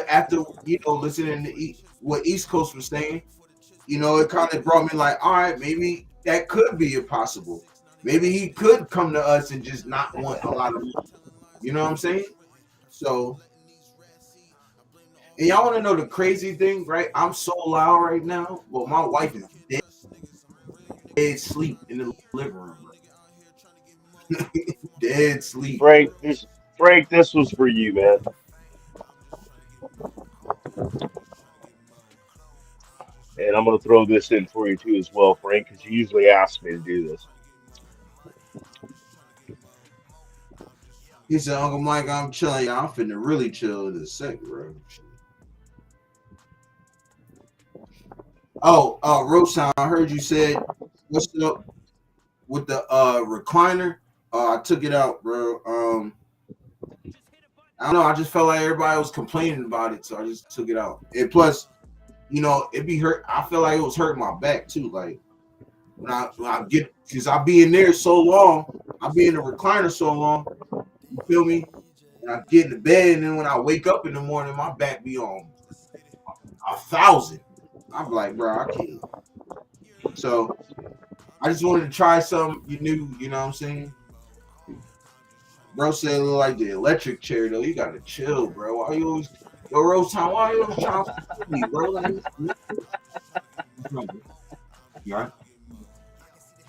after listening to what East Coast was saying, it kind of brought me like, all right, maybe that could be impossible. Maybe he could come to us and just not want a lot of money. You know what I'm saying? So, and y'all want to know the crazy thing, right? I'm so loud right now, but my wife is dead sleep in the living room. Dead sleep. Frank, this was for you, man. And I'm gonna throw this in for you too as well, Frank, because you usually ask me to do this. He said, Uncle Mike, I'm chilling. I'm finna really chill in a sec, bro. Oh, Roseanne, I heard you said, what's up with the recliner? I took it out, bro. I don't know. I just felt like everybody was complaining about it, so I just took it out. And plus, it be hurt. I feel like it was hurting my back too. Like when I get, because I be in there so long, I be in the recliner so long. You feel me? And I get into bed, and then when I wake up in the morning, my back be on 1,000. I'm like, bro, I can't. So I just wanted to try something new, you know what I'm saying? Bro said it look like the electric chair, though. You gotta chill, bro. Why you always, yo, Rose Town, why you always trying to f me, bro? Right?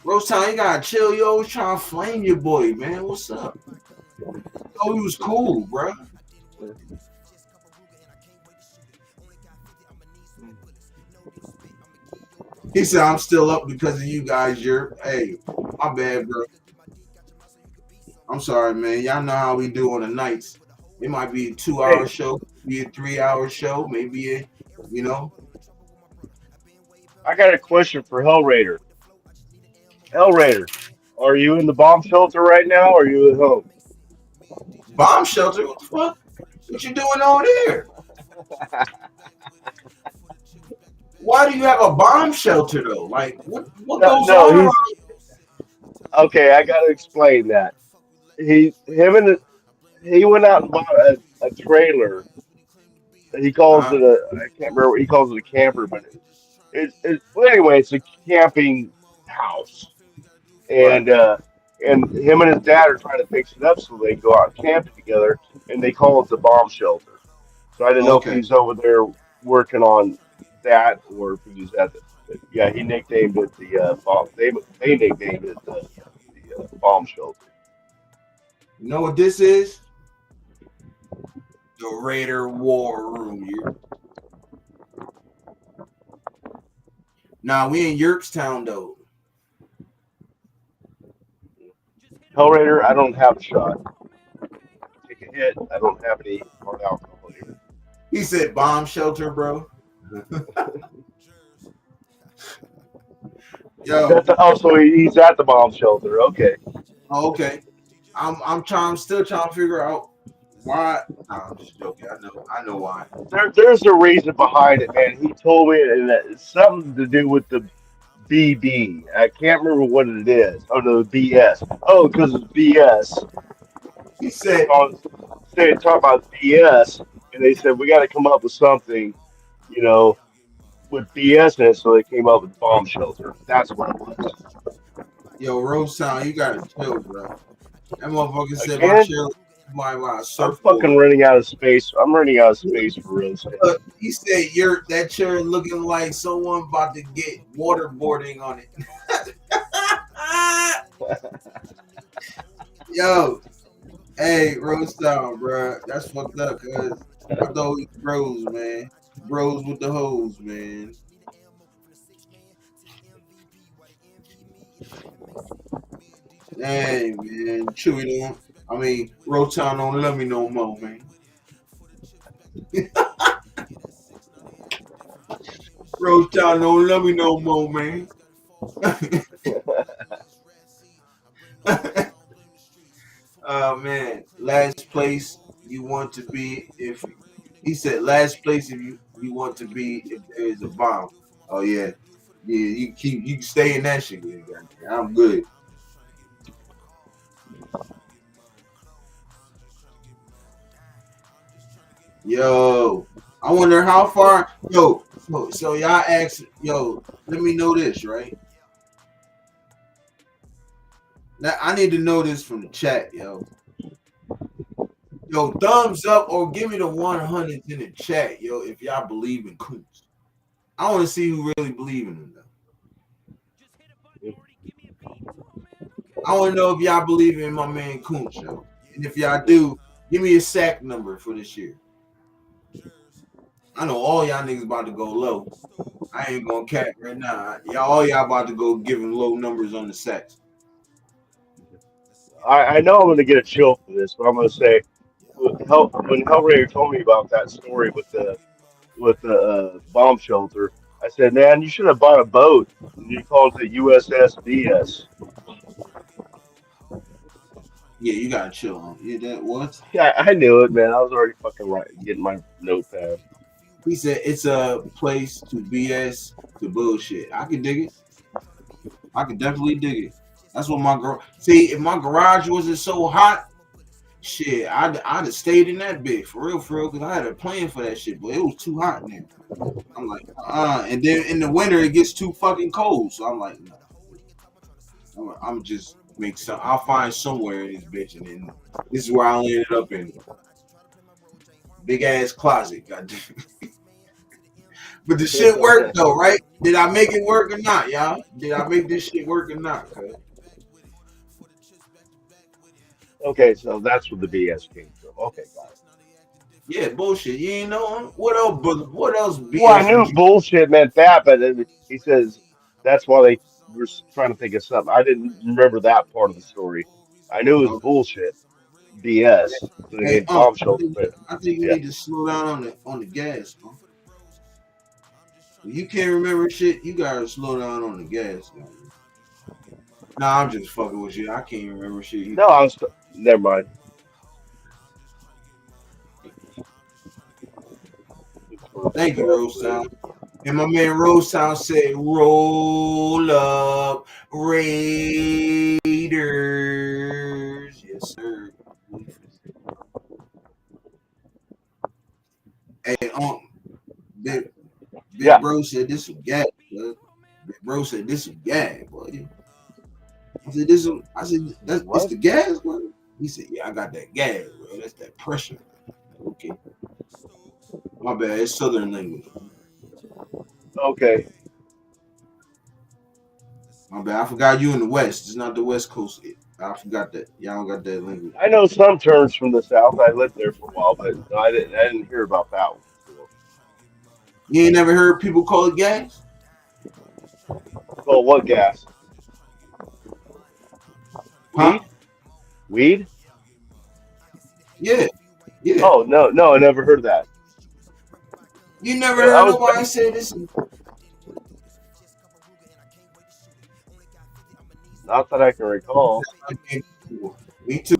Rose Town, you gotta chill. You always trying to flame your boy, man. What's up? Oh, he was cool, bro. He said, I'm still up because of you guys. Hey, my bad, bro. I'm sorry, man. Y'all know how we do on the nights. It might be a 2-hour show, be a 3-hour show, maybe a, you know. I got a question for Hell Raider. Hell Raider, are you in the bomb shelter right now, or are you at home? Bomb shelter? What the fuck? What you doing over there? Why do you have a bomb shelter though? Like, what goes on? Okay, I gotta explain that. He went out and bought a trailer. He calls it I can't remember what he calls it, a camper, but well, anyway, it's a camping house, and him and his dad are trying to fix it up so they can go out and camp together, and they call it the bomb shelter. So I didn't know if he's over there working on that or if he was at the, he nicknamed it the bomb. They nicknamed it the bomb shelter. You know what this is? The Raider War Room here. Nah, we in Yerkstown though. Hell Raider, I don't have a shot. Take a hit. I don't have any hard alcohol here. He said bomb shelter, bro. Yo. So he's at the bomb shelter. Okay. Oh, okay. I'm still trying to figure out why. Nah, I'm just joking. I know why. There's a reason behind it, man. He told me, and it's something to do with the BB. I can't remember what it is. Oh no, BS. Oh, because it's BS. He said, talk about BS, and they said we got to come up with something, you know, with BS in it. So they came up with bomb shelter. That's what it was. Yo, Rose Town, you gotta chill, bro. That motherfucker said my chill. I'm fucking running out of space. I'm running out of space for real. He said that chair looking like someone about to get waterboarding on it. Yo, hey, Rose Town, bro. That's fucked up, cuz I thought we bros, man. Bros with the hoes, man. Dang, man. Chewy don't. I mean, Rotown don't love me no more, man. Rotown don't love me no more, man. Oh, man. Last place you want to be if... He said last place if you want to be if there is a bomb. Oh, yeah. Yeah, you can stay in that shit. I'm good. Yo, I wonder how far. Yo, so y'all ask. Yo, let me know this, right? Now I need to know this from the chat, yo. Yo, thumbs up or give me the 100s in the chat, yo. If y'all believe in Kuntz, I want to see who really believe in him, though. I want to know if y'all believe in my man Kuntz, yo. And if y'all do, give me a sack number for this year. I know all y'all niggas about to go low. I ain't gonna cap right now. All y'all about to go giving low numbers on the sacks. I know I'm gonna get a chill for this, but I'm gonna say when Hellraider told me about that story with the bomb shelter, I said, man, you should have bought a boat. And you called it USS BS. Yeah, you gotta chill on. Yeah, that what? Yeah, I knew it, man. I was already fucking getting my notepad. He said it's a place to BS to bullshit. I can dig it. I can definitely dig it. That's what see, if my garage wasn't so hot, Shit, I'd have stayed in that bitch for real, because I had a plan for that shit, but it was too hot now. I'm like, and then in the winter it gets too fucking cold, so I'm like, no. I'm just make some. I'll find somewhere in this bitch, and then this is where I ended up in. Big ass closet, goddamn. But the shit worked though, right? Did I make it work or not, y'all? Did I make this shit work or not? Cuz? Okay, so that's where the BS came from. Okay, got it. Yeah, bullshit. You ain't know what else? But what else? BS Well, I knew bullshit meant that, but then he says that's why they were trying to think of something. I didn't remember that part of the story. I knew it was bullshit, BS. So they Hey, made bombshells. I think you Yeah. need to slow down on the gas, man. If you can't remember shit, you gotta slow down on the gas, man. Nah, I'm just fucking with you. I can't even remember shit. No, I was. Never mind. Thank you, Rose Town. And my man Rose Town said, "Roll up, Raiders." Yes, sir. Hey, Big Bro said this was gas. Big Bro said this was gas, boy. I said this. I said that's it's the gas, bro. He said, "Yeah, I got that gas, bro. That's that pressure." Okay. My bad. It's Southern language. Okay. My bad. I forgot you in the West. It's not the West Coast. I forgot that. Y'all got that language. I know some terms from the South. I lived there for a while, but no, I didn't hear about that one. You ain't never heard people call it gas? Well, what gas? Huh? Weed? Yeah. Yeah. Oh, no, I never heard that. You never heard nobody say this? Not that I can recall. Me too.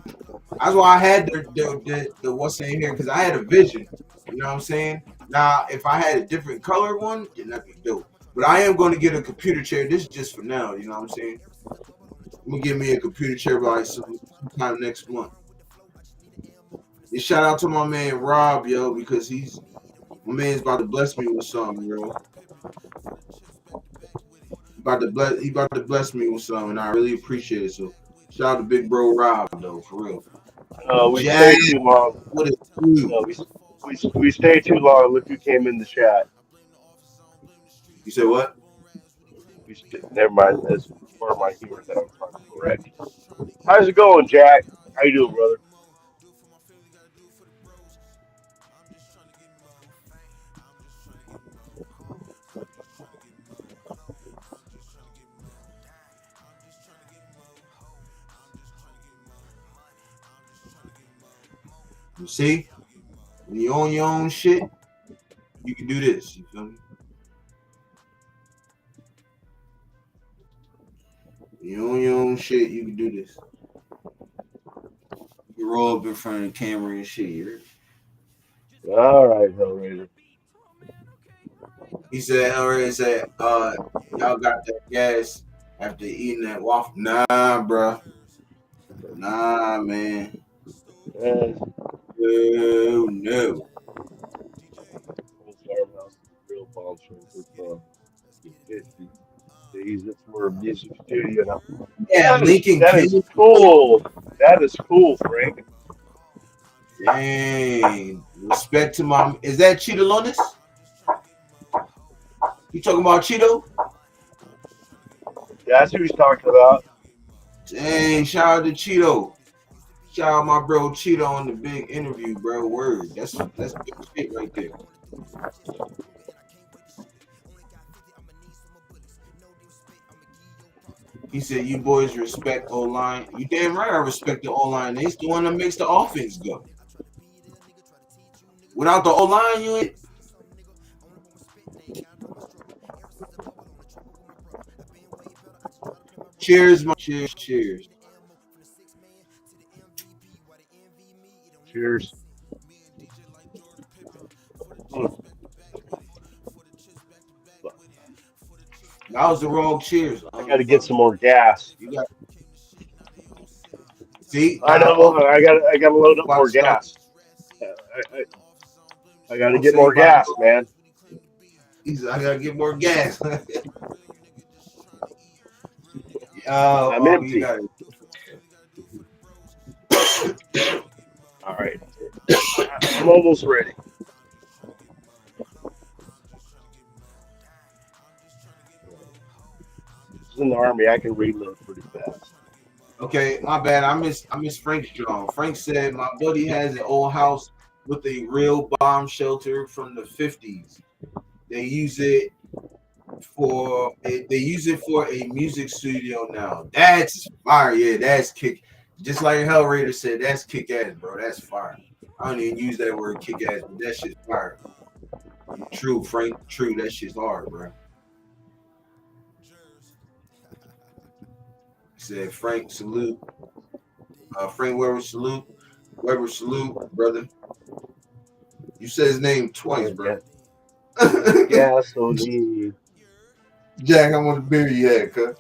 That's why I had the what's in here, because I had a vision. You know what I'm saying? Now, if I had a different color one, then that'd be dope. But I am going to get a computer chair. This is just for now. You know what I'm saying? I'm going to give me a computer chair by sometime next month. And shout out to my man Rob, yo, because my man's about to bless me with something, bro. He about to bless me with something, and I really appreciate it. So shout out to Big Bro Rob, though, for real. We stay too long. What is you? No, we stay too long. Look who came in the chat. You said what? Never mind. That's part of my humor that I'm trying to correct. How's it going, Jack? How you doing, brother? You see, when you own your own shit, you can do this. You feel me? When you own your own shit, you can do this. You roll up in front of the camera and shit. All right, Hellraiser. He said, Hellraiser said, y'all got that gas after eating that waffle. Nah, bro. Nah, man. No. Real bombshell. Days for a music studio now. Yeah, Lincoln. That is cool. That is cool, Frank. Dang. Respect to my. Is that Cheeto Lonis? You talking about Cheeto? That's who he's talking about. Dang, shout out to Cheeto. Shout out my bro Cheeto on the big interview, bro. Word. That's big shit right there. He said, you boys respect O-line. You damn right I respect the O-line. It's the one that makes the offense go. Without the O-line, you ain't. Cheers, my cheers. Cheers. That was the wrong cheers. I got to get some more gas. You got. See, I know. I got to load up more gas. I got to Don't get say more about gas, man. He said, I gotta get more gas. I'm You empty. got All right. I'm almost ready. In the army, I can reload pretty fast. Okay, my bad. I miss Frank's drawing. Frank said my buddy has an old house with a real bomb shelter from the 50s. They use it for a music studio now. That's fire. Yeah, that's kick. Just like Hellraider said, that's kick ass, bro. That's fire. I don't even use that word kick ass, but that shit's fire. True, Frank. True, that shit's hard, bro. Said Frank, salute. Frank Weber, salute. Weber, salute, brother. You said his name twice, bro. Gasoline. Jack, I want to bury you at, cuz.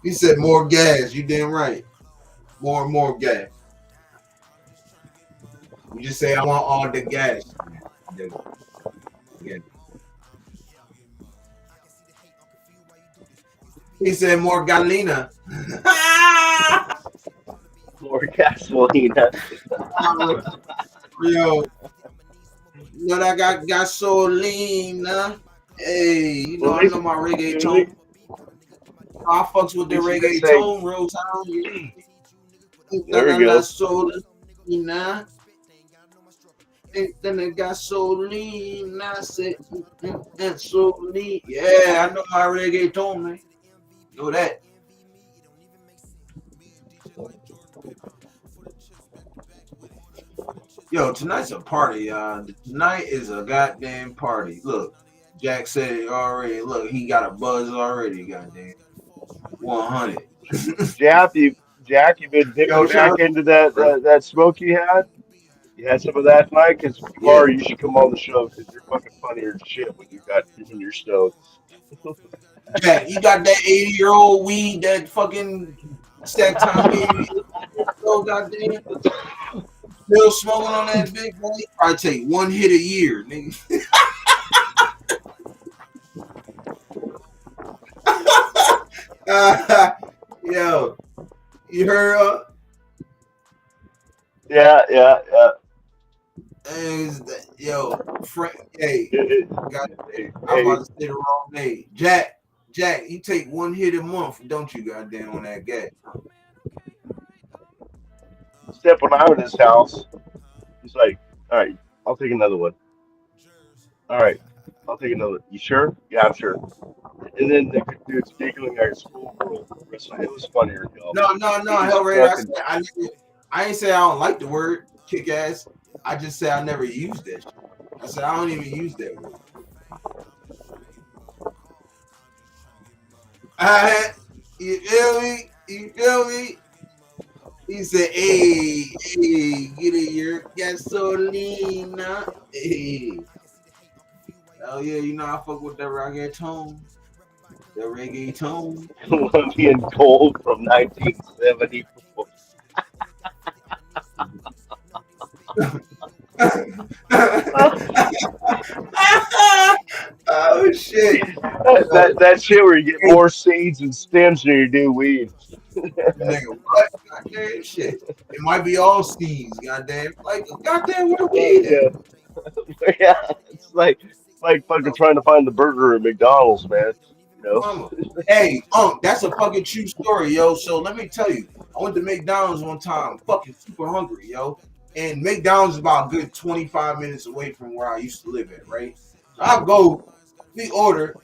He said more gas. You damn right. More and more gas. You just say I want all the gas. Yeah. He said more galina. More gasolina. Yo, you know that I got gasolina. Hey, you know I know my reggaeton. I fucks with the reggaeton real time. There we go. Gasolina. Then I got gasolina. I said gasolina. Yeah, I know my reggaeton, man. Know that. Yo, tonight's a party, y'all. Tonight is a goddamn party. Look, Jack said it already. Look, he got a buzz already, goddamn. 100. Jack, you've been dipping back into that smoke you had? You had some of that tonight? Because tomorrow you should come on the show because you're fucking funnier than shit when you're stoned. Yeah, you got that 80-year-old weed that fucking stack time baby. So goddamn. Still smoking on that big boy. Probably take one hit a year, nigga. Yo, you heard? Yeah. Yo, Frank. Hey, I'm about to say the wrong name. Jack, you take one hit a month, don't you? Goddamn on that gas. Step when I'm in his house, he's like, "All right, I'll take another one." All right, I'll take another. You sure? Yeah, I'm sure. And then the dude's giggling at his school world. It was funnier. No, Hellraider. I ain't say I don't like the word kick ass. I just say I never used that shit. I said I don't even use that word. You feel me? He said, hey, get it, your gasolina. Hey. Oh yeah, you know I fuck with that reggaeton. The reggaeton. Colombian gold from 1974. Oh shit! That shit where you get more seeds and stems than you do weed. Nigga, what? Goddamn shit! It might be all seeds. Goddamn, like goddamn, where weed at? Yeah, it's like fucking trying to find the burger at McDonald's, man. You know? Hey, that's a fucking true story, yo. So let me tell you, I went to McDonald's one time, fucking super hungry, yo. And McDonald's is about a good 25 minutes away from where I used to live at, right? So I ordered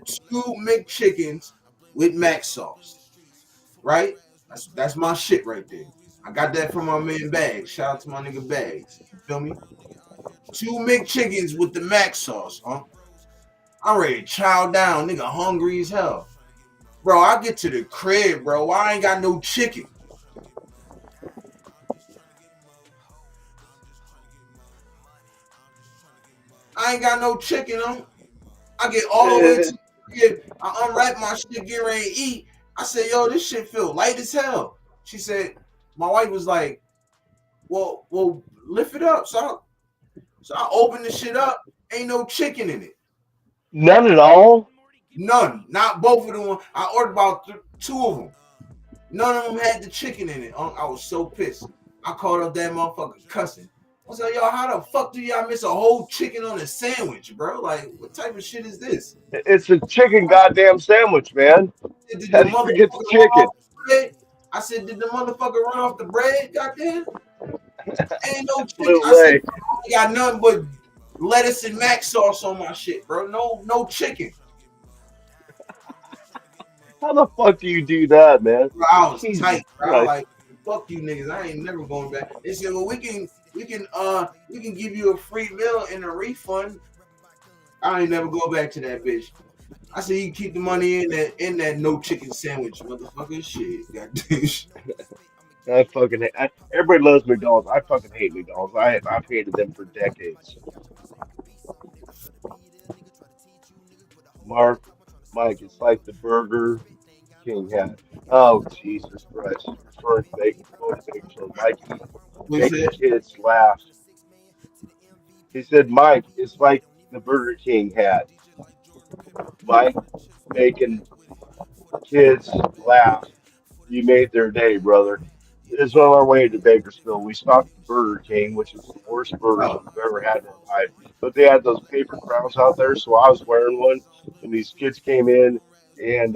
2 McChickens with mac sauce, right? That's my shit right there. I got that from my man Bags. Shout out to my nigga Bags. You feel me? 2 McChickens with the mac sauce, huh? I'm ready to chow down, nigga, hungry as hell. Bro, I get to the crib, bro. I ain't got no chicken. I ain't got no chicken on. I get all the way to the crib. I unwrap my shit, get ready to eat. I say, yo, this shit feel light as hell. she said, my wife was like, well, lift it up. So I opened the shit up. Ain't no chicken in it. None at all. None. Not both of them. I ordered about 2 of them. None of them had the chicken in it. I was so pissed. I called up that motherfucker cussing. I was like, yo, how the fuck do y'all miss a whole chicken on a sandwich, bro? Like, what type of shit is this? It's a chicken goddamn sandwich, man. Did How the do you forget the chicken? run off the bread? I said, did the motherfucker run off the bread? Goddamn. Ain't no chicken. No I way. said, I got nothing but lettuce and mac sauce on my shit, bro. No chicken. How the fuck do you do that, man? Bro, I was Jesus tight, bro. Christ. Like, fuck you niggas. I ain't never going back. They said, well, we can give you a free meal and a refund. I ain't never go back to that bitch. I said, you can keep the money in that no chicken sandwich, motherfucker. Shit, goddamn. Everybody loves McDonald's. I fucking hate McDonald's. I've hated them for decades. Mike, it's like the Burger King hat. Oh, Jesus Christ. Referring to making sure Mikey making kids laugh. He said, Mike, it's like the Burger King hat. Mike making kids laugh. You made their day, brother. It's on our way to Bakersfield. We stopped at Burger King, which is the worst burger we've ever had in our life. But they had those paper crowns out there, so I was wearing one. And these kids came in, and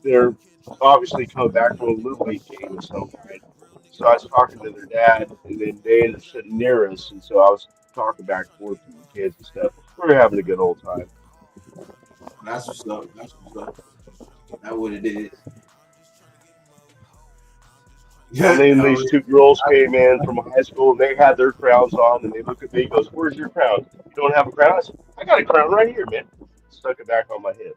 they're obviously coming back from a Little League game of some kind. So I was talking to their dad, and then they ended up sitting near us, and so I was talking back and forth to the kids and stuff. We were having a good old time. That's what's up. That's what it is. And then these 2 girls came in from high school, and they had their crowns on, and they look at me and goes, where's your crown? You don't have a crown? I said, I got a crown right here, man. Stuck it back on my head.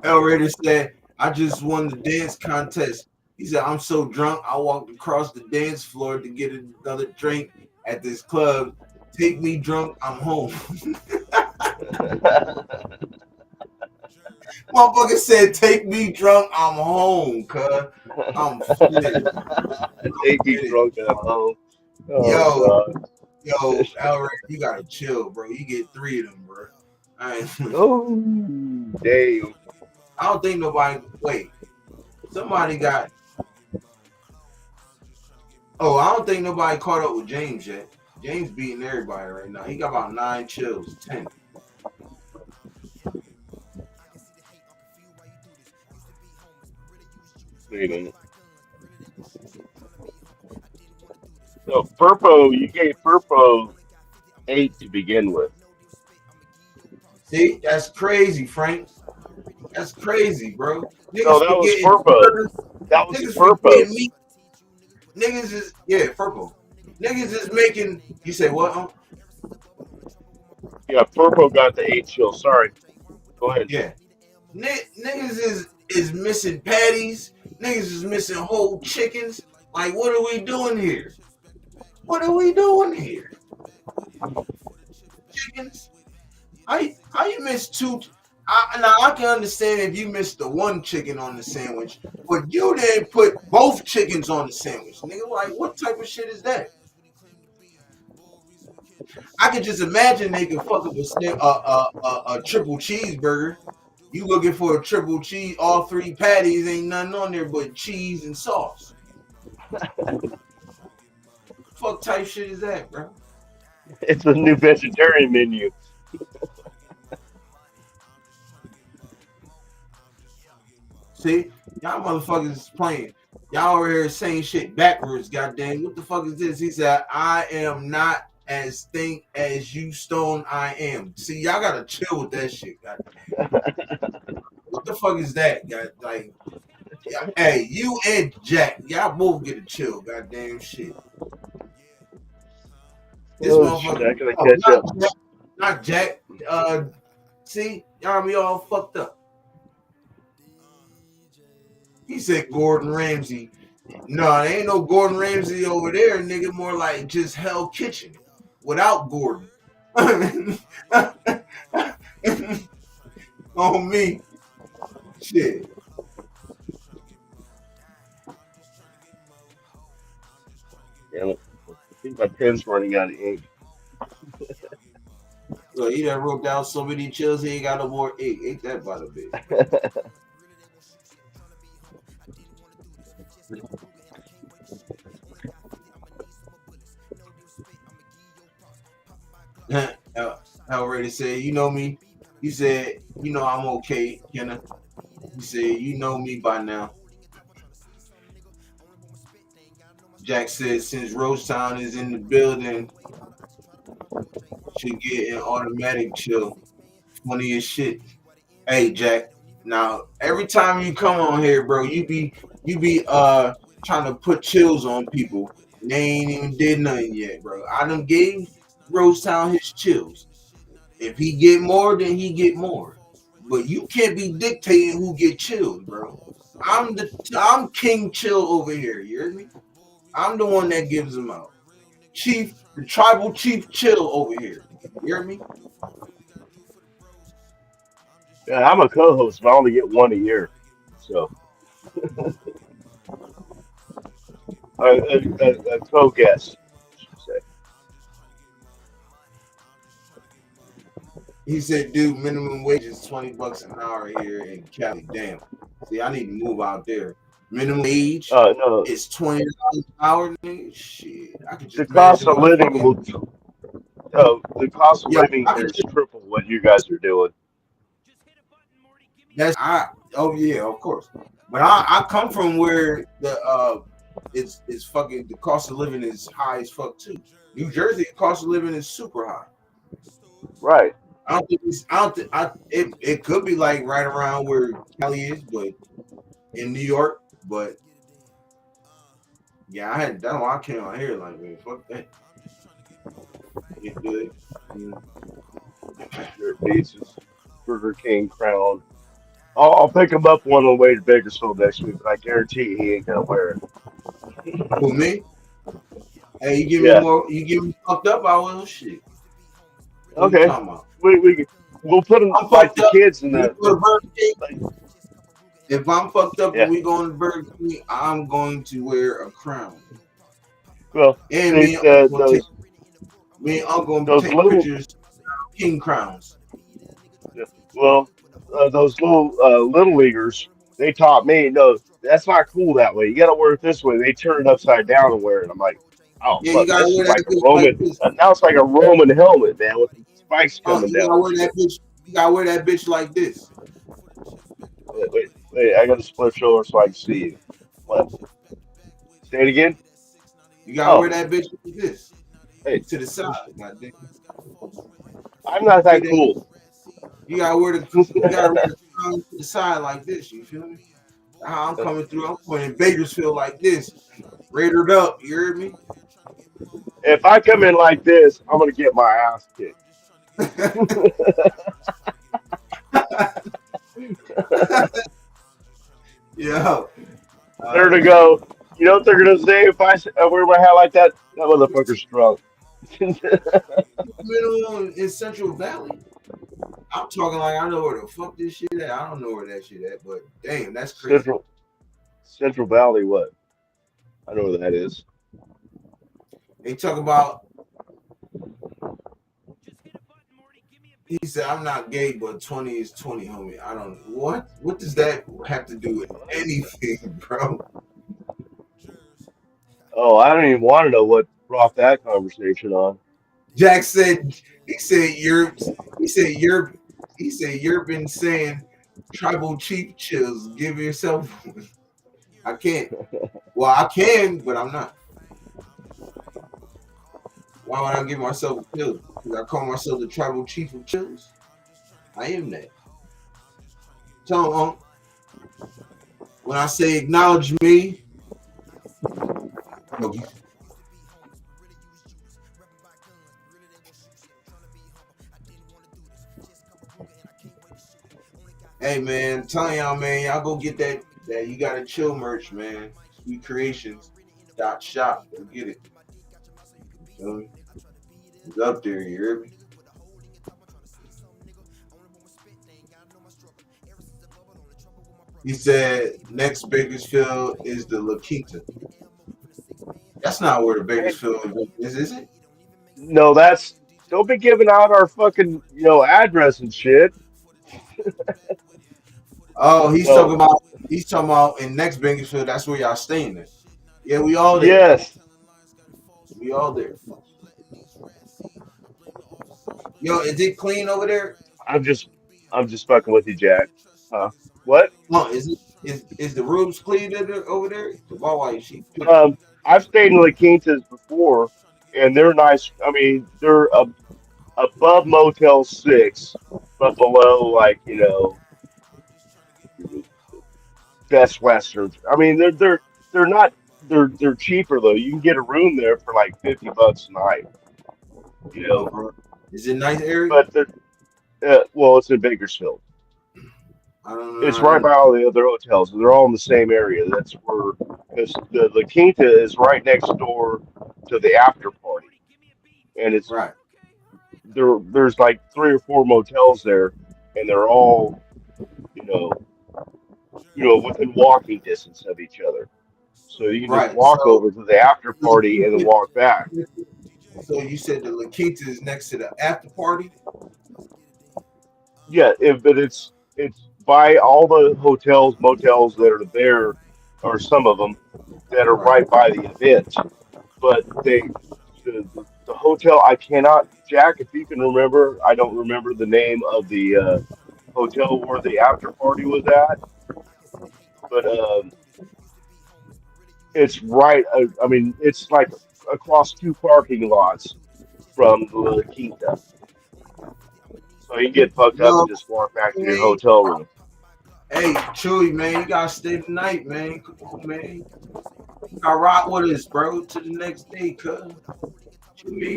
El Raider said, I just won the dance contest. He said, I'm so drunk, I walked across the dance floor to get another drink at this club. Take me drunk, I'm home. Motherfucker said, take me drunk, I'm home, cuz. I'm flipped. Take me drunk, I'm home. Oh, yo, El Raider, you gotta chill, bro. You get 3 of them, bro. Oh, damn. I don't think nobody. Wait, somebody got. Oh, I don't think nobody caught up with James yet. James beating everybody right now. He got about 9 chills, 10. Wait a minute. So Furpo, you gave Furpo 8 to begin with. See, that's crazy, Frank. That's crazy, bro. Niggas No, that was Furpo. That was Furpo. Niggas is Furpo. Niggas is making. You say what? Yeah, Furpo got the 8 chill. Sorry. Go ahead. Yeah. Niggas is missing patties. Niggas is missing whole chickens. Like, what are we doing here? What are we doing here? Chickens? How you miss 2? Now I can understand if you missed the 1 chicken on the sandwich, but you didn't put both chickens on the sandwich, nigga. Like, what type of shit is that? I can just imagine they can fuck up a triple cheeseburger. You looking for a triple cheese, all 3 patties, ain't nothing on there but cheese and sauce. Fuck type shit is that, bro? It's a new vegetarian menu. See, y'all motherfuckers is playing. Y'all over here saying shit backwards, goddamn. What the fuck is this? He said, I am not as think as you stone I am. See, y'all gotta chill with that shit, goddamn. What the fuck is that, guy? Like, hey, you and Jack, y'all both get to chill, goddamn shit. This motherfucker, not Jack. See, y'all be all fucked up. He said Gordon Ramsay. No, there ain't no Gordon Ramsay over there, nigga. More like just Hell Kitchen without Gordon. On me. Shit. Damn it. I think my pen's running out of ink. Look, he done wrote down so many chills, he ain't got no more ink. Ain't that about a bitch? How ready said, you know me. He said, you know I'm okay, Kenna. He said, you know me by now. Jack said, since Rosetown is in the building, should get an automatic chill. Funny as shit. Hey Jack. Now every time you come on here, bro, you be trying to put chills on people. They ain't even did nothing yet, bro. I done gave Rosetown his chills. If he get more, then he get more. But you can't be dictating who get chilled, bro. I'm King Chill over here. You hear me? I'm the one that gives them out. Chief, the tribal chief Chill over here. You hear me? Yeah, I'm a co-host, but I only get one a year. So, a co-guest, I should say. He said, dude, minimum wage is $20 an hour here in Cali. Damn. See, I need to move out there. Minimum wage No, is $20 an hour. Nigga. Shit. I could just the cost of living the cost of yeah, living here is triple what you guys are doing. Yeah, of course. But I come from where the it's fucking the cost of living is high as fuck too. New Jersey, the cost of living is super high. Right. It could be like right around where Cali is, but in New York, but yeah, that's why I came out here like, man, fuck that. Get good. Your pieces, Burger King, Crown. I'll pick him up one on the way to Bakersfield next week, but I guarantee he ain't gonna wear it. Who, me? Hey, you give me fucked up, I will. Shit. Okay. We'll put them like the kids in that. If I'm fucked up and we going to Burger King, I'm going to wear a crown. Well, and me and Uncle take pictures of king crowns. Yeah. Well, those little leaguers, they taught me, no, that's not cool that way. You got to wear it this way. They turn it upside down and wear it. I'm like, oh, yeah, look, you gotta this wear is like that a Roman. Now it's like a Roman helmet, man, with spikes coming you down. Gotta wear that bitch. You gotta wear that bitch like this. Wait, I got to split shoulder so I can see you. What? Say it again? You gotta wear that bitch like this. Hey, to the side, goddamn. I'm not that cool. You gotta wear the crown to the side like this. You feel me? How I'm coming through. I'm pointing Bakersfield like this, raided up. You heard me? If I come in like this, I'm gonna get my ass kicked. Yo, there to go. You know what they're gonna say if I wear my hat like that? That motherfucker's drunk. Middle in Central Valley. I'm talking like I know where the fuck this shit at. I don't know where that shit at, but damn, that's crazy. Central Valley, what? I know where that is. They talk about. He said, "I'm not gay, but 20 is 20, homie." I don't. What? What does that have to do with anything, bro? Oh, I don't even want to know what brought that conversation on. Jack said, he said you're been saying tribal chief chills. Give yourself one. I can't. Well, I can, but I'm not. Why would I give myself a chill? Because I call myself the tribal chief of chills. I am that. Tell him, when I say acknowledge me, okay. Hey man, telling y'all, man, y'all go get that you got to chill merch, man. SweetCreations.shop. Go get it. It's up there, you hear me? He said next Bakersfield is the La Quinta. That's not where the Bakersfield is it? No, don't be giving out our fucking address and shit. Oh, he's No. talking about in next Bakersfield. That's where y'all staying at. Yeah, we all there. Yes. We all there. Yo, is it clean over there? I'm just fucking with you, Jack. Huh? What? No, is the rooms clean over there? Why she? I've stayed in La Quintas before, and they're nice. I mean, they're above Motel 6, but below, like, Best Westerns. I mean, they're not they're cheaper though. You can get a room there for like $50 a night. Is it nice area? But well, it's in Bakersfield. I don't know. It's right by all the other hotels. They're all in the same area. That's where because the La Quinta is right next door to the after party, and it's right. There's like 3 or 4 motels there, and they're all within walking distance of each other. So you can just walk over to the after party and then walk back. So you said the La Quinta is next to the after party? Yeah, but it's by all the hotels, motels that are there, or some of them that are right by the event. But the hotel, I cannot, Jack, if you can remember, I don't remember the name of the hotel where the after party was at. But it's right. I mean, it's like across 2 parking lots from the La Quinta, so you get fucked up and just walk back to your hotel room. Hey, Chewy, man, you gotta stay the night, man. Come on, man. You gotta rock with us, bro, to the next day, cuz.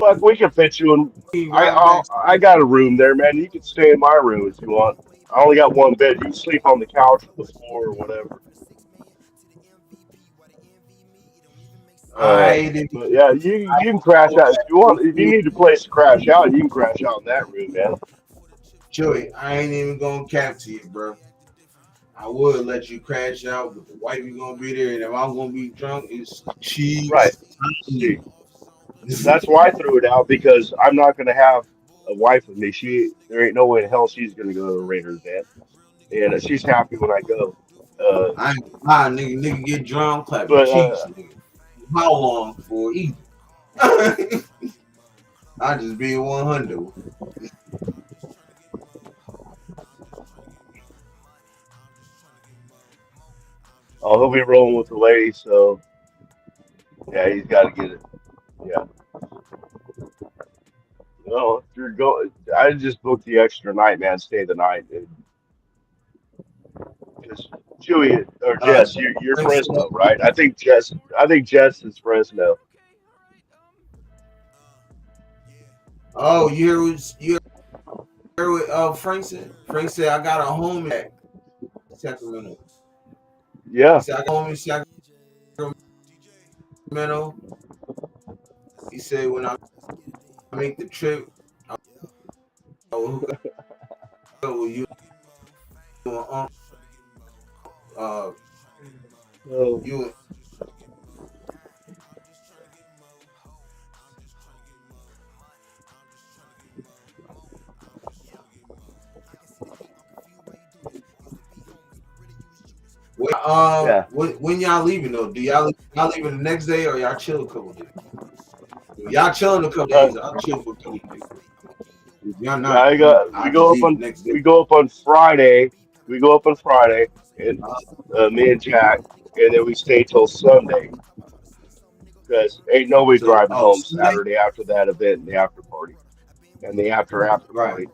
Fuck, we can fit you in. I got a room there, man. You can stay in my room if you want. I only got 1 bed. You can sleep on the couch or the floor or whatever. But yeah, you can crash out if you want. If you need a place to crash out, you can crash out in that room, man. Chewy, I ain't even gonna cap to you, bro. I would let you crash out, but the wifey gonna be there, and if I'm gonna be drunk, it's cheese. Right. That's why I threw it out, because I'm not gonna have a wife with me. There ain't no way in hell she's gonna go to a Raiders event, and she's happy when I go. I ain't lying, nigga get drunk, clap but, cheeks, nigga. How long for either? I just be 100. Oh, he'll be rolling with the lady, so yeah, he's got to get it. Yeah. No, if you're going, I just booked the extra night, man. Stay the night. Because Chewy or Jess, you're Fresno, right? I think Jess is Fresno. Oh, you hear what Frank said? Frank said I got a home at Sacramento. Yeah. He said I got a home in Sacramento. He said when I make the trip, I will hook up with you. You. When y'all leaving though? Do y'all leaving the next day or y'all chill a couple days? If y'all chilling a couple days, I'll chill for a couple days. Y'all not, we go up on Friday. We go up on Friday, and me and Jack, and then we stay till Sunday. Because ain't nobody driving home Saturday after that event and the after party. And the after party. Right.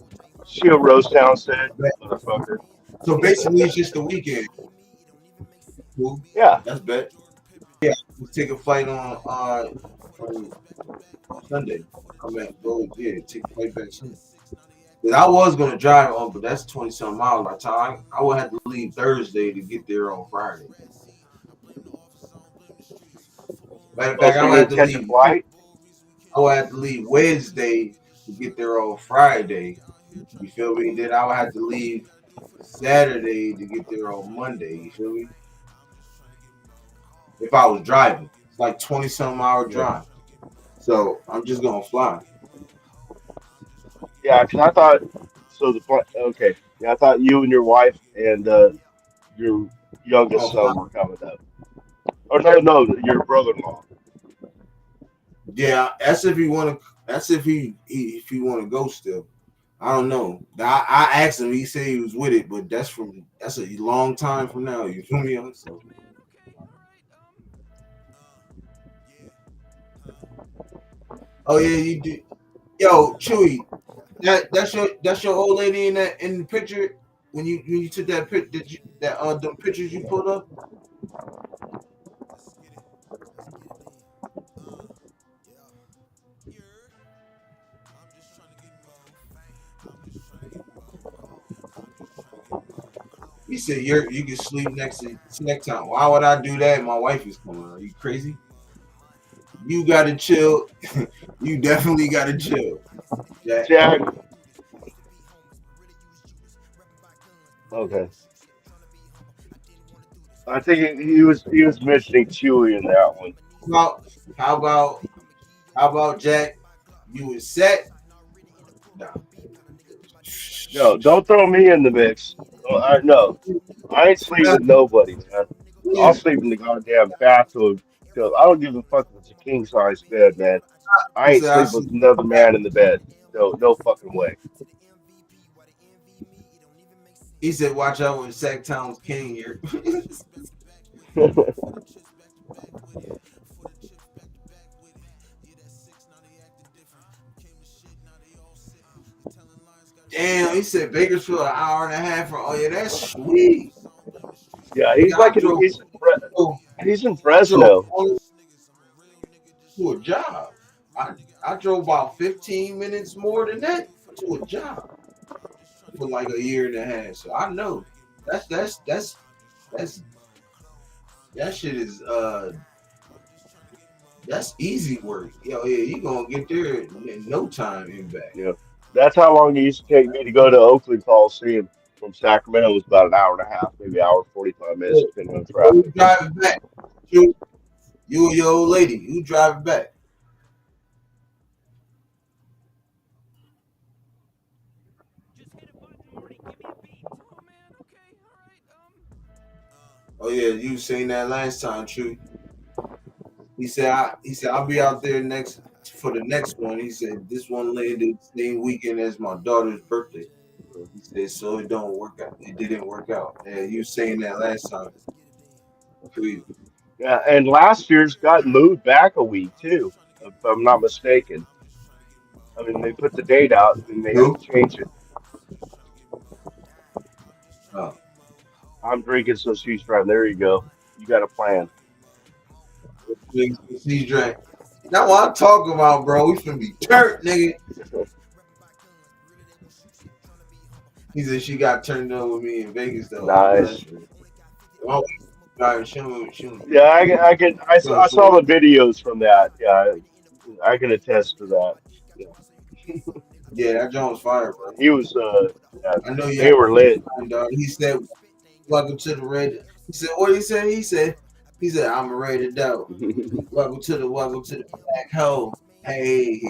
She'll Rosetown said, motherfucker. So basically it's just the weekend. Cool. Yeah. That's bad. Yeah, we take a flight on Sunday. Take a flight back Sunday. I was gonna drive on, but that's 20-some miles by time. I would have to leave Thursday to get there on Friday. Matter of fact, I would have to leave. I would have to leave Wednesday to get there on Friday. You feel me? Then I would have to leave Saturday to get there on Monday. You feel me? If I was driving, it's like 20-something hour drive. So I'm just gonna fly. Yeah, because I thought so. Okay, yeah, I thought you and your wife and your youngest Oh, son were coming up. Or no, your brother-in-law. yeah, that's if he want to. That's if he want to go still. I don't know. I asked him. He said he was with it, but that's a long time from now. You feel me? So, oh yeah, you did. Yo, Chewy, that's your old lady in the picture when you took that pic. Did you the pictures you put up? He said you can sleep next time. Why would I do that? My wife is coming. Are you crazy? You gotta chill. You definitely gotta chill. Jack. Okay. I think he was mentioning Chewy in that one. How about Jack? You was set? No, don't throw me in the mix. No, I ain't sleeping with nobody, man. I'll sleep in the goddamn bathtub. Cause I don't give a fuck if it's a king size bed, man. I ain't sleeping with another man in the bed. No fucking way. He said, "Watch out when Sacktown's king here." Damn, he said Bakersfield an hour and a half from. Oh yeah, that's sweet. Yeah, he's like he's in Fresno. To a job. I drove about 15 minutes more than that to a job for like a year and a half. So I know that shit is that's easy work. Yo, yeah, you gonna get there in no time and back. Yeah, that's how long it used to take me to go to Oakland Coliseum from Sacramento. It was about an hour and a half, maybe an hour 45 minutes, depending on traffic. You driving back? You and your old lady. You driving back? Oh yeah, you seen that last time, True. He said I'll be out there for the next one. He said this one landed the same weekend as my daughter's birthday. He said so it don't work out. It didn't work out. Yeah, you saying that last time. Please. Yeah, and last year's got moved back a week too, if I'm not mistaken. I mean, they put the date out and they had to change it. Oh. I'm drinking, so she's driving. There you go. You got a plan. She's drank. That's what I'm talking about, bro. We finna be turned, nigga. He said she got turned on with me in Vegas, though. Nice. Yeah, I saw the videos from that. Yeah, I can attest to that. Yeah, yeah, that joint was fire, bro. He was. Yeah, I know they were lit. He said, "Welcome to the red." He said, "What did he say?" He said, "I'm ready to go. welcome to the black hole. Hey,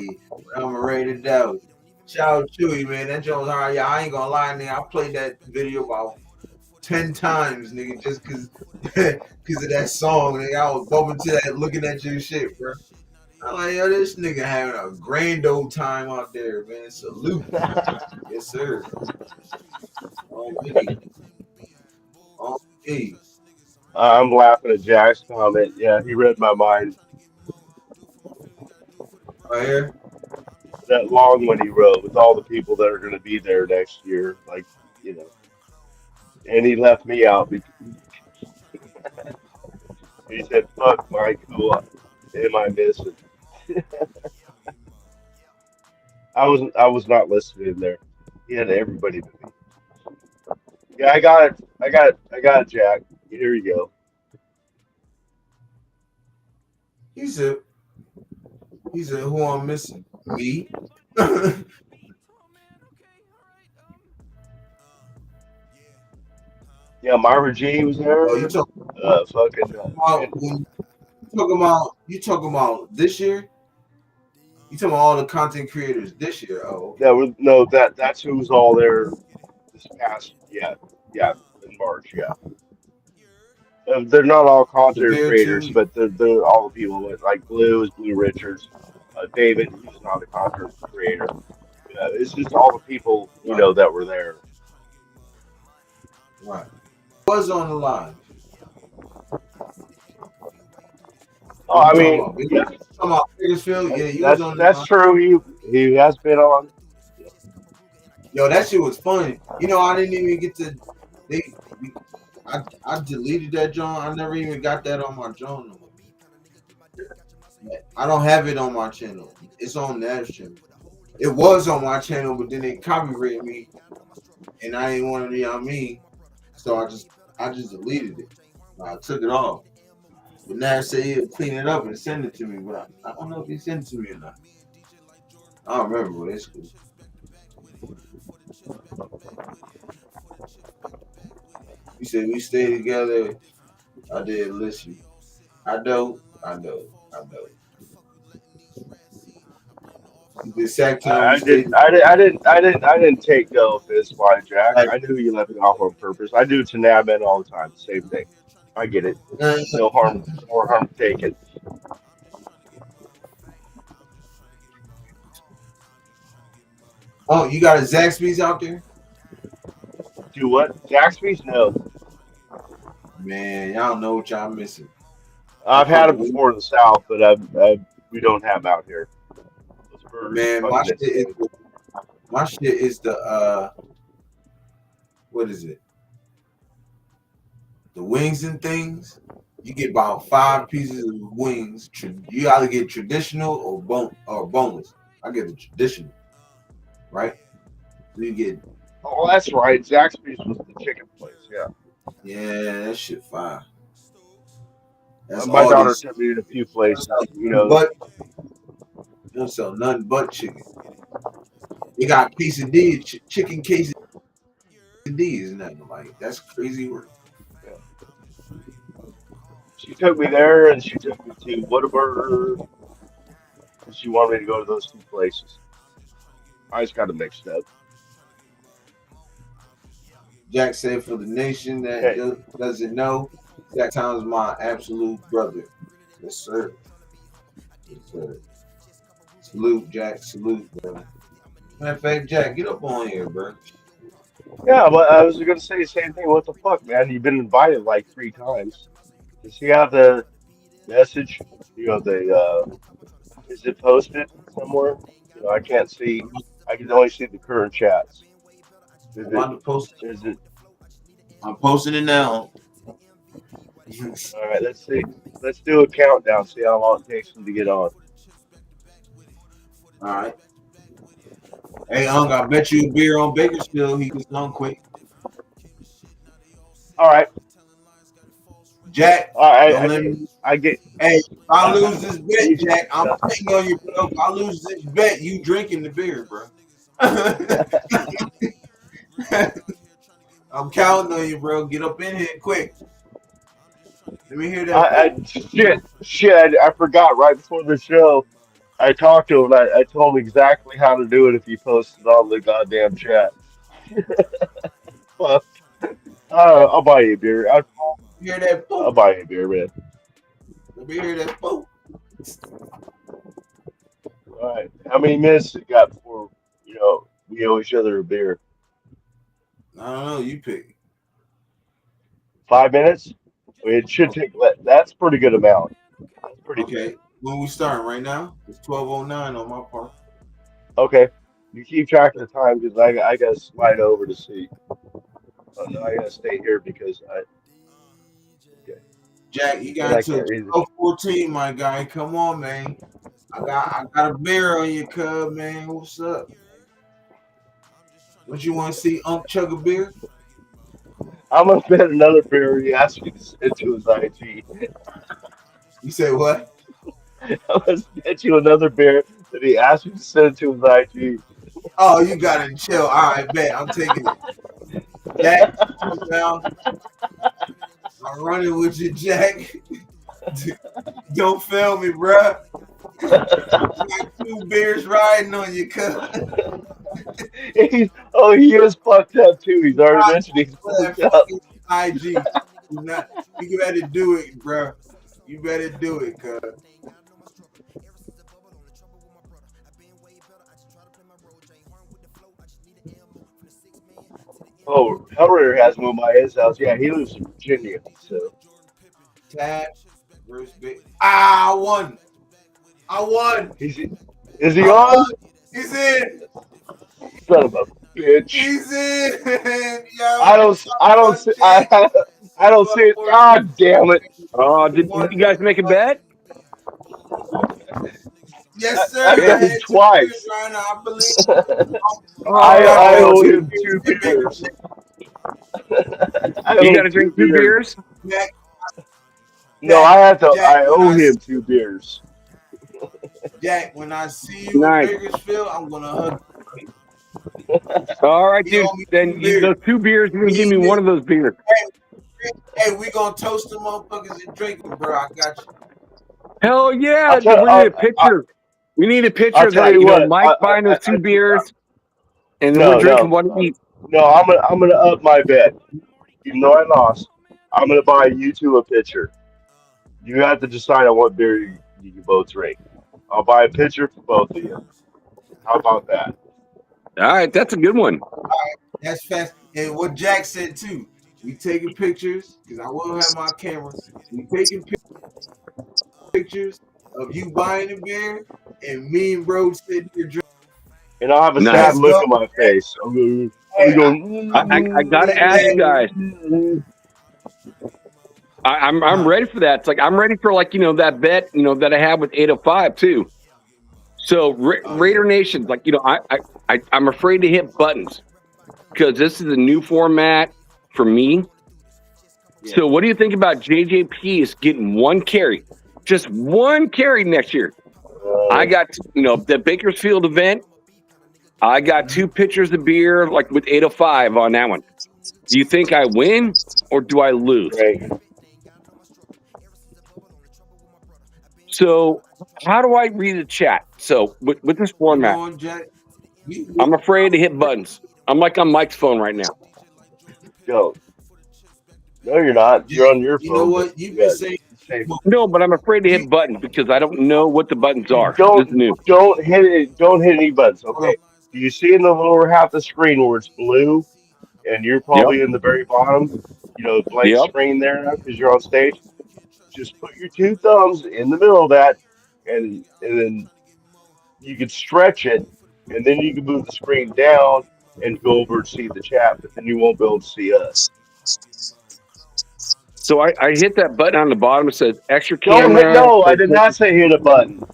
I'm ready to go." Shout out Chewy, man. That joint was hard. Yeah, I ain't gonna lie, nigga. I played that video about 10 times, nigga, just cause of that song, nigga. I was bumping to that, looking at your shit, bro. I'm like, yo, this nigga having a grand old time out there, man. Salute. Yes, sir. Okay. I'm laughing at Jack's comment. Yeah, he read my mind. Right here? That long one he wrote with all the people that are going to be there next year. Like, you know. And he left me out. He said, fuck Mike, who am I missing? I was not listening there. He had everybody to me. Yeah, I got it, Jack. Here you go. He said, who I'm missing? Me? Yeah, Myra G was there. Oh, you talking Fucking. about when you talking about this year? You talking about all the content creators this year? Oh, That was no. That's who was all there this past. Yeah, in March. Yeah. They're not all the content bear creators, too. but they're all the people like Blue is Blue Richards, David, who's not a content creator. It's just all the people Right, that were there. right. Was on the line. Oh, What I you talking mean, about? You yeah, talking about Bakersfield? Yeah, you was that's on the that's line. true. He has been on. Yo, that shit was funny. I didn't even get to. They, I deleted that John. I never even got that on my John. No more. I don't have it on my channel. It's on that channel. It was on my channel, but then they copyrighted me, and I didn't want to be on me, so I just deleted it. I took it off. But now say he'll clean it up and send it to me, but I don't know if he sent it to me or not. I don't remember, but it's cool. You said we stay together. I did listen. I know. You did sack town. I We stayed didn't. I didn't take no offense by Jack. I knew you left it off on purpose. I do to Nabman all the time. Same thing. I get it. No harm taken. Oh, you got a Zaxby's out there? Do what? Zaxby's? No. Man, y'all know what y'all missing. I've had it before in the South, but we don't have them out here. Man, my shit is the what is it? The wings and things. You get about 5 pieces of wings. You either get traditional or boneless. I get the traditional, right? So you get. Oh, that's right. Zaxby's was the chicken place. Yeah. Yeah, that shit fire. That's My all daughter this. took me to a few places. But they don't sell nothing but chicken. They got quesadilla, chicken quesadillas and nothing like that's crazy work. She took me there, and she took me to Whataburger. And she wanted me to go to those two places. I just got it mixed up. Jack said, for the nation that doesn't know, Jack Town is my absolute brother. Yes, sir. Yes, sir. Salute, Jack. Salute, bro. Matter of fact, Jack, get up on here, bro. Yeah, but I was going to say the same thing. What the fuck, man? You've been invited like 3 times. Does he have the message? Is it posted somewhere? I can't see. I can only see the current chats. I'm about to post it. Is it? I'm posting it now. All right, let's see. Let's do a countdown. See how long it takes him to get on. All right. Hey, Ung, I bet you a beer on Bakersfield. He gets on quick. All right. Jack. All right. I get. Hey, if I lose this bet, Jack, I'm betting on you, bro. If I lose this bet, you drinking the beer, bro. I'm counting on you, bro. Get up in here quick. Let me hear that. Shit. I forgot right before the show. I talked to him. I told him exactly how to do it if he posted on the goddamn chat. Fuck. I'll buy you a beer. Hear that? I'll buy you a beer, man. Let me hear that. Boom. All right. How many minutes you got before we owe each other a beer? I don't know. You pick. 5 minutes? It should take. That's a pretty good amount. That's pretty okay. Good. When we starting right now? It's 12:09 on my part. Okay. You keep track of the time because I got to slide over to see. Oh, no, I got to stay here because Okay. Jack, you got to 14, my guy. Come on, man. I got a beer on you, cub, man. What's up? What you want to see? Chug a beer? I'm gonna bet another beer he asked me to send to his IG. You say what? I'm gonna bet you another beer that he asked me to send to his IG. Oh, you got to chill. All right, bet. I'm taking it. Jack, now I'm running with you, Jack. Don't fail me, bruh. Got 2 beers riding on you, cuz. He is fucked up too. He's already mentioned he's That fucked up. fucking IG. You better do it, bro. You better do it, cuz. Oh, Hellraider has one by his house. Yeah, he lives in Virginia. So Tab versus Big. I won. is he I on? won. He's in. Son of a bitch. He's in. Yo, I don't see it. God damn it. Oh, did you guys make a bet? Yes, sir. I bet him twice. I believe. I owe him 2 beers. You got to drink 2 beers? No, I Jack, owe him 2 beers. Jack, when I see you Nice. in Bakersfield, I'm gonna hug you. All right, You dude. owe me Then 2 beers. those 2 beers, you're going to give me one of those beers. Hey, we gonna toast them motherfuckers and drink them, bro. I got you. Hell yeah. I'll tell- We need a picture. We need a picture I'll of tell that. you You know, what, Mike buying those 2 beers, and then we're drinking one each. No, I'm gonna up my bet. Even though I lost, I'm gonna buy you two a pitcher. You have to decide on what beer you can both drink. I'll buy a pitcher for both of you. How about that? All right, that's a good one. That's fast. And what Jack said too, we taking pictures because I will have my camera. We taking pictures of you buying a beer and me and bro sitting here drinking. And I'll have a Nice. sad look on my face. I'm going. I got to ask you guys. I'm ready for that. It's like I'm ready for that bet that I had with 805 too. So Raider Nation's like I'm afraid to hit buttons because this is a new format for me. Yeah. So what do you think about JJP is getting 1 carry, just 1 carry next year? I got the Bakersfield event. I got 2 pitchers of beer like with 805 on that one. Do you think I win or do I lose? Right. So how do I read the chat? So with this format, I'm afraid to hit buttons. I'm like on Mike's phone right now. Go. No, you're not. You're on your phone. You know what? You've been saying. No, but I'm afraid to hit buttons because I don't know what the buttons are. Don't hit it. Don't hit any buttons. Okay. Do you see in the lower half of the screen where it's blue, and you're probably in the very bottom? Blank screen there now because you're on stage. Just put your 2 thumbs in the middle of that, and then you can stretch it, and then you can move the screen down and go over and see the chat, but then you won't be able to see us. So I hit that button on the bottom. It says extra camera. No, I did not say hit a button.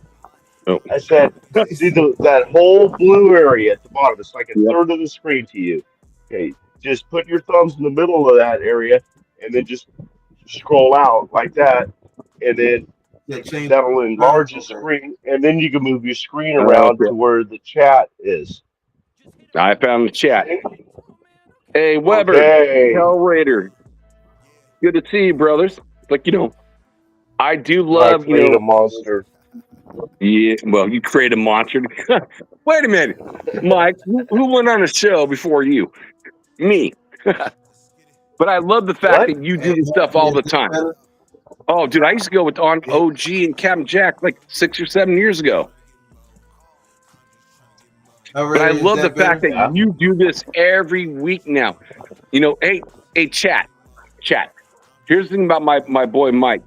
Oh. I said see that whole blue area at the bottom. It's like a third of the screen to you. Okay, just put your thumbs in the middle of that area, and then just scroll out like that, and then that'll enlarge the screen, and then you can move your screen around to where the chat is. I found the chat. Hey, Weber, Hell Raider. Good to see you, brothers. Like, I do love, a monster. Yeah, well, you create a monster. Wait a minute, Mike. Who went on a show before you? Me. But I love the fact that you do this stuff all the time. Oh, dude, I used to go on OG and Captain Jack like 6 or 7 years ago. But I love the fact that you do this every week now. Hey, chat. Here's the thing about my boy Mike.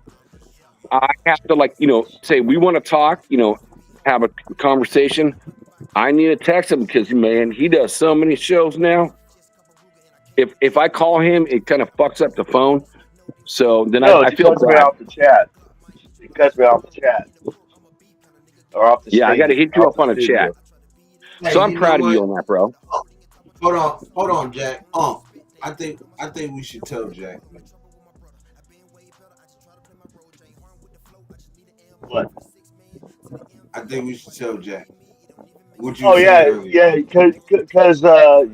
I have to say we want to talk, have a conversation. I need to text him because, man, he does so many shows now. If I call him, it kind of fucks up the phone. So then I feel bad. Off the chat. It cuts me off the chat. Or off the stage. I got to hit you up on a chat. Hey, so I'm proud of you on that, bro. Hold on, Jack. I think we should tell Jack. What? I think we should tell Jack. What you Oh saying yeah, earlier? yeah, because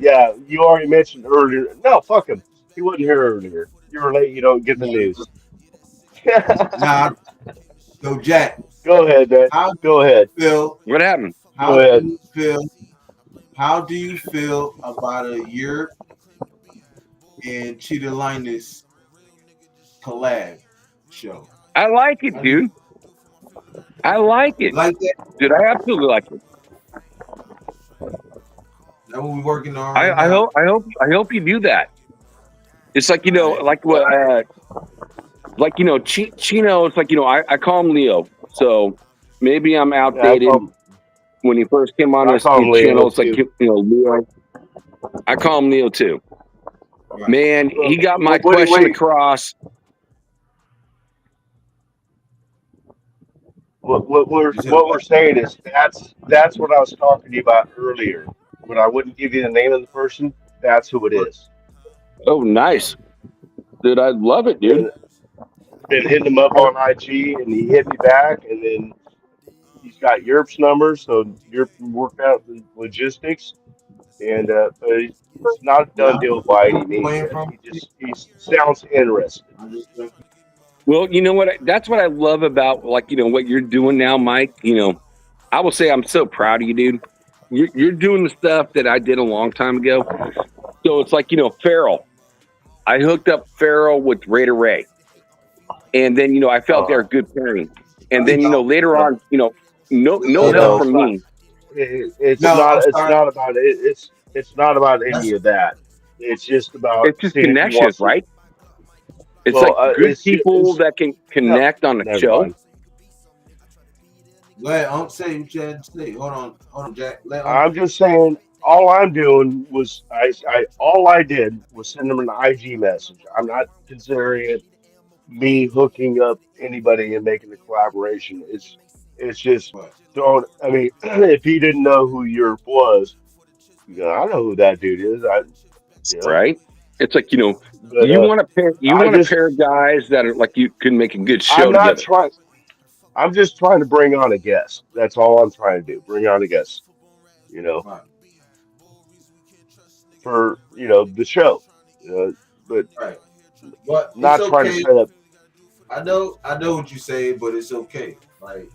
yeah, you already mentioned earlier. No, fuck him. He wasn't here earlier. You're late. You don't get the news. Nah. So Jack, Go ahead, man. how do Go ahead. you feel? What happened? How Go do ahead. you feel? How do you feel about a Europe and Cheetah Linus collab show? I like it, dude. I like it. Like that? Dude, I absolutely like it. That's what we're working on right I now. hope you do that. It's like, you know, like what like, you know, Chino, it's like, you know, I call him Leo. So maybe I'm Yeah, outdated. When he first came on his call him Leo, channel, it's like, too. you know, Leo. I call him Leo too. Man, he got my Wait, question wait. across. What we're saying is that's what I was talking to you about earlier. When I wouldn't give you the name of the person, that's who it is. Oh, nice. Dude, I love it, dude. Been hitting him up on IG, and he hit me back, and then he's got Europe's number, so Europe can work out the logistics. And but it's not a done deal by any means. He sounds interested. Well, you know what? That's what I love about, like, you know, what you're doing now, Mike. You know, I will say I'm so proud of you, dude. You're doing the stuff that I did a long time ago. So it's like, you know, Farrell. I hooked up Farrell with Raider Ray. And then, you know, I felt they're a good pairing. And then, you know, later on, you know, no help from me. It's not about it. It's not about any of that. It's just about It's just seeing if he connections, wants to- right? It's Well, like good it's- people it's- that can connect on a never show. mind. Go ahead, Unc, say what you had to say. Hold on, Jack. I'm just saying. All I'm doing was all I did was send him an IG message. I'm not considering it me hooking up anybody and making a collaboration. It's just don't. I mean, if he didn't know who Europe was, you know, I know who that dude is. Right? It's like, you know, But, you want to pair just- pair guys that are like you can make a good show I'm not together. trying. I'm just trying to bring on a guest. That's all I'm trying to do. Bring on a guest. You know, for the show. But But not it's trying to okay. set up. I know what you say, but it's okay. Like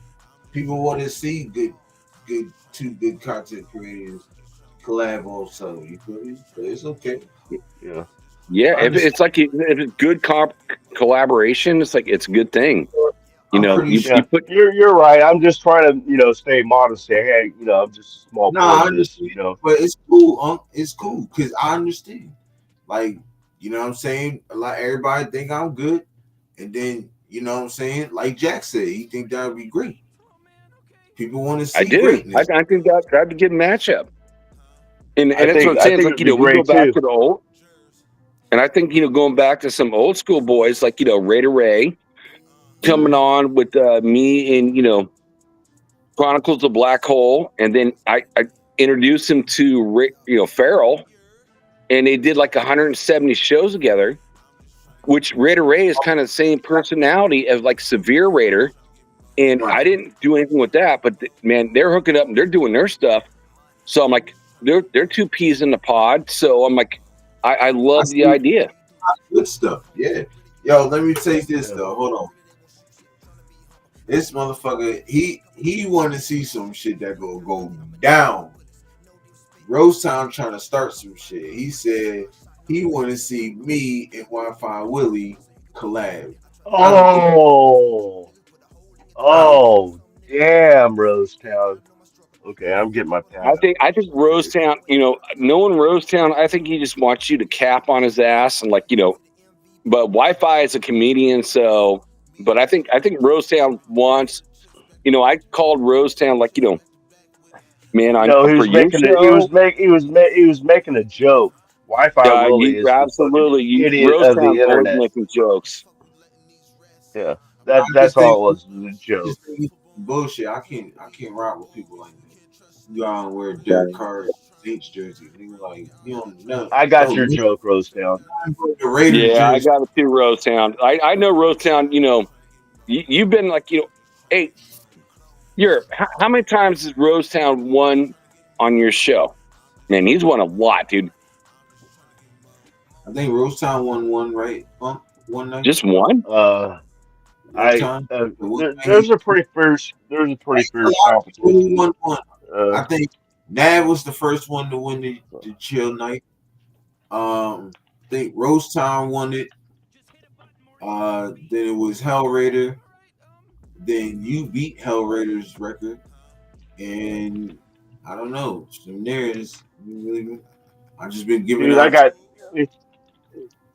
people want to see two good content creators collab also. You feel me? But it's okay. Yeah. Yeah, if it's like if it's good collaboration, it's like it's a good thing. You know, you put You're right. I'm just trying to stay modest. Say, hey, I'm just a small. Nah, I part of this, understand. But it's cool, It's cool because I understand. Like, you know what I'm saying? A lot everybody think I'm good, and then you know what I'm saying? Like Jack said, he think that would be great. People want to see I do. greatness. I think that'd be a good matchup. And I that's think- what I'm I saying. think It's like, it'd be we go great, back too. to the old. And I think, going back to some old school boys like, Raider Ray coming on with me and, Chronicles of Black Hole. And then I introduced him to, Farrell. And they did like 170 shows together, which Raider Ray is kind of the same personality as like Severe Raider. And I didn't do anything with that, but man, they're hooking up and they're doing their stuff. So I'm like, they're two peas in the pod. So I'm like, I love the idea. Good stuff. Yeah. Yo, let me say this though. Hold on. This motherfucker, he want to see some shit that go down. Rose Town trying to start some shit. He said he want to see me and Wi-Fi Willie collab. Oh, damn, Rosetown. Okay, I'm getting my pad. I think Rosetown, knowing Rosetown, I think he just wants you to cap on his ass and but Wi-Fi is a comedian, so. But I think Rosetown wants, I called Rosetown man, I'm No, he was for making your it. show. He was making a joke. Wi-Fi Willie is absolutely the fucking idiot of the Rosetown's always internet. making jokes. Yeah, that's all it was. A joke. Bullshit. I can't rock with people like that. You all wear Derek Carr Saints jersey. Nigga, like you don't know. I got your joke, Rosetown. The Raiders Yeah, I jersey. got it too, Rosetown. I know Rosetown. You've been like, hey, how many times has Rosetown won on your show. Man, he's won a lot, dude. I think Rose Town won one, right? One night. Just one? There's a pretty fierce competition. Who won one? I think Nav was the first one to win the chill night. I think Rose Town won it. Then it was Hell Raider. Then you beat Hell Raider's record, and I don't know. From there, I've just been giving. Dude,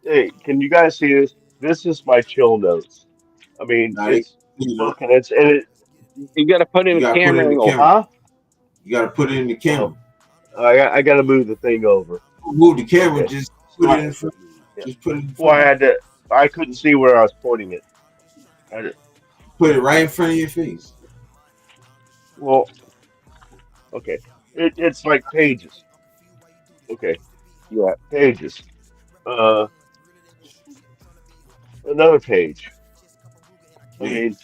hey, can you guys see this? This is my chill notes. I mean, it's looking. You got to put in the camera angle. Huh? You got to put it in the camera. I got to move the thing over. Move the camera. Okay. Just put it in front. Just put it in front. Well, I couldn't see where I was pointing it. Put it right in front of your face. Well, okay. It's like pages. Okay. Yeah, pages. Another page. I mean,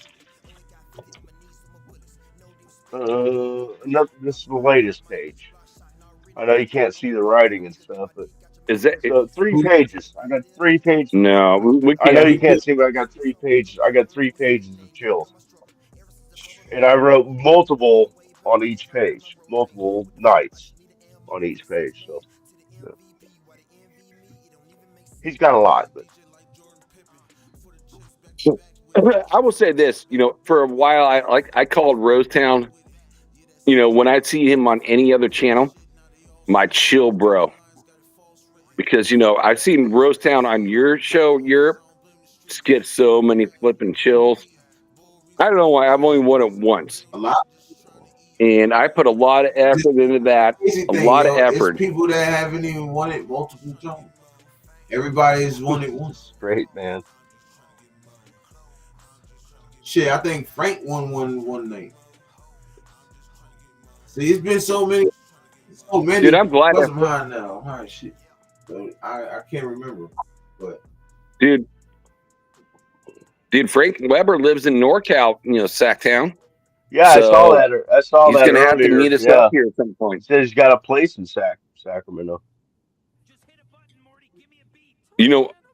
this is the latest page. I know you can't see the writing and stuff, but is that so 3 pages? I got 3 pages. No, we can't. I know you can't see, but I got 3 pages. I got 3 pages of chills, and I wrote multiple on each page, multiple nights on each page. So he's got a lot, but. I will say this, for a while, I called Rosetown, when I'd see him on any other channel, my chill bro. Because, I've seen Rosetown on your show, Europe, get so many flipping chills. I don't know why. I've only won it once. A lot. And I put a lot of effort into that. A lot of effort. It's people that haven't even won it multiple times. Everybody's won it once. Great, man. Shit, I think Frank won one night. See, it's been so many. Dude, I'm glad. I'm high now. I'm high shit. So I can't remember. But dude, Frank Weber lives in NorCal, Sacktown. Yeah, so I saw that. He's gonna have to meet us up here at some point. He says he's got a place in Sacramento.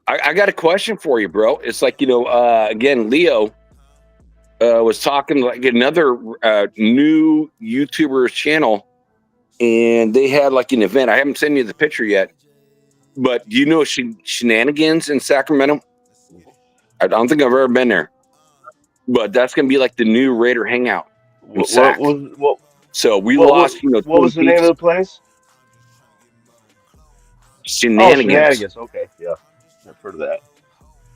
I got a question for you, bro. It's like, again, Leo was talking like another new YouTuber's channel, and they had like an event. I haven't sent you the picture yet, but do you know Shenanigans in Sacramento? I don't think I've ever been there, but that's going to be like the new Raider hangout. So we lost, What was the name of the place? Shenanigans. Shenanigans. Okay, yeah, I've heard of that.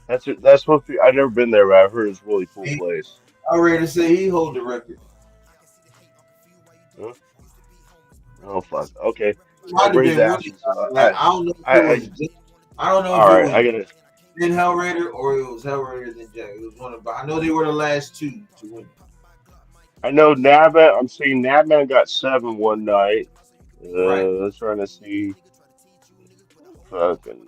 That's supposed to be. I've never been there, but I've heard it's a really cool place. I'm ready to say he hold the record. Huh? Oh fuck. Okay. I don't know. I don't know. All right, I get it. Then Hell Raider or it was Hell Raider then Jack. It was one of. But I know they were the last 2 to win. I know Nabman. I'm seeing Nabman got 7 one night. Right. Let's trying to see. Fucking.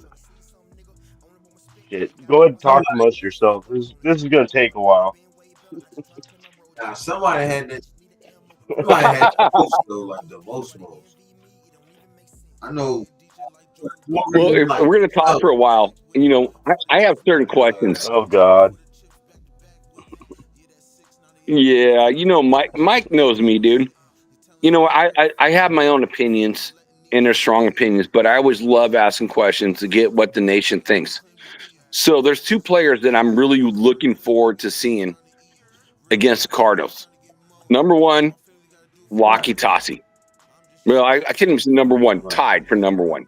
Go ahead and talk amongst yourself. This is gonna take a while. Now somebody had that. Somebody had the most though, like the most. I know. Well, if we're gonna talk for a while, I have certain questions. Oh God. Yeah, Mike knows me, dude. I have my own opinions, and they're strong opinions, but I always love asking questions to get what the nation thinks. So there's 2 players that I'm really looking forward to seeing against the Cardinals. Number 1, Lockie Tassi. Well, I can't even say number 1, tied for number 1.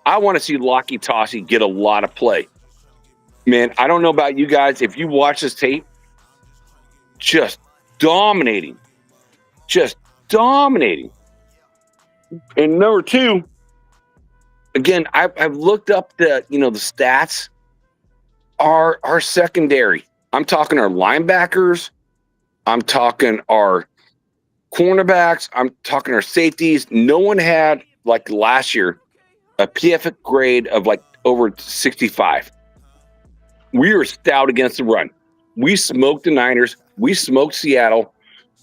I want to see Lockie Tassi get a lot of play. Man, I don't know about you guys. If you watch this tape, just dominating. And number 2, again, I've looked up the stats. Our secondary. I'm talking our linebackers. I'm talking our cornerbacks. I'm talking our safeties. No one had, like last year, a PFF grade of like over 65. We were stout against the run. We smoked the Niners. We smoked Seattle.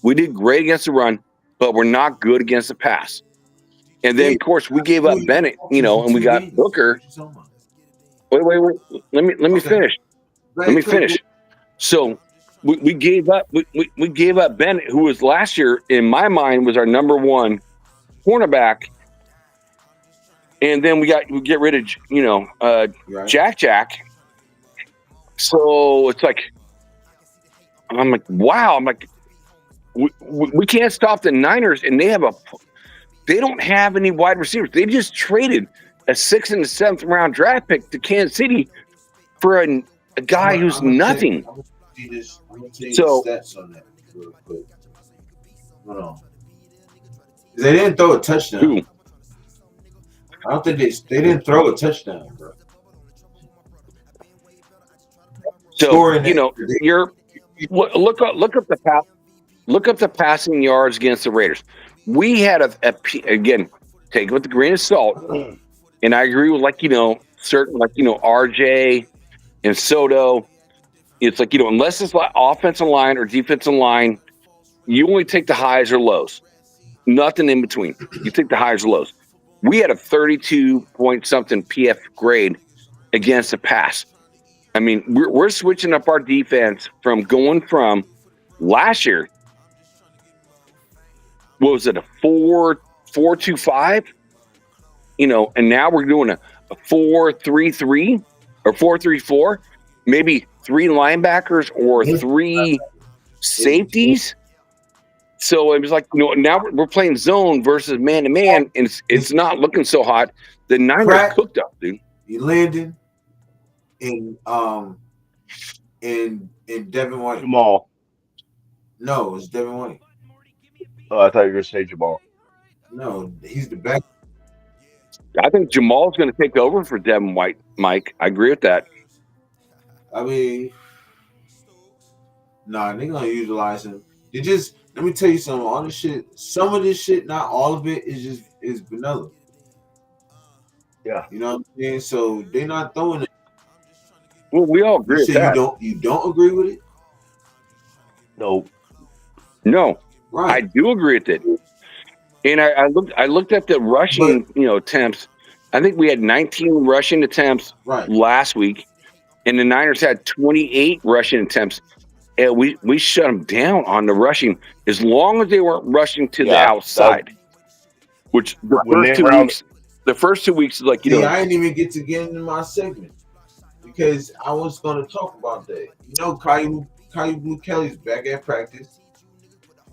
We did great against the run, but we're not good against the pass. And then, of course, we gave up Bennett, you know, and we got Booker. Wait. Let me finish. Let me finish. So we gave up. We gave up Bennett, who was last year, in my mind, was our number one cornerback. And then we get rid of, you know, Jack. So it's like, I'm like, wow. I'm like, we can't stop the Niners, and they don't have any wide receivers. They just traded a 6th and 7th round draft pick to Kansas City for a guy who's nothing. I'm gonna tell you So- the stats on that real quick. Hold on. They didn't throw a touchdown. Who? I don't think they didn't throw a touchdown, bro. So Scoring you know, look up the passing yards against the Raiders. We had again, take it with a grain of salt, and I agree with certain RJ and Soto. It's like, unless it's like offensive line or defensive line, you only take the highs or lows, nothing in between. You take the highs or lows. We had a 32 point something PF grade against the pass. I mean, we're switching up our defense from going from last year. What was it, a 4-2-5? And now we're doing a 4-3-3 or 4-3-4, maybe 3 linebackers or 3 safeties. So it was like, now we're playing zone versus man to man, and it's not looking so hot. The Niners cooked up, dude. You landed in Devin White. Jamal. No, it's Devin White. Oh, I thought you were going to say Jamal. No, he's the back. I think Jamal's going to take over for Devin White, Mike. I agree with that. I mean, they're going to utilize him. Let me tell you something. All this shit, some of this shit, not all of it, is vanilla. Yeah. You know what I'm saying? So they're not throwing it. Well, we all agree with that. You don't agree with it? No. Right. I do agree with it. And I looked at the rushing, attempts. I think we had 19 rushing attempts last week, and the Niners had 28 rushing attempts. And we shut them down on the rushing as long as they weren't rushing to the outside. Which the first 2 weeks is like, I didn't even get into my segment because I was going to talk about that. Caillou Blue Kelly's back at practice,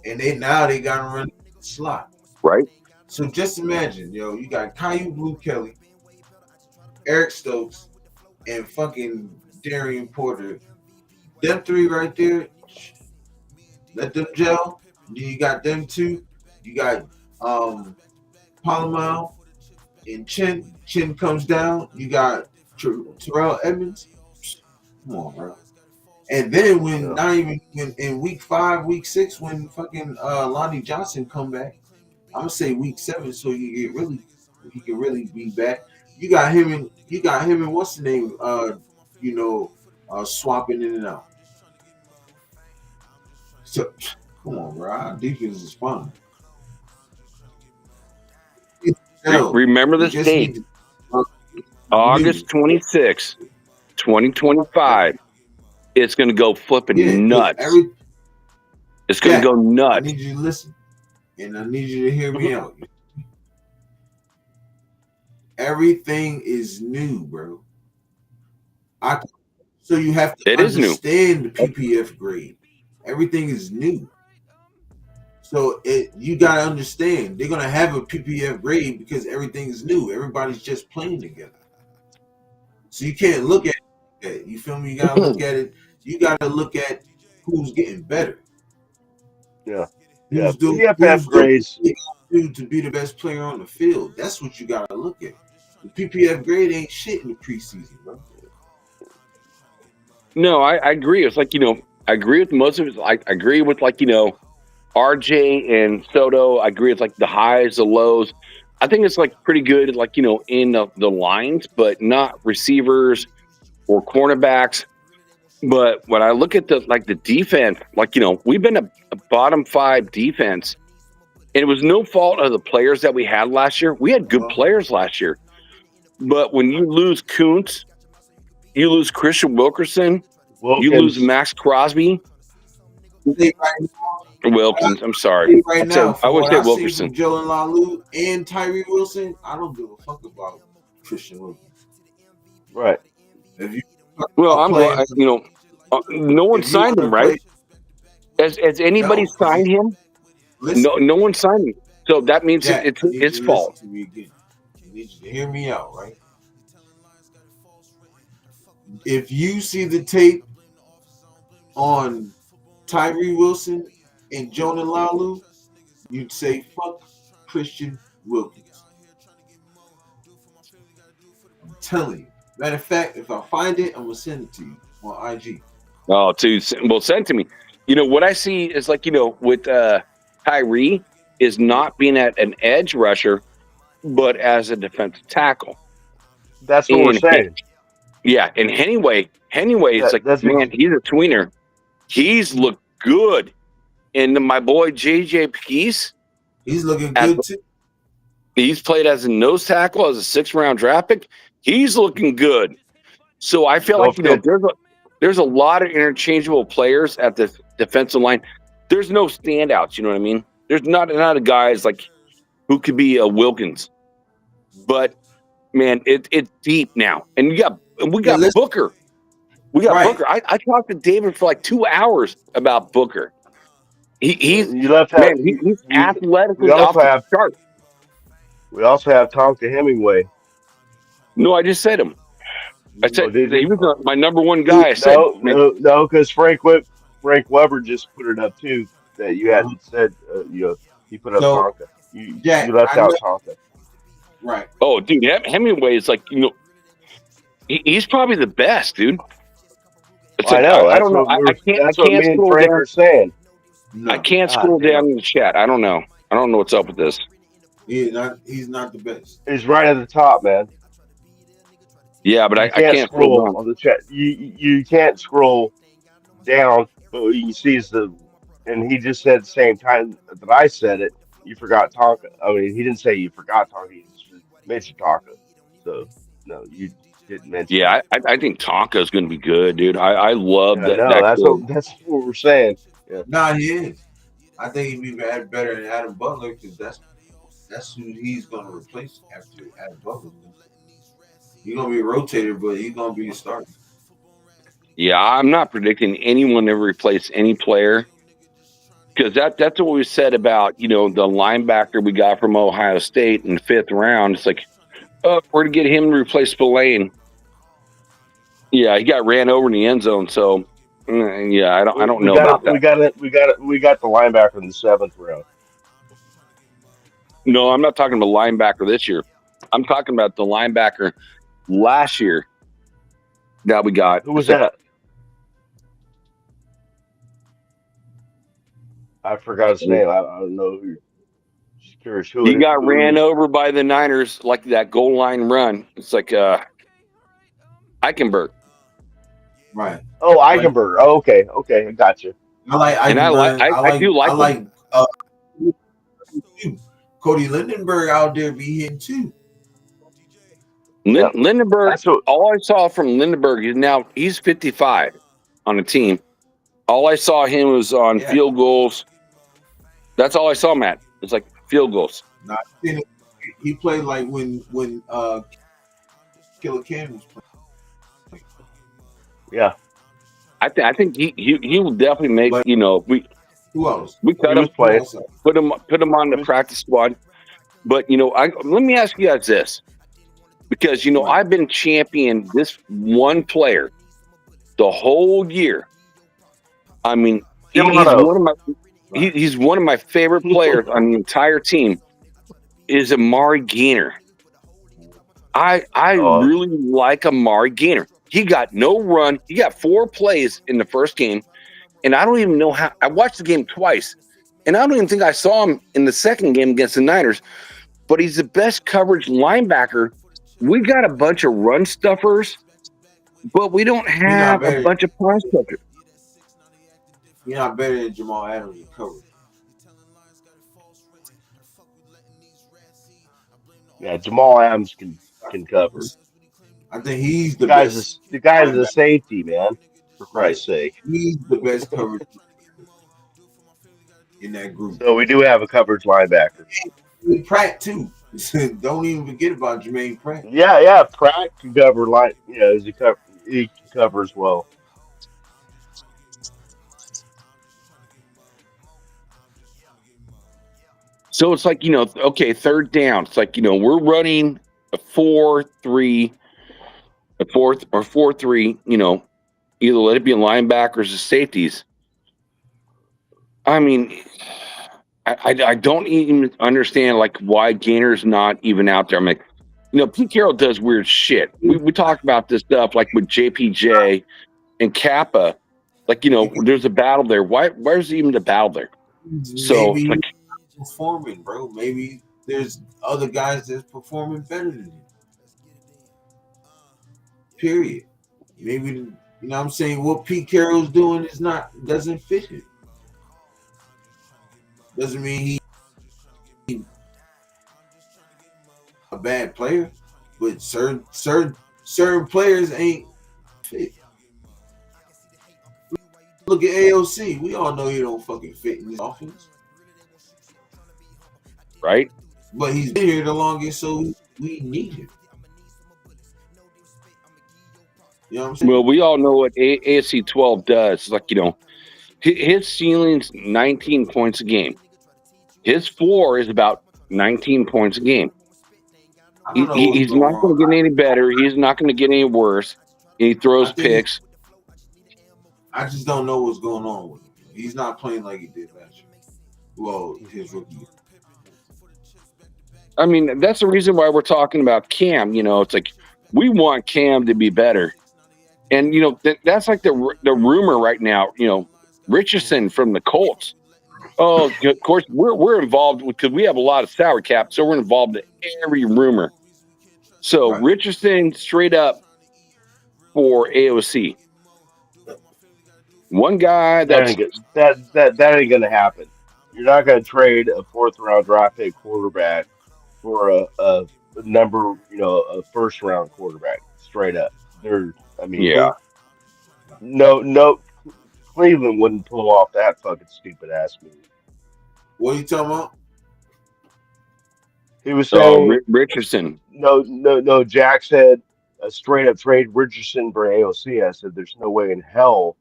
and they got to run the slot. Right. So just imagine, you got Caillou Blue Kelly, Eric Stokes, and fucking Darian Porter. Them 3 right there, let them gel. Then you got them 2. You got Palomar and Chin. Chin comes down. You got Terrell Edmonds. Come on, bro. And then not even in week 5, week 6, when fucking Lonnie Johnson come back, I'm gonna say week 7, so he can really be back. You got him and what's the name? Swapping in and out. So come on, bro. Our defense is fine. Remember this date, August 26, 2025. It's going to go flipping nuts. It's going to go nuts. I need you to listen, and I need you to hear me out. Everything is new, bro. So you have to understand the PPF grade. Everything is new. So you got to understand, they're going to have a PPF grade because everything is new. Everybody's just playing together. So you can't look at it. You feel me? You got to look at it. You got to look at who's getting better. Yeah. Who's doing grades to be the best player on the field. That's what you got to look at. The PPF grade ain't shit in the preseason, bro. No, I agree. It's like, I agree with most of it. I agree with RJ and Soto. I agree with the highs, the lows. I think it's pretty good, in the lines, but not receivers or cornerbacks. But when I look at the defense, we've been a bottom 5 defense And it was no fault of the players that we had last year. We had good players last year. But when you lose Kuntz, you lose Christian Wilkerson, you lose Max Crosby. Wilkins, I'm sorry. Right now, I would say Wilkerson. Wilkerson. Joe and Lalu and Tyree Wilson, I don't give a fuck about Christian Wilkins. Right. If you Well, I'm glad, no one signed him, right? Has anybody signed him? No one signed him. So that means Jack, it's you need his to fault. listen to me again. I need you to hear me out, right? If you see the tape on Tyree Wilson and Jonah Lalu, you'd say fuck Christian Wilkins. I'm telling you. Matter of fact, if I find it, I'm gonna send it to you on IG. Oh, send it to me. What I see is with Tyree is not being at an edge rusher, but as a defensive tackle. That's what we're saying. Yeah, and Henningway, it's man, he's a tweener. He's looked good. And my boy JJ Peace, he's looking good too. He's played as a nose tackle, as a 6th-round draft pick. He's looking good. So I feel like there's a lot of interchangeable players at the defensive line. There's no standouts, you know what I mean? There's not a guys who could be a Wilkins. But man, it's deep now. And we got Booker. We got Booker. I talked to David for 2 hours about Booker. He's athletically off the chart. We also have Tonka Hemingway. No, I just said him. I said he was my number one guy. No, because Frank Weber just put it up too. That you hadn't said. He put up Tonka. You left out Tonka. Right. Oh, dude, Hemingway is he's probably the best, dude. I know. I don't know. I can't. That's what me and Frank are saying. I can't scroll down in the chat. I don't know. I don't know what's up with this. He's not the best. He's right at the top, man. Yeah, but I can't scroll down on the chat. You can't scroll down, but what you can see is and he just said at the same time that I said it, you forgot Tonka. I mean, he didn't say you forgot Tonka, he just mentioned Tonka. So, no, you didn't mention Yeah, I think Tonka is going to be good, dude. I love that. No, that's what we're saying. Yeah. Nah, he is. I think he'd be better than Adam Butler because that's who he's going to replace after Adam Butler. He's going to be a rotator, but he's going to be a starter. Yeah, I'm not predicting anyone to replace any player because that's what we said about, the linebacker we got from Ohio State in the 5th round. It's we're going to get him to replace Spillane. Yeah, he got ran over in the end zone, so yeah, I don't know about that. We got the linebacker in the 7th round. No, I'm not talking about linebacker this year. I'm talking about the linebacker last year that we got. Who was that? I forgot his name. I don't know who. Just curious who. He got ran over by the Niners that goal line run. It's Eichenberg. Right. Oh, Eichenberg. Oh, okay, I got you. I like Eichenberg. I like Cody Lindenberg out there be hitting too. Lindenberg. All I saw from Lindenberg is he's 55 on the team. All I saw him was on field goals. That's all I saw, Matt. It's field goals. Nah, he played when Killer Cam was playing. Yeah, I think he will definitely make. Who else? We cut him, put him on the practice squad. But let me ask you guys this, because I've been championing this one player the whole year. I mean, he's one of my favorite players on the entire team. Is Amari Gainer. I really like Amari Gainer. He got no run. He got 4 plays in the first game, and I don't even know how. I watched the game twice, and I don't even think I saw him in the second game against the Niners. But he's the best coverage linebacker. We got a bunch of run stuffers, but we don't have a bunch of pass stuffers. You're not better than Jamal Adams in coverage. Yeah, Jamal Adams can cover. I think he's The the guy's best. the guy's a linebacker. safety, man. For Right. Christ's sake. He's the best coverage in that group. So we do have a coverage linebacker. And Pratt too. Don't even forget about Jermaine Pratt. Yeah. Pratt can cover line. He can cover as well. So it's like, okay, third down. It's like, we're running a 4-3, a 4-3, either let it be in linebackers or safeties. I mean, I don't even understand like why Gainer's not even out there. I'm like, Pete Carroll does weird shit. We talked about this stuff like with JPJ and Kappa. Like, there's a battle there. Where's even the battle there? So Maybe like, performing, bro. Maybe there's other guys that's performing better than him. Period. Maybe what I'm saying, what Pete Carroll's doing doesn't fit him. Doesn't mean he a bad player, but certain players ain't fit. Look at AOC. We all know he don't fucking fit in this offense. Right? But he's been here the longest, so we need him. You know what I'm saying? Well, we all know what AFC 12 does. It's like, his ceiling's 19 points a game. His floor is about 19 points a game. He's not going to get any better. He's not going to get any worse. He throws picks. I just don't know what's going on with him. He's not playing like he did last year. Well, his rookie year. I mean, that's the reason why we're talking about Cam. It's like we want Cam to be better. And, that's like the rumor right now, Richardson from the Colts. Oh, of course, we're involved because we have a lot of salary cap, so we're involved in every rumor. So right. Richardson straight up for AOC. One guy that ain't gonna happen. You're not gonna trade a 4th round draft pick quarterback for a first round quarterback straight up. No, Cleveland wouldn't pull off that fucking stupid ass move. What are you talking about? He was saying Richardson. No. Jack said a straight up trade Richardson for AOC. I said there's no way in hell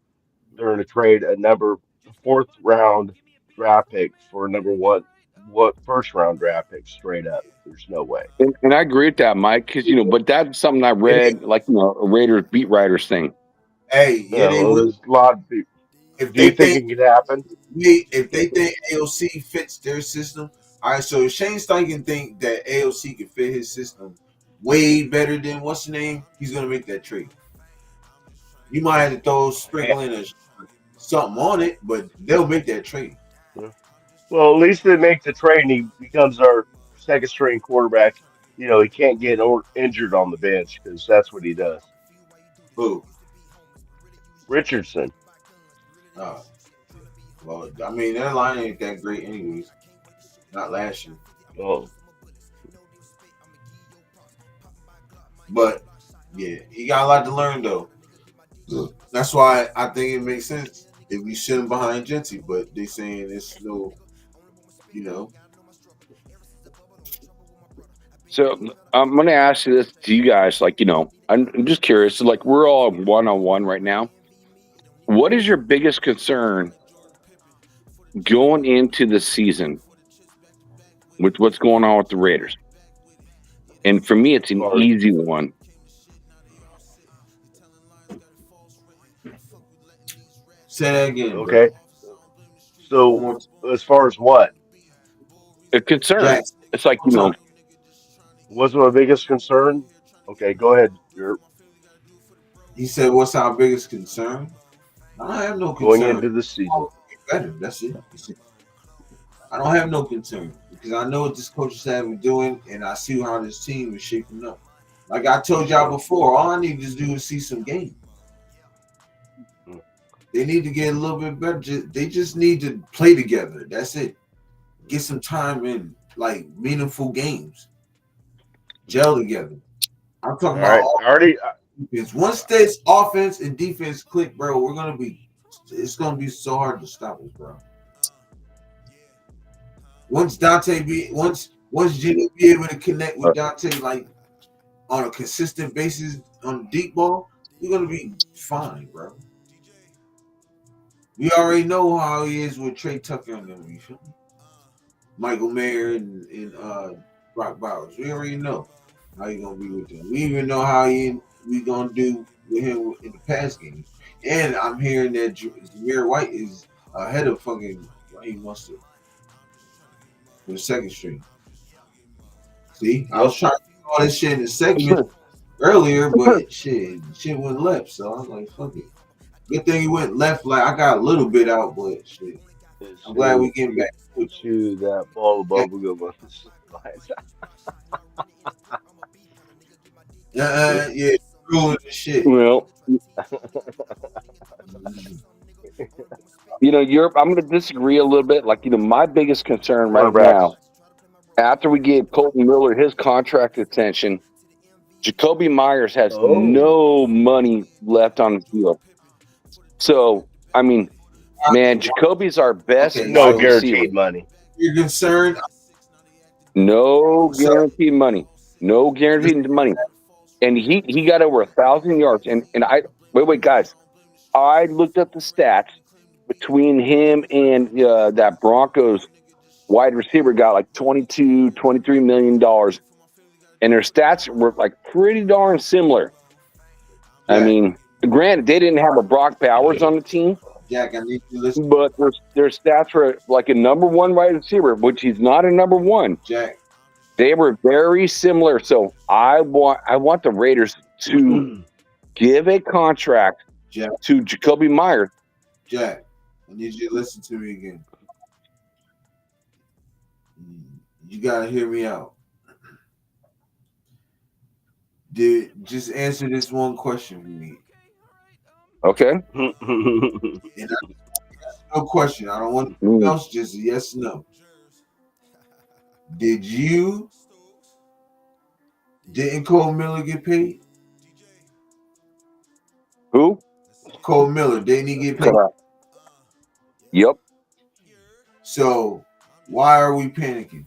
they're going to trade a 4th round draft pick for first round draft pick straight up. There's no way. And I agree with that, Mike, because but that's something I read, like a Raiders beat writers thing. Hey, there's a lot of people. Do you think it could happen? If they think AOC fits their system, all right. So if Shane Steichen think that AOC can fit his system way better than what's the name, he's gonna make that trade. You might have to sprinkle in something on it, but they'll make that trade. Well, at least they make the trade and he becomes our second string quarterback. He can't get injured on the bench because that's what he does. Who? Richardson. Well, I mean, their line ain't that great anyways. Not last year. Oh. But, yeah, he got a lot to learn, though. That's why I think it makes sense if we sit him behind Genty, but they saying it's no, So I'm going to ask you this to you guys, I'm just curious. So, we're all one-on-one right now. What is your biggest concern going into the season with what's going on with the Raiders? And for me, it's an easy one. Say that again. Okay. Bro. So as far as what? A concern. Jackson. It's like, What's my biggest concern? Okay, go ahead. He said, what's our biggest concern? I have no concern. Going into the season. Better. That's it. I don't have no concern because I know what this coaching staff is doing and I see how this team is shaping up. Like I told y'all before, all I need to do is see some games. They need to get a little bit better. They just need to play together. That's it. Get some time in, meaningful games. gel together. I'm All talking right, about I already. defense. Once this offense and defense click, bro, it's gonna be so hard to stop us, bro. Once Jimmy be able to connect with Dante like on a consistent basis on the deep ball, we're gonna be fine, bro. We already know how he is with Trey Tucker and them. You feel me? Michael Mayer and Brock Bowers. We already know how he gonna be with them. We even know how we gonna do with him in the pass game. And I'm hearing that Zamir White is ahead of fucking Raheem Mustard for the second string. See, I was trying to do all this shit in the segment earlier, but shit went left. So I was like, fuck it. Good thing he went left. Like I got a little bit out, but shit. I'm glad we getting back to that ball of bubblegum. Yeah, ruling the shit. Well, Europe. I'm going to disagree a little bit. Like, my biggest concern right now, after we gave Colton Miller his contract extension, Jacoby Myers has no money left on the field. So, I mean, man, Jacoby's our best. No guaranteed money. You're concerned? No guaranteed money. No guaranteed money. And he got over 1,000 yards. And I wait, guys. I looked up the stats between him and that Broncos wide receiver got like $22, $23 million. And their stats were like pretty darn similar. Yeah. I mean, granted, they didn't have a Brock Bowers on the team. Jack, I need to listen. But their stats were like a number one wide receiver, which he's not a number one. Jack. They were very similar. So I want the Raiders to give a contract to Jacoby Myers. Jack, I need you to listen to me again. You gotta hear me out. Just answer this one question for me. Okay. No question. I don't want anything else. Just a yes or no. Didn't Cole Miller get paid? Who? Cole Miller. Didn't he get paid? Yep. So why are we panicking?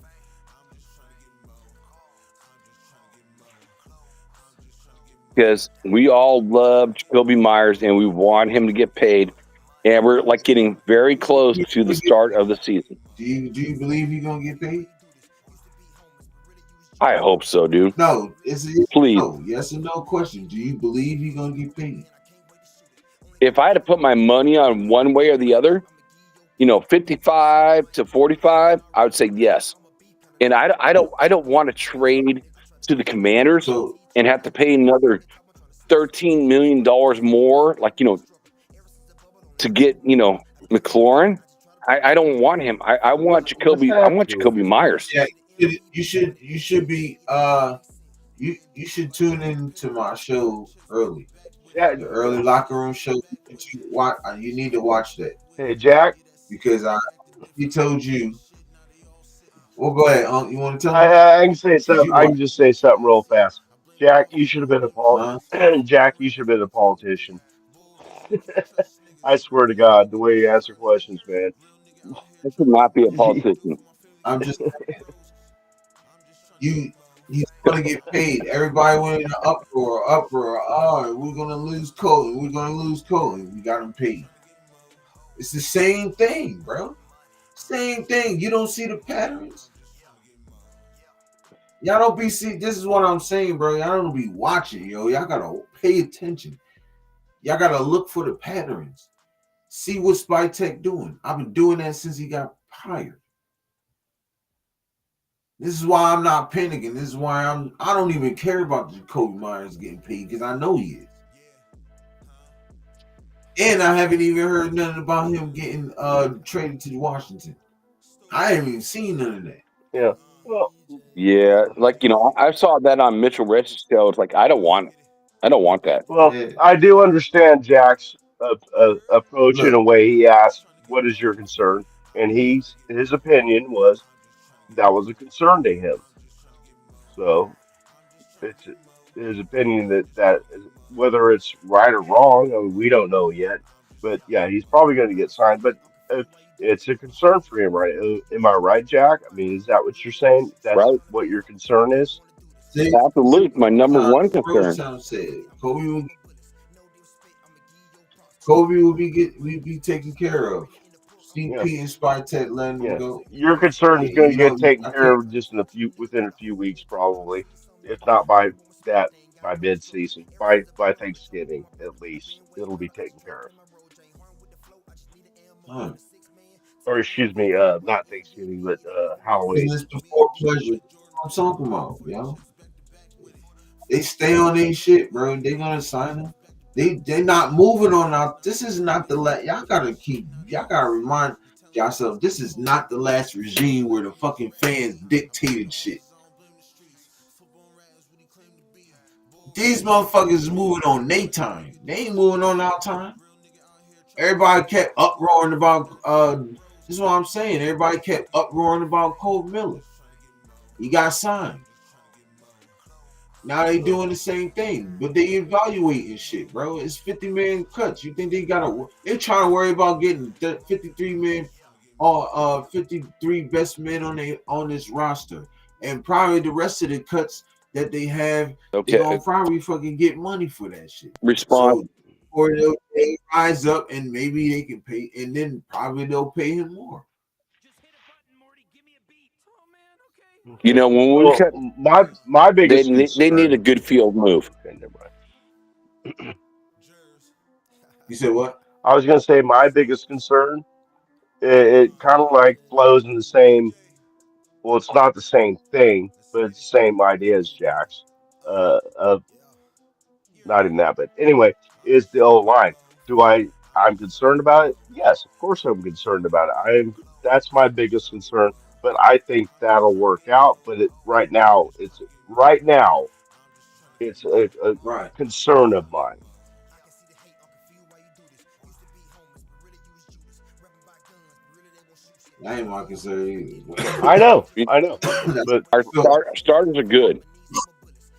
Because we all love Jacoby Myers and we want him to get paid, and we're like getting very close to the start of the season. Do you believe he's gonna get paid? I hope so, dude. No, it's a please. No, yes or no question. Do you believe he's gonna get paid? If I had to put my money on one way or the other, 55 to 45, I would say yes. And I don't want to trade to the Commanders and have to pay another $13 million more, to get, McLaurin. I don't want him. I want Jacoby. I want Jacoby Myers. Yeah, you should be you should tune into my show early. Yeah, the early locker room show. You need to watch that. Hey, Jack, because he told you. Well, go ahead. You want to tell me? I can say something. I can just say something real fast. Jack, you should have been a politician. Jack, you should have been a politician. I swear to God, the way you answer questions, man. I should not be a politician. I'm just he's gonna get paid. Everybody went in an uproar. Oh, we're gonna lose Colton. We got him paid. It's the same thing, bro. Same thing. You don't see the patterns. Y'all don't be see. This is what I'm saying, bro. Y'all don't be watching, yo. Y'all gotta pay attention. Y'all gotta look for the patterns. See what Spytek doing. I've been doing that since he got hired. This is why I'm not panicking. This is why I don't even care about Jacoby Myers getting paid because I know he is. And I haven't even heard nothing about him getting traded to Washington. I haven't even seen none of that. Yeah. Well, yeah, I saw that on Mitchell Rich's show. It's like I don't want that. Well, yeah. I do understand Jack's approach in a way. He asked, "What is your concern?" And his opinion was that was a concern to him. So, it's his opinion that whether it's right or wrong, I mean, we don't know yet. But yeah, he's probably going to get signed. But it's a concern for him, right? Am I right, Jack? I mean, is that what you're saying? That's Right. what your concern is? See, Absolutely. My number one Rose concern. Town said Kobe will be taken care of. Yeah. CP and Spartek letting Yeah. him go. Your concern is Yeah, going to you get know, taken I care think of just within a few weeks, probably, if not by mid season, by Thanksgiving at least, it'll be taken care of. Or excuse me, not Thanksgiving, but Halloween. business before pleasure. I'm talking about, yo. They stay on their shit, bro. They gonna sign him. They not moving on out. This is not the last. Y'all gotta remind yourself. This is not the last regime where the fucking fans dictated shit. These motherfuckers is moving on their time. They ain't moving on our time. Everybody kept uproaring about this is what I'm saying. Everybody kept uproaring about Cole Miller. He got signed. Now they doing the same thing, but they evaluating shit, bro. It's 50 million cuts. You think they're trying to worry about getting 53 million or 53 best men on this roster. And probably the rest of the cuts that they have, they're gonna probably fucking get money for that shit. Respond. So, or they rise up and maybe they can pay, and then probably they'll pay him more. You know, when we cut, my biggest they need a good field move. Okay, never mind. You said what? I was going to say my biggest concern. It kind of like flows in the same. Well, it's not the same thing, but it's the same idea as Jack's. Of not even that, but anyway, is the O line. I'm concerned about it? Yes, of course I'm concerned about it. That's my biggest concern. But I think that'll work out. But right now it's a Right. concern of mine. That ain't my concern either. I know. But Our starters are good.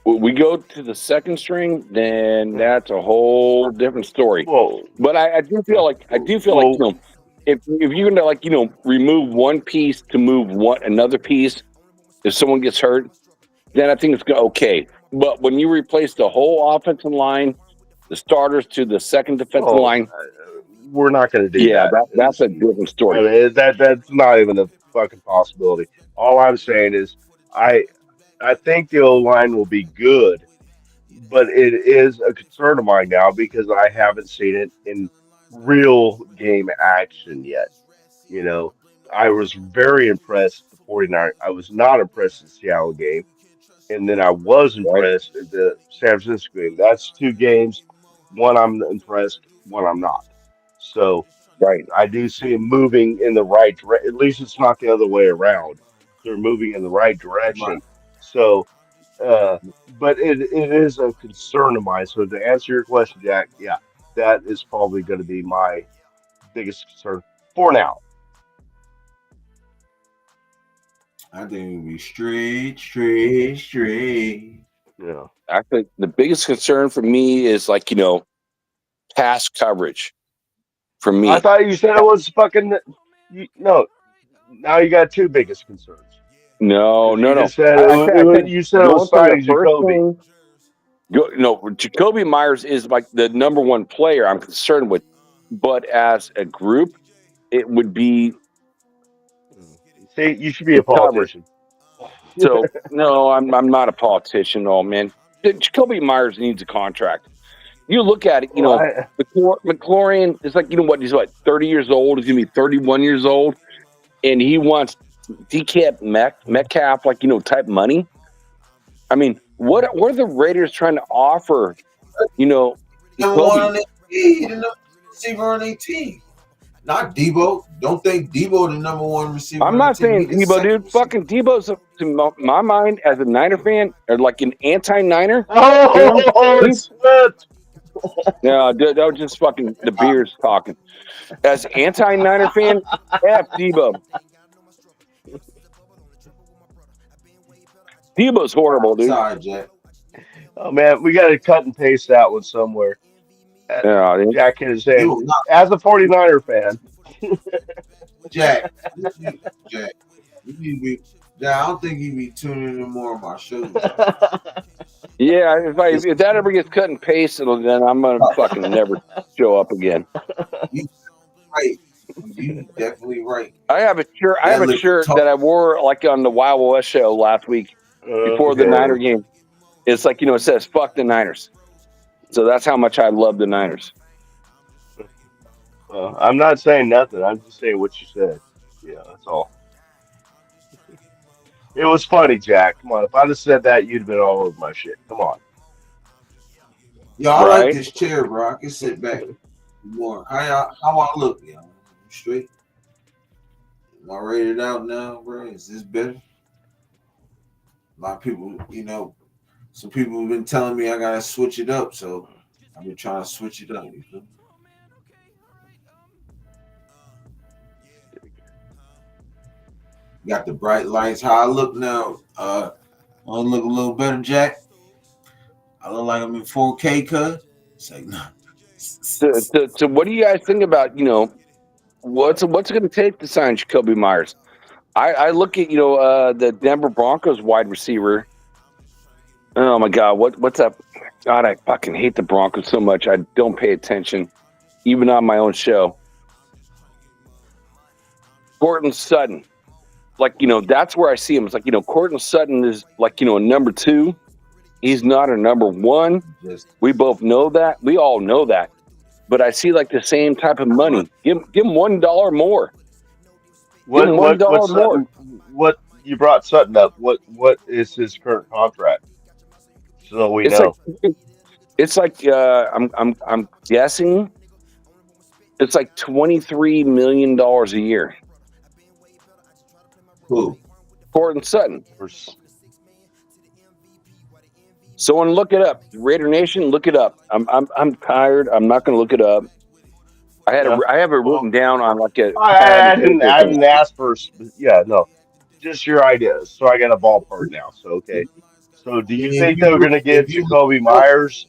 When we go to the second string, then that's a whole different story. Whoa. But I do feel like you know, if you're gonna like, you know, remove one piece to move another piece, if someone gets hurt, then I think it's okay. But when you replace the whole offensive line, the starters to the second defensive line, we're not going to do that. That's a different story. I mean, that's not even a fucking possibility. All I'm saying is, I think the O line will be good, but it is a concern of mine now because I haven't seen it in real game action yet. You know, I was very impressed with the 49. I was not impressed with the Seattle game, and then I was impressed at the San Francisco game. That's two games. One I'm impressed, one I'm not. So I do see him moving in the right direction. At least it's not the other way around. They're moving in the right direction. Right. So, but it is a concern of mine. So to answer your question, Jack, yeah, that is probably going to be my biggest concern for now. I think it'll be straight. Yeah. I think the biggest concern for me is like, you know, pass coverage. For me, I thought you said it was fucking. No, now you got two biggest concerns. No. You said you said it was signing Jacoby. Jacoby Myers is like the number one player I'm concerned with, but as a group, it would be. See, you should be a politician. So no, I'm not a politician. Oh man, Jacoby Myers needs a contract. You look at it, you know, McLaurin is like, you know what, he's what, 30 years old. He's going to be 31 years old. And he wants DK Metcalf, like, you know, type money. I mean, what are the Raiders trying to offer, you know? Number one on their team, the number one receiver on their team. Not Debo. Don't think Debo the number one receiver. I'm not saying Debo, dude. Fucking Debo's, to my mind, as a Niner fan, or like an anti-Niner. It's sweat. No, that was just fucking the beers talking. As an anti-Niner fan, F Debo. Debo's horrible, dude. Sorry, Jack. Oh man, we got to cut and paste that one somewhere. Yeah, Jack is saying, You not as a 49er fan, Jack. Jack. You need to be. Jack, I don't think you be tuning in more of my shows. yeah. If that ever gets cut and pasted, then I'm gonna fucking never show up again. You right. You definitely right. I have a shirt. I have a shirt that I wore like on the Wild West show last week before the Niner game. It's like, it says "fuck the Niners," so that's how much I love the Niners. I'm not saying nothing. I'm just saying what you said. Yeah, that's all. It was funny, Jack. Come on. If I'd have said that, you'd have been all over my shit. Come on. Yo, I Right. like this chair, bro. I can sit back more. How I look, yo? Straight. Am I rated out now, bro? Is this better? A lot of people, some people have been telling me I gotta switch it up, so I've been trying to switch it up. You feel me? Got the bright lights. How I look now? I look a little better, Jack. I look like I'm in 4K, cuz. It's like, no. So what do you guys think about, what's it going to take to sign Jacoby Myers? I look at, the Denver Broncos wide receiver. Oh my God, what's up? God, I fucking hate the Broncos so much. I don't pay attention, even on my own show. Courtland Sutton. Like, that's where I see him. It's like, Courtland Sutton is like, a number 2. He's not a number 1. We both know that. We all know that. But I see like the same type of money. Give him $1 more. Give him $1 more. What you brought Sutton up? What is his current contract? So we know. It's like I'm guessing it's like $23 million a year. Who? Courtland Sutton. Someone look it up. Raider Nation, look it up. I'm tired. I'm not going to look it up. I have it written down on like a. I didn't ask for. Yeah, no, just your ideas. So I got a ballpark now. So okay. So do you think they're going to give Jacoby Myers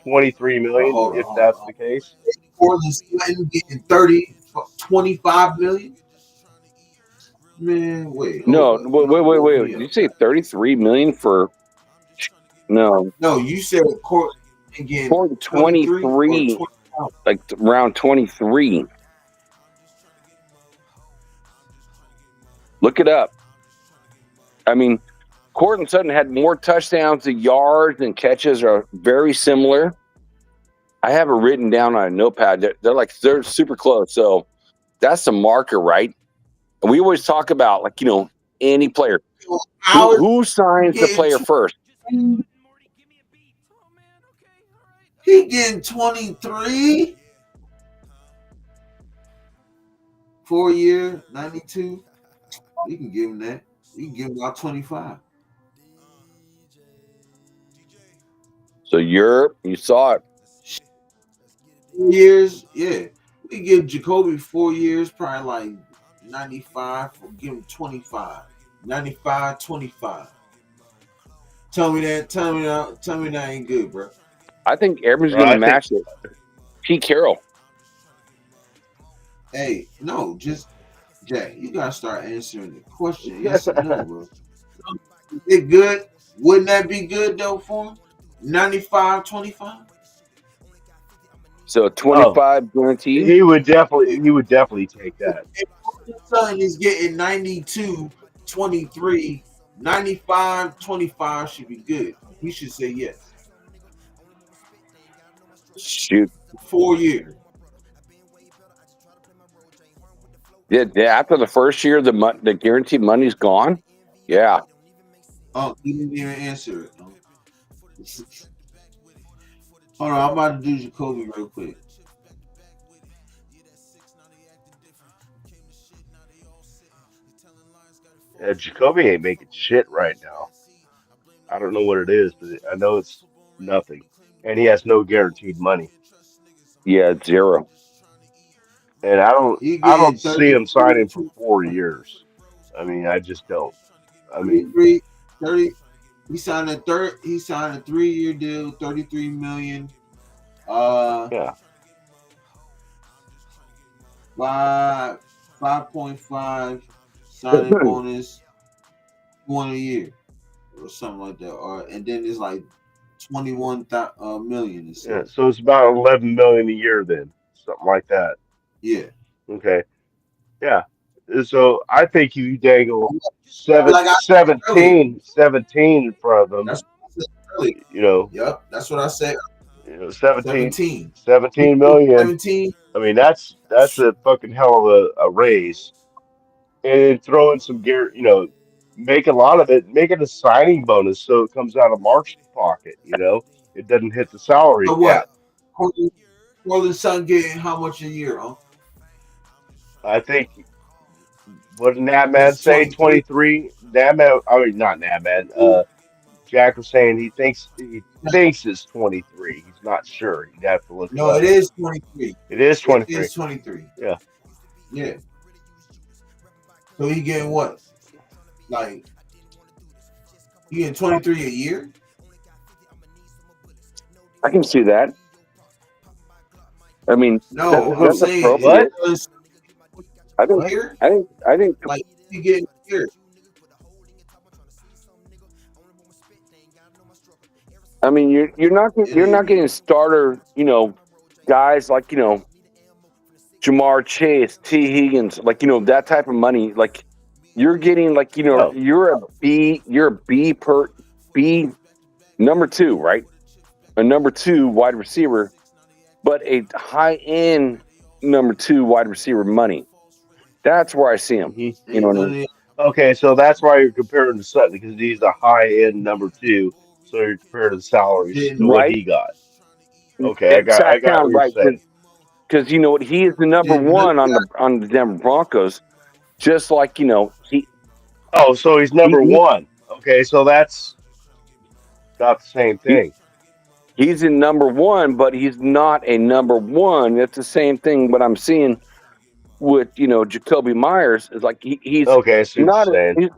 $23 million if that's the case? Courtland Sutton getting 25 million. Man, wait. No, wait. Did you say 33 million for? No. No, you said Courtland getting 23, like around 23. Look it up. I mean, Courtland Sutton had more touchdowns and yards and catches are very similar. I have it written down on a notepad. They're super close. So that's the marker, right? And we always talk about any player. Who signs the player first? He getting 23. 4 year, 92. We can give him that. We can give him about 25. So you saw it. 4 years, yeah. We give Jacoby 4 years, probably like 95. We'll give him 25. 95, 25. Tell me that ain't good, bro. I think everyone's going to match it. Pete Carroll. Hey, no, just Jack, you gotta start answering the question. Yes or no, bro? Is it good? Wouldn't that be good though for him? 95, 25? So 25 guaranteed? He would definitely take that. If Sutton is getting 92, 23, 95, 25 should be good. He should say yes. Shoot. 4 years. Yeah, after the first year, the guaranteed money's gone. Yeah. Oh, he didn't even answer it. Hold on, I'm about to do Jacoby real quick. Yeah, Jacoby ain't making shit right now. I don't know what it is, but I know it's nothing. And he has no guaranteed money. Yeah, 0. And I don't see him signing for 4 years. I mean, I just don't. I mean, 30. He signed a 3-year deal, $33 million. Yeah. 5.5 signing bonus, $1 a year or something like that. And then it's like 21 million. It Yeah. says. So it's about 11 million a year then, something like that. Yeah. Okay. Yeah. So I think you dangle Like I said earlier. 17 in front of them. That's what I said earlier. You know, Yep, that's what I said. 17 17. million. 17. I mean, that's a fucking hell of a raise. And then throw in some gear, make a lot of it, make it a signing bonus so it comes out of Mark's pocket, it doesn't hit the salary So cap. what? Cortland Sutton getting how much a year, huh? I think, what did Natman say? 23? Natman, I mean, not Natman. Jack was saying he thinks it's 23. He's not sure. He'd have to look it No, up. it is 23. It is 23. It is 23. Yeah. Yeah. So he getting what? Like, he getting 23 a year? I can see that. I mean, No, I'm that's saying appropriate. what? I think like he getting here. I mean, you're not getting starter, guys like Jamar Chase, T. Higgins, like that type of money. Like you're getting like you're a B number 2, right? A number 2 wide receiver, but a high end number 2 wide receiver money. That's where I see him. You know what I mean? Okay, so that's why you're comparing to Sutton because he's a high end number 2. So you're comparing the salaries to what he got. Okay, I got what you're saying. Because you know what, he is the number 1 on the Denver Broncos, just like he. Oh, so he's number 1. Okay, so that's not the same thing. He's in number 1, but he's not a number 1. It's the same thing. What I'm seeing with Jacoby Myers is like he's okay. So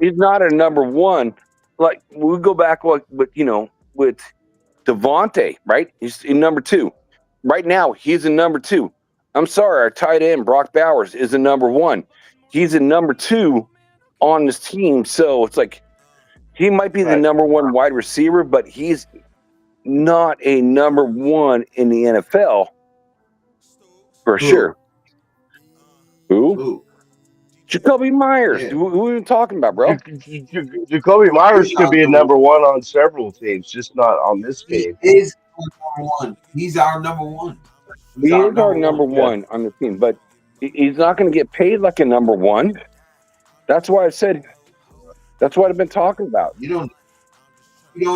he's not a number 1. Like we go back with Devontae, right? He's in number 2. Right now, he's in number 2. I'm sorry, our tight end Brock Bowers is a number 1. He's a number 2 on this team, so it's like he might be the number 1 wide receiver, but he's not a number 1 in the NFL for sure. Who? Jacoby Myers. Yeah. Who are you talking about, bro? Jacoby Myers could be a number 1 on several teams, just not on this team. He is number 1. He's our number 1. He is our number 1 on the team, but he's not going to get paid like a number 1. That's why I said. That's what I've been talking about. You don't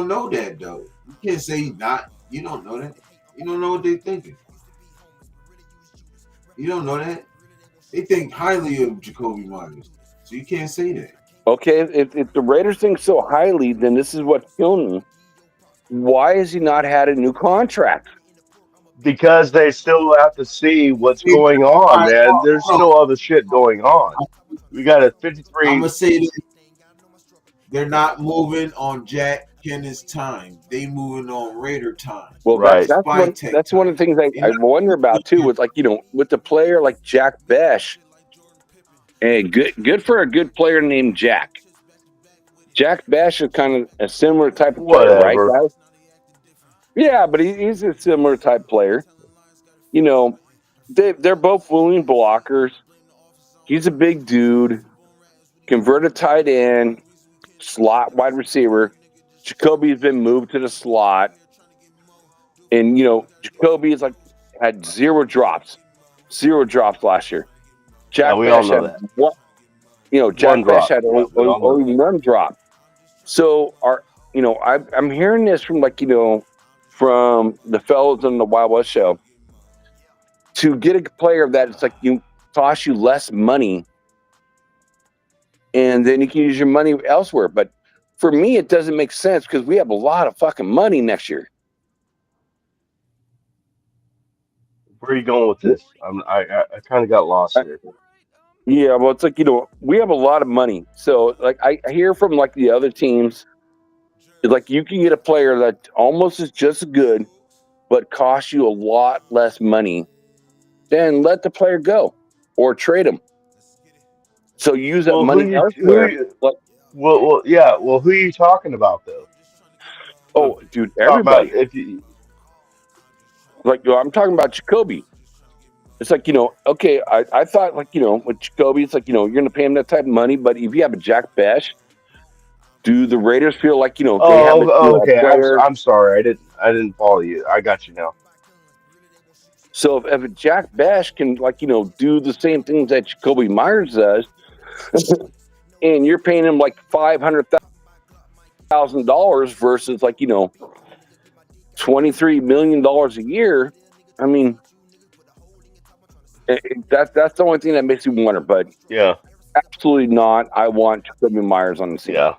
know that though. You can't say he's not. You don't know that. You don't know what they're thinking. You don't know that. They think highly of Jacoby Myers, so you can't say that. Okay, if the Raiders think so highly, then this is what's killing me. Why has he not had a new contract? Because they still have to see what's going on, man. There's still other shit going on. We got a 53. I'm gonna say this. They're not moving on Jack Kenneth's time. They moving on Raider time. Well, that's one of the things I wonder about too. With with the player like Jack Besh. Hey, good for a good player named Jack. Jack Besh is kind of a similar type of player, right, guys? Yeah, but he's a similar type player. They're both willing blockers. He's a big dude, converted tight end, slot wide receiver. Jacoby's been moved to the slot, and Jacoby is had 0 drops last year. Jack we Besh all know that. Jack Besh had only 1 drop. So I'm hearing this from from the fellows on the Wild West show. To get a player that it's cost you less money, and then you can use your money elsewhere. But for me, it doesn't make sense because we have a lot of fucking money next year. Where are you going with this? I kind of got lost here. Yeah, well, it's we have a lot of money. So I hear from the other teams It's like you can get a player that almost is just as good, but costs you a lot less money. Then let the player go or trade him. So use that money elsewhere. Well, who are you talking about though? Oh, dude, Talking about everybody. if you Like, I'm talking about Jacoby. It's like, okay, I thought, like, with Jacoby, it's like, you're going to pay him that type of money. But if you have a Jack Bash, do the Raiders feel like, they have a okay. player? I'm sorry. I didn't follow you. I got you now. So if a Jack Bash can, like, do the same things that Jacoby Myers does, and you're paying him like $500,000 versus like, $23 million a year, I mean, that's the only thing that makes me wonder. But yeah, absolutely not. I want Jacoby Myers on the team. Yeah,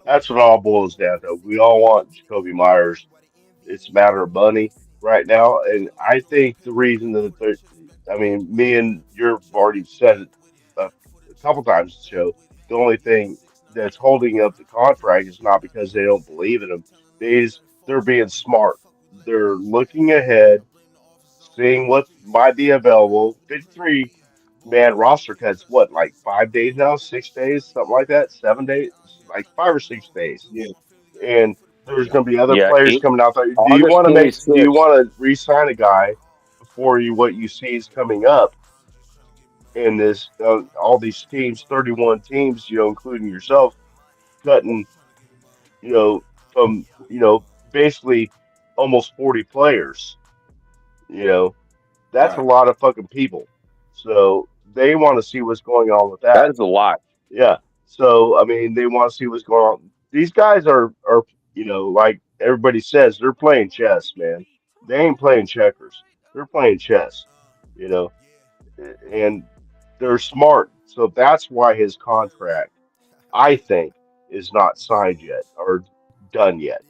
that's what it all boils down to. We all want Jacoby Myers. It's a matter of money right now, and I think the reason that me and you've already said it a couple times in the show. The only thing that's holding up the contract is not because they don't believe in him. They're being smart. They're looking ahead, seeing what might be available. 53-man roster cuts what, like 5 days now, 6 days, something like that, 7 days, like 5 or 6 days. Yeah. And there's going to be other Yeah, players coming out there. Do you August want to 26th. re-sign a guy before what you see is coming up in this all these teams, 31 teams, including yourself, cutting, from basically almost 40 players. That's a lot of fucking people. So they want to see what's going on with that. That is a lot. Yeah. So I mean, they want to see what's going on. These guys are like everybody says, they're playing chess, man. They ain't playing checkers. They're playing chess. And they're smart. So that's why his contract, I think, is not signed yet or done yet.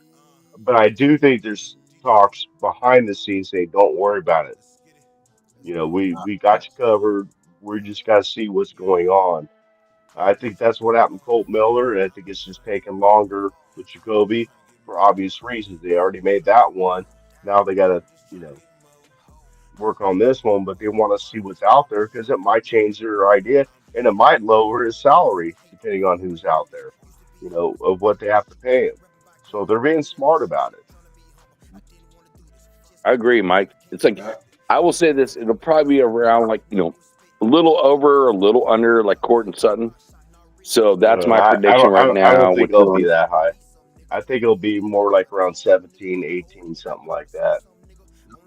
But I do think there's talks behind the scenes saying, "Don't worry about it. We got you covered. We just got to see what's going on." I think that's what happened to Colt Miller, and I think it's just taking longer with Jacoby for obvious reasons. They already made that one. Now they got to, work on this one, but they want to see what's out there because it might change their idea and it might lower his salary depending on who's out there, of what they have to pay him. So they're being smart about it. I agree, Mike. It's like, I will say this, it'll probably be around like, a little over, a little under, like Courtland Sutton. So that's my prediction right now. I don't think it'll be that high. I think it'll be more like around 17, 18, something like that.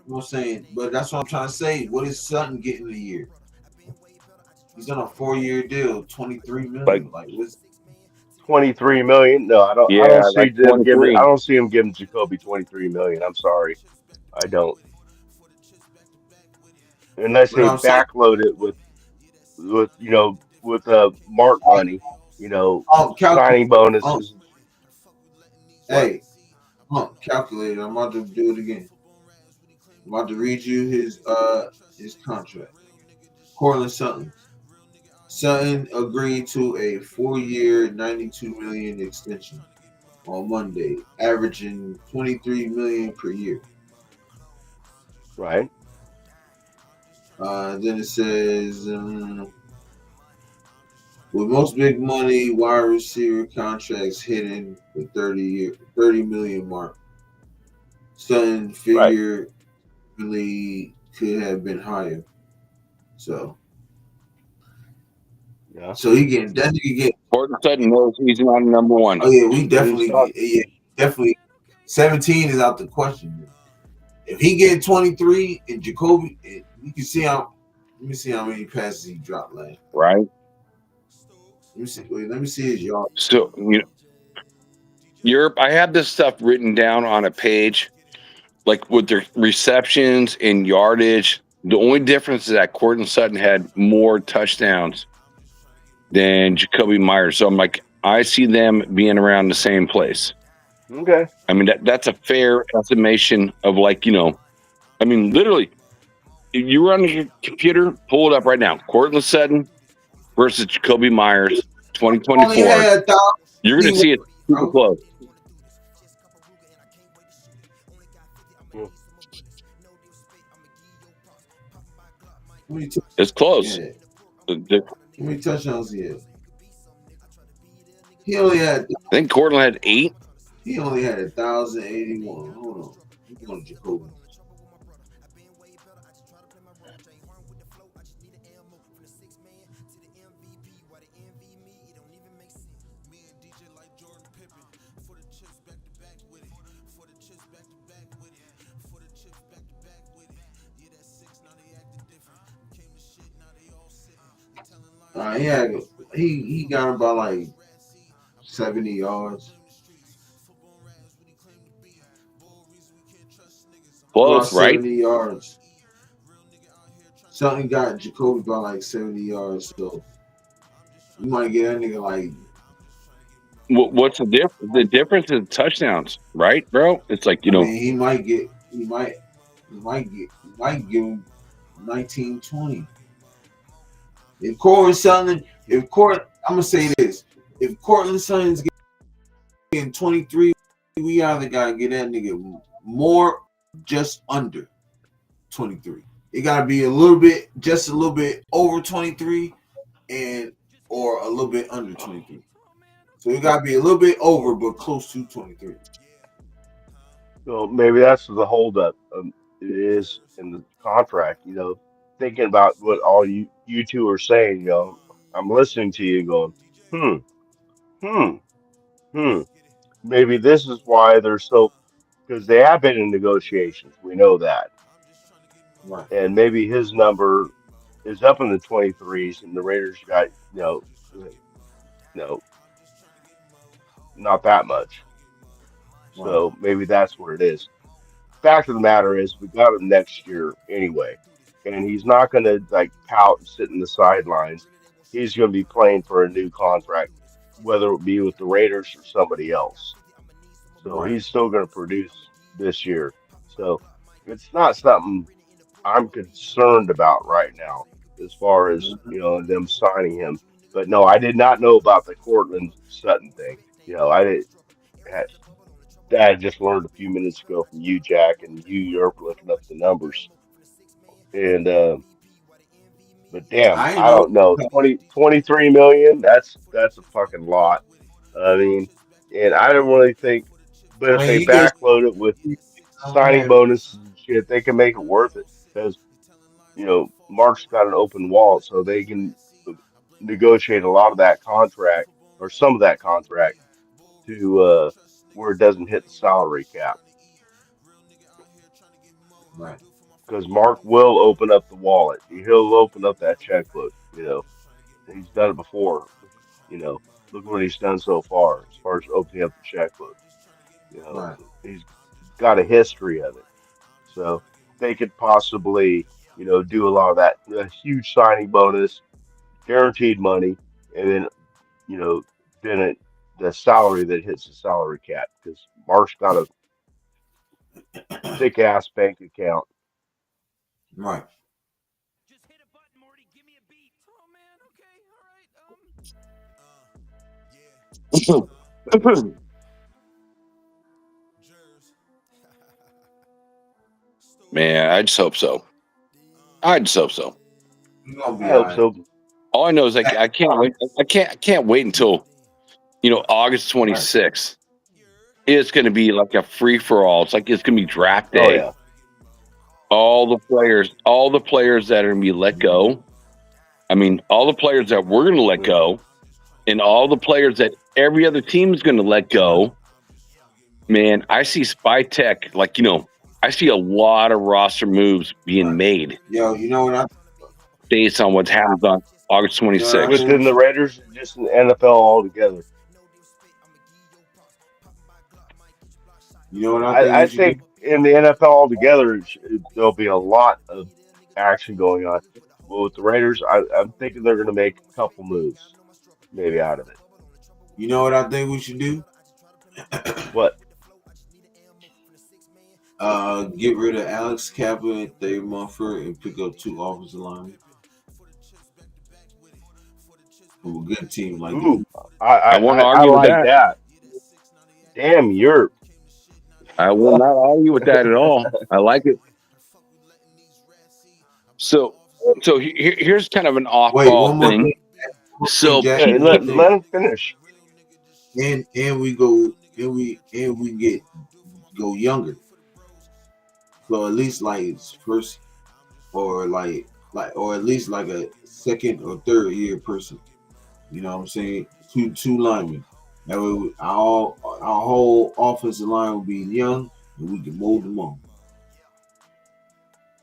I'm saying, but that's what I'm trying to say. What is Sutton getting a year? He's on a 4-year deal, $23 million. Like what's 23 million? No, I don't. Yeah, I don't see like them giving. 23. I don't see him giving Jacoby 23 million. I'm sorry, I don't. Unless they backload it with Mark money, signing bonuses. Hey, calculator. I'm about to do it again. I'm about to read you his contract. Courtland Sutton. Sutton agreed to a 4-year, $92 million extension on Monday, averaging $23 million per year. Right. Then it says, with most big money wide receiver contracts hitting the 30 million mark, Sutton figure really could have been higher. So, yeah. So he getting that nigga get. Courtland Sutton knows he's not number one. Oh yeah, we definitely 17 is out the question. If he get 23 and Jacoby, you can see how. Let me see how many passes he dropped last. Right. Let me see. Wait, let me see his yard. So Europe. I have this stuff written down on a page, like with their receptions and yardage. The only difference is that Courtland Sutton had more touchdowns than Jacoby Myers. So I'm like, I see them being around the same place. Okay. I mean, that's a fair estimation of like, I mean, literally, if you run your computer, pull it up right now. Courtland Sutton versus Jacoby Myers, 2024. You're going to see it super close. How many It's close. yeah. I How many touchdowns he had? He only had think Cortland had 8. he only had 1,081. Hold on. I'm going to Jacoby. He got about like 70 yards. Close, About right? 70 yards. Something got Jacoby by like 70 yards. So you might get that nigga like What's the difference? The difference is touchdowns, right, bro? It's like, I mean, he might give him 19, 20. If I'm gonna say this. If Cortland Sutton's getting 23, we either gotta get that nigga more, just under 23. It gotta be just a little bit over 23, or a little bit under 23. So it gotta be a little bit over, but close to 23. So maybe that's the holdup. It is in the contract. Thinking about what all you two are saying. I'm listening to you going, hmm. Maybe this is why they're so, because they have been in negotiations. We know that, Right. and maybe his number is up in the 23s, and the Raiders got not that much. So maybe that's what it is. Fact of the matter is, we got him next year anyway, and he's not going to like pout and sit in the sidelines. He's going to be playing for a new contract, whether it be with the Raiders or somebody else. So he's still going to produce this year. So it's not something I'm concerned about right now, as far as them signing him. But no, I did not know about the Cortland Sutton thing. I did. I just learned a few minutes ago from you, Jack, and you're looking up the numbers. And but damn, I don't know. 23 million. That's a fucking lot. I mean, and I don't really think. But if they backload it with signing bonuses and shit, they can make it worth it. Because Mark's got an open wallet, so they can negotiate a lot of that contract or some of that contract to where it doesn't hit the salary cap. Right. Because Mark will open up the wallet. He'll open up that checkbook. He's done it before. Look what he's done so far as opening up the checkbook. Right. He's got a history of it. So they could possibly, do a lot of that. A huge signing bonus, guaranteed money, and then, the salary that hits the salary cap. Because Mark's got a thick ass bank account. Right. Just hit a button, Morty. Give me a beat. Oh man, okay, all right. Man, I just hope so. I just hope so. I hope so. All I know is I can't wait. I can't wait until August 26th. It's going to be like a free for all. It's going to be draft day. Oh, yeah. All the players that are going to be let go. I mean, all the players that we're going to let go, and all the players that every other team is going to let go. Man, I see Spy Tech I see a lot of roster moves being made. Yo, you know what based on what happens on August 26th. Within the Raiders, just in the NFL altogether. You know what I think in the NFL altogether, there'll be a lot of action going on. But with the Raiders, I'm thinking they're going to make a couple moves, maybe out of it. You know what I think we should do? What? Get rid of Alex Kappa and Thayer Munford and pick up 2 offensive linemen. From a good team like Ooh, that. I want to I argue like that. Damn, you're. I will not argue with that at all. I like it. So here's kind of an Wait, off-ball one more thing. thing. So Jack, Hey, one more let thing. him finish. And we go younger. So at least like it's first or like or at least like a second or third year person. You know what I'm saying? Two linemen. That way our whole offensive line will be young and we can mold them on.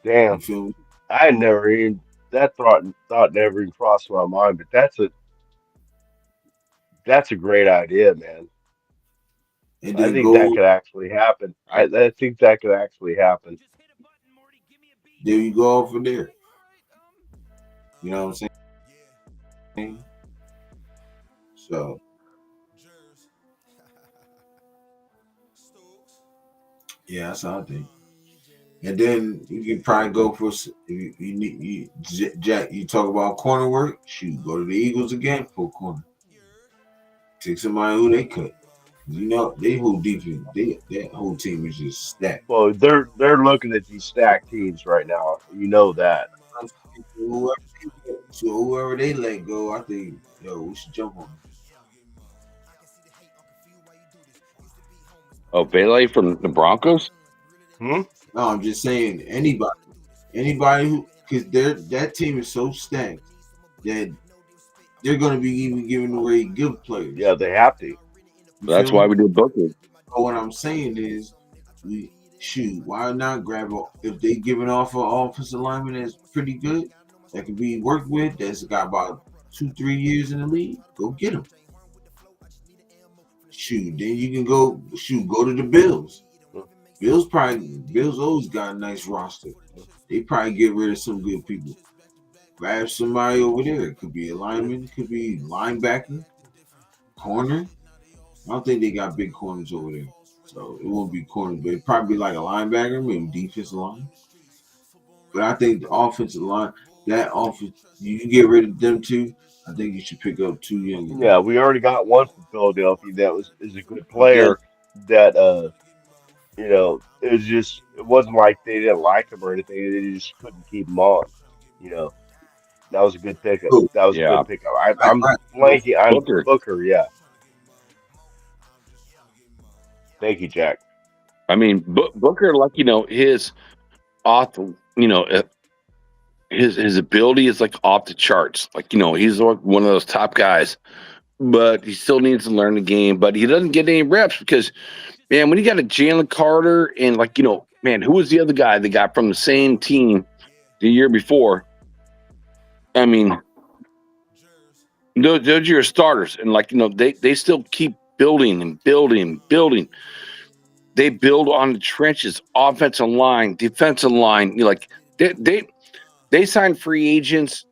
You Damn, feel me? I never even that thought never even crossed my mind. But that's a great idea, man. And I then think that go could actually happen. I think that could actually happen. there you go off from there. You know what I'm saying? So yeah, that's how I think. And then you can probably go for you need Jack. You talk about corner work. Shoot, go to the Eagles again for corner. Take somebody who they cut. You know they whole defense. That whole team is just stacked. Well, they're looking at these stacked teams right now. You know that. So whoever they let go, I think we should jump on. Oh, Bailey from the Broncos? Hmm? No, I'm just saying anybody who because that team is so stacked that they're going to be even giving away good players. Yeah, they have to. That's why we do Booker. So what I'm saying is, why not grab if they giving off an offensive lineman that's pretty good, that can be worked with, that's got about 2-3 years in the league, go get him. Then you can go to the Bills. Bills always got a nice roster. They probably get rid of some good people. Grab somebody over there. It could be a lineman, it could be linebacker, corner. I don't think they got big corners over there. So it won't be corner, but it'd probably be like a linebacker, maybe defensive line. But I think the offensive line, that offense, you can get rid of them too. I think you should pick up 2 younger guys. Yeah, we already got one from Philadelphia that is a good player. That it wasn't like they didn't like him or anything. They just couldn't keep him on. You know, that was a good pickup. That was a good pickup. I'm blanking. I'm Booker. Yeah. Thank you, Jack. I mean, Booker, like his off, his ability is like off the charts. Like he's like one of those top guys, but he still needs to learn the game. But he doesn't get any reps because, man, when you got a Jalen Carter and man, who was the other guy that got from the same team the year before? I mean, those are your starters, and they still keep building and building and building. They build on the trenches, offensive line, defensive line. They sign free agents.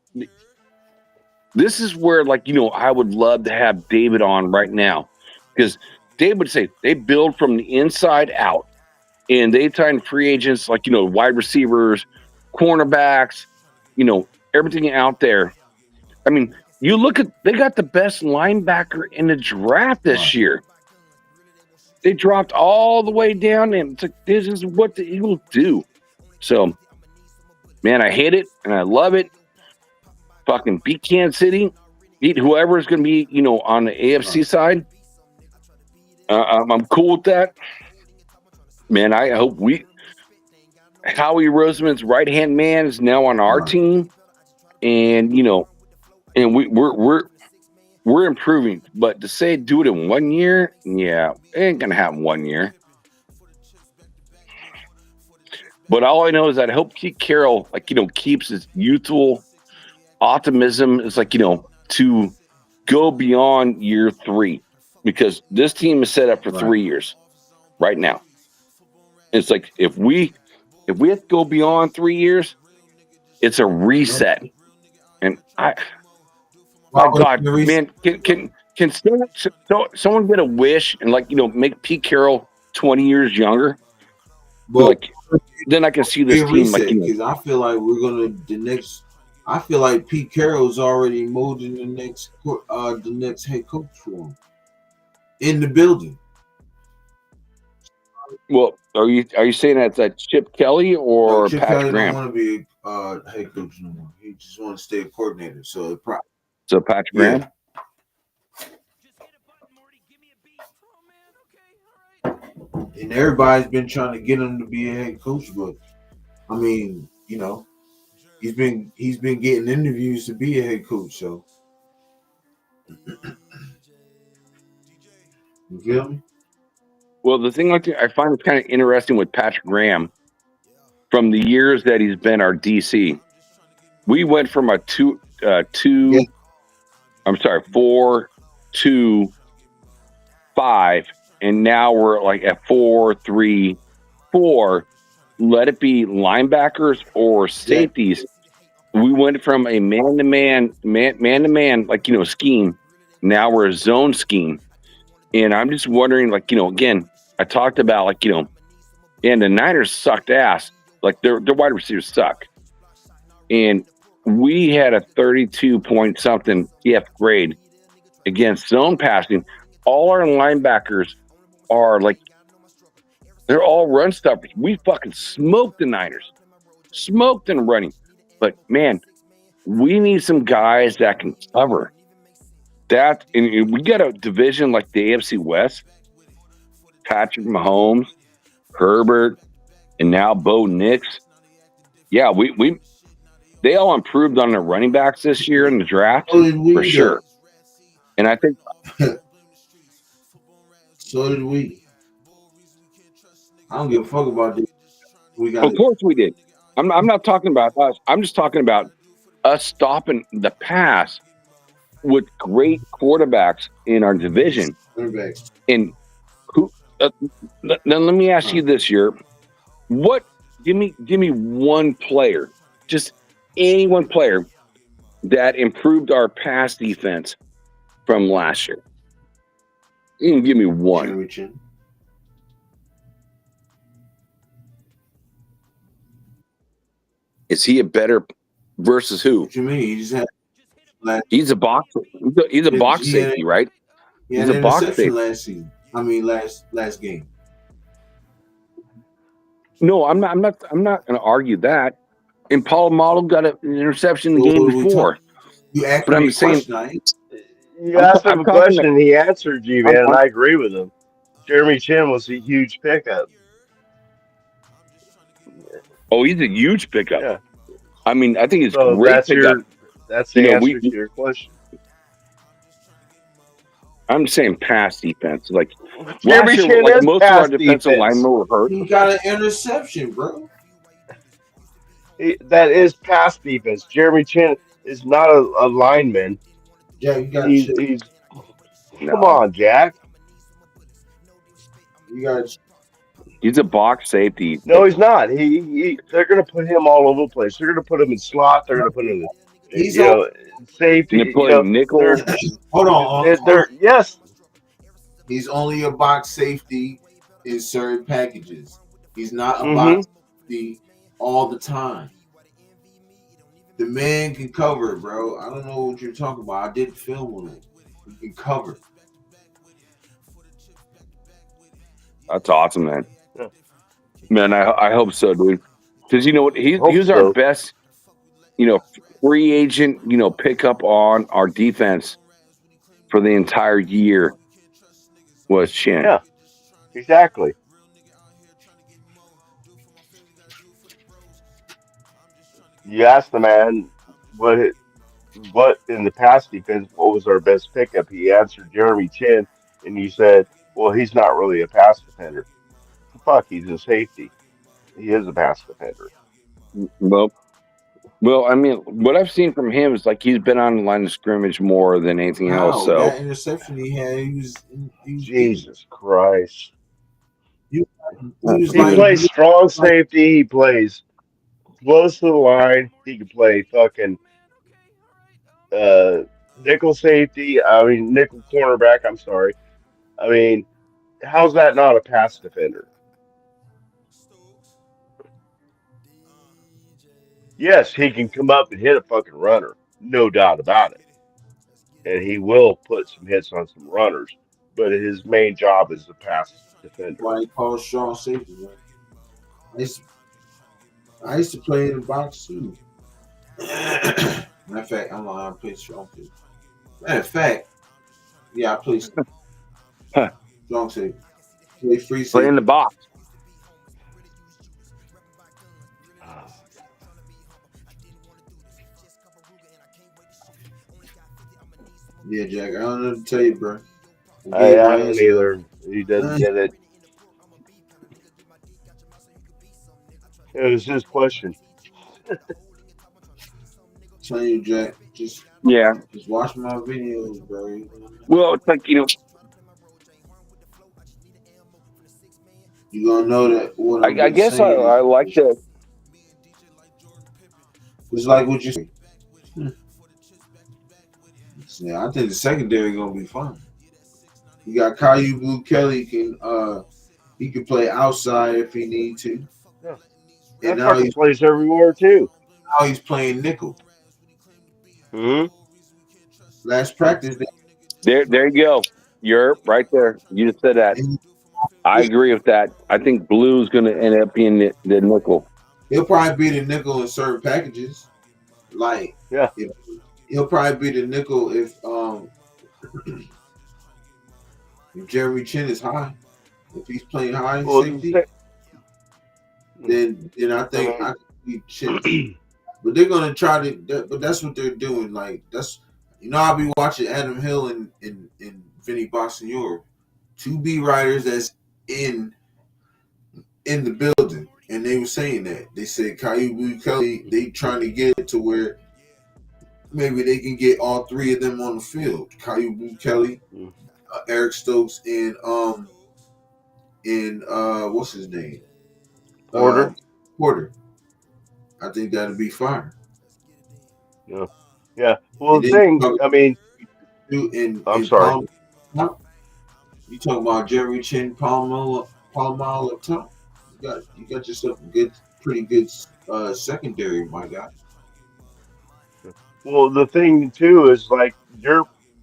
This is where I would love to have David on right now, because David would say they build from the inside out, and they sign free agents wide receivers, cornerbacks, everything out there. I mean, you look at they got the best linebacker in the draft this year. They dropped all the way down, and it's like, this is what the Eagles do. So, man, I hate it, and I love it. Fucking beat Kansas City, beat whoever is going to be, on the AFC side. I'm cool with that. Man, I hope Howie Roseman's right-hand man is now on our team, and, and we're improving, but to say do it in 1 year, yeah, it ain't gonna happen 1 year. But all I know is that I hope Pete Carroll, keeps his youthful optimism. It's to go beyond year 3, because this team is set up for 3 years right now. It's like if we have to go beyond 3 years, it's a reset, and my God, man, can someone get a wish and make Pete Carroll 20 years younger? Well, then I can see this team because I feel like we're gonna I feel like Pete Carroll's already molding the next head coach for him in the building. Well, are you saying that's Chip Kelly or Chip Patrick Kelly Graham? don't want to be a head coach no more. He just want to stay a coordinator. So it probably So Patrick Graham. And everybody's been trying to get him to be a head coach, but I mean, you know, he's been getting interviews to be a head coach. So you feel me? Well, the thing I find is kind of interesting with Patrick Graham from the years that he's been our DC. We went from a 4-2-5, and now we're like at 4-3-4. Let it be linebackers or safeties. We went from a man-to-man, like, you know, scheme. Now we're a zone scheme. And I'm just wondering, like, you know, again, I talked about, like, you know, and the Niners sucked ass. Like, their wide receivers suck. And we had a 32-point-something PF grade against zone passing. All our linebackers are, like, they're all run stuffers. We fucking smoked the Niners. Smoked them running. But, man, we need some guys that can cover. And we got a division like the AFC West. Patrick Mahomes, Herbert, and now Bo Nix. Yeah, they all improved on their running backs this year in the draft for sure. And I think so did we. I don't give a fuck about this. Of course we did. I'm not talking about us. I'm just talking about us stopping the pass with great quarterbacks in our division. And who? Now let me ask you this year: what? Give me one player, just any one player that improved our pass defense from last year. You can give me one. Is he a better versus who? What you mean? He's a box. He's a box safety, right? Yeah, he's a box safety. Last season. I mean, last game. No, I'm not going to argue that. And Polamalu got an interception in the game before. You asked but me I'm saying, you asked him a question, and he answered you, man, and I agree with him. Jeremy Chin was a huge pickup. Oh, he's a huge pickup. Yeah. I mean, I think it's great pickup. That's the answer to your question. I'm saying pass defense. Like, Jeremy Chin is most of our defensive linemen were hurt. He got an interception, bro. That is pass defense. Jeremy Chin is not a lineman. Yeah, you got he's come on, Jack. You got. He's a box safety. No, he's not. They're going to put him all over the place. They're going to put him in slot. They're going to put him in safety. Nickel. Hold on. Yes. He's only a box safety in certain packages. He's not a box safety all the time. The man can cover, bro. I don't know what you're talking about. I did film on it. He can cover. That's awesome, man. Yeah. Man, I hope so, dude. Because you know what? He was our best, free agent, pickup on our defense for the entire year was Chin. Yeah, exactly. You asked the man what in the past defense, what was our best pickup? He answered Jeremy Chin, and he said, well, he's not really a pass defender. Fuck, he's a safety. He is a pass defender. Well, I mean, what I've seen from him is like he's been on the line of scrimmage more than anything else. So that interception he had, he was Jesus Christ. He plays strong safety. He plays close to the line. He can play fucking nickel safety. I mean, nickel cornerback. I'm sorry. I mean, how's that not a pass defender? Yes, he can come up and hit a fucking runner. No doubt about it. And he will put some hits on some runners. But his main job is to pass defender. Why he called strong safety, man. I used to play in the box too. Matter of fact, I'm lying. I play strong safety. Matter of fact, yeah, I play strong safety. Play free safety. Play in the box. Yeah, Jack. I don't know what to tell you, bro. I don't either. He doesn't get it. It was his question. Telling you, Jack. Just watch my videos, bro. Well, it's like you gonna know that. What I guess I like that. It's like what you say. Yeah, I think the secondary gonna be fun. You got Caillou Blue Kelly he can play outside if he need to. Yeah. And now he plays everywhere too. Now he's playing nickel. Mm-hmm. Last practice. There you go. You're right there. You just said that. I agree with that. I think Blue's going to end up being the nickel. He'll probably be the nickel in certain packages. Like, yeah, he'll probably be the nickel if Jeremy Chin is high. If he's playing high safety, then I think I could be Chin. But they're gonna try to. But that's what they're doing. Like that's I'll be watching Adam Hill and Vinny Bonsignore, 2 B writers that's in the building, and they were saying that they said Caillou Blue Kelly. They trying to get it to where maybe they can get all 3 of them on the field. Caillou Blue Kelly, Eric Stokes, and what's his name? Porter. Porter. I think that'd be fire. Yeah. Yeah. Well, the thing, I mean, I'm sorry. You talking about Jeremy Chin, Palmer up top? You got yourself a pretty good secondary, my guy. Well, the thing too is like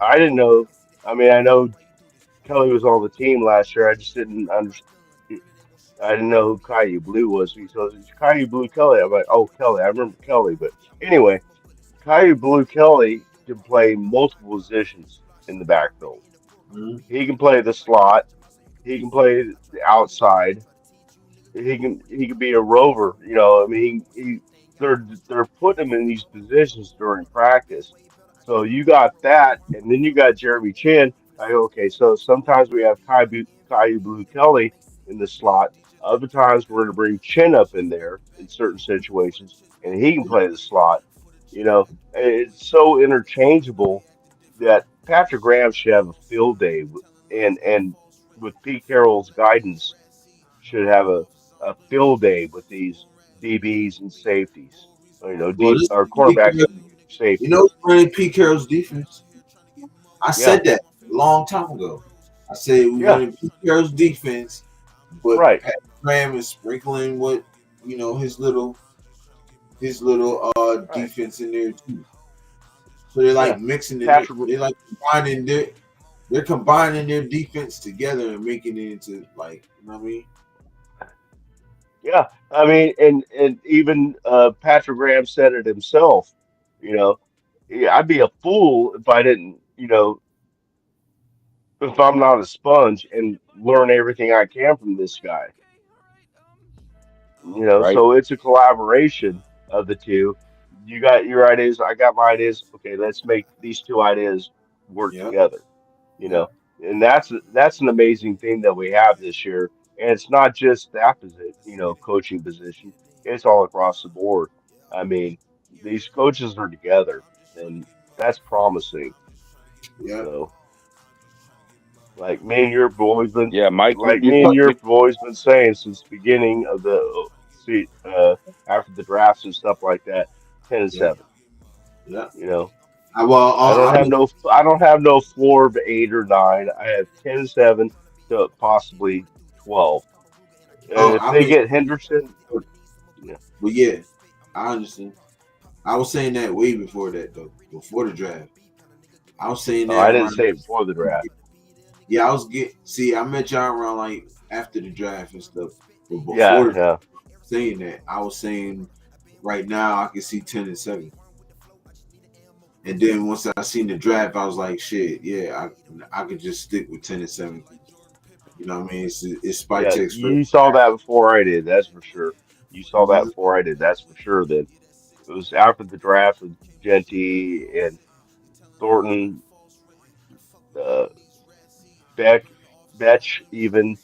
I didn't know. I mean, I know Kelly was on the team last year. I just didn't understand. I didn't know who Caillou Blue was. He says it's Caillou Blue Kelly. I'm like, oh, Kelly. I remember Kelly, but anyway, Caillou Blue Kelly can play multiple positions in the backfield. Mm-hmm. He can play the slot. He can play the outside. He can be a rover. You know, I mean, they're putting him in these positions during practice. So you got that, and then you got Jeremy Chin. Okay, so sometimes we have Caillou Blue Kelly in the slot. Other times we're going to bring Chin up in there in certain situations, and he can play the slot. You know, it's so interchangeable that Patrick Graham should have a field day, and with Pete Carroll's guidance, should have a field day with these DBs and safeties. You know, or cornerbacks and safeties. You know, running Pete Carroll's defense. I said that a long time ago. I said we're running Pete Carroll's defense, but Patrick Graham is sprinkling what his little defense in there too. So they're like mixing it. They're like combining their defense together and making it into like, you know what I mean? Yeah, I mean, and even Patrick Graham said it himself. You know, I'd be a fool if I didn't, if I'm not a sponge and learn everything I can from this guy. You know, so it's a collaboration of the two. You got your ideas, I got my ideas. Okay, let's make these 2 ideas work together. You know, and that's an amazing thing that we have this year. And it's not just that position, coaching position. It's all across the board. I mean, these coaches are together, and that's promising. Yeah. So, like me and your boys been, Mike. Like me and your boys been saying since the beginning of the after the drafts and stuff like that, 10-7. Yeah. You know. I don't have no floor of 8 or 9. I have 10-7 to possibly 12. And if they get Henderson, Well, yeah, I understand. I was saying that way before that, though. Before the draft, I was saying that. I didn't say it before the draft. Yeah, I met y'all around like after the draft and stuff. But before Yeah. saying that, I was saying right now I can see 10-7. And then once I seen the draft, I was like, shit, yeah, I could just stick with 10-7. You know what I mean? It's Spike Yeah, Checks first. you saw that before I did. That's for sure. You saw that Mhm. before I did. That's for sure. Then it was after the draft with Genty and Thornton, uh, Betch even,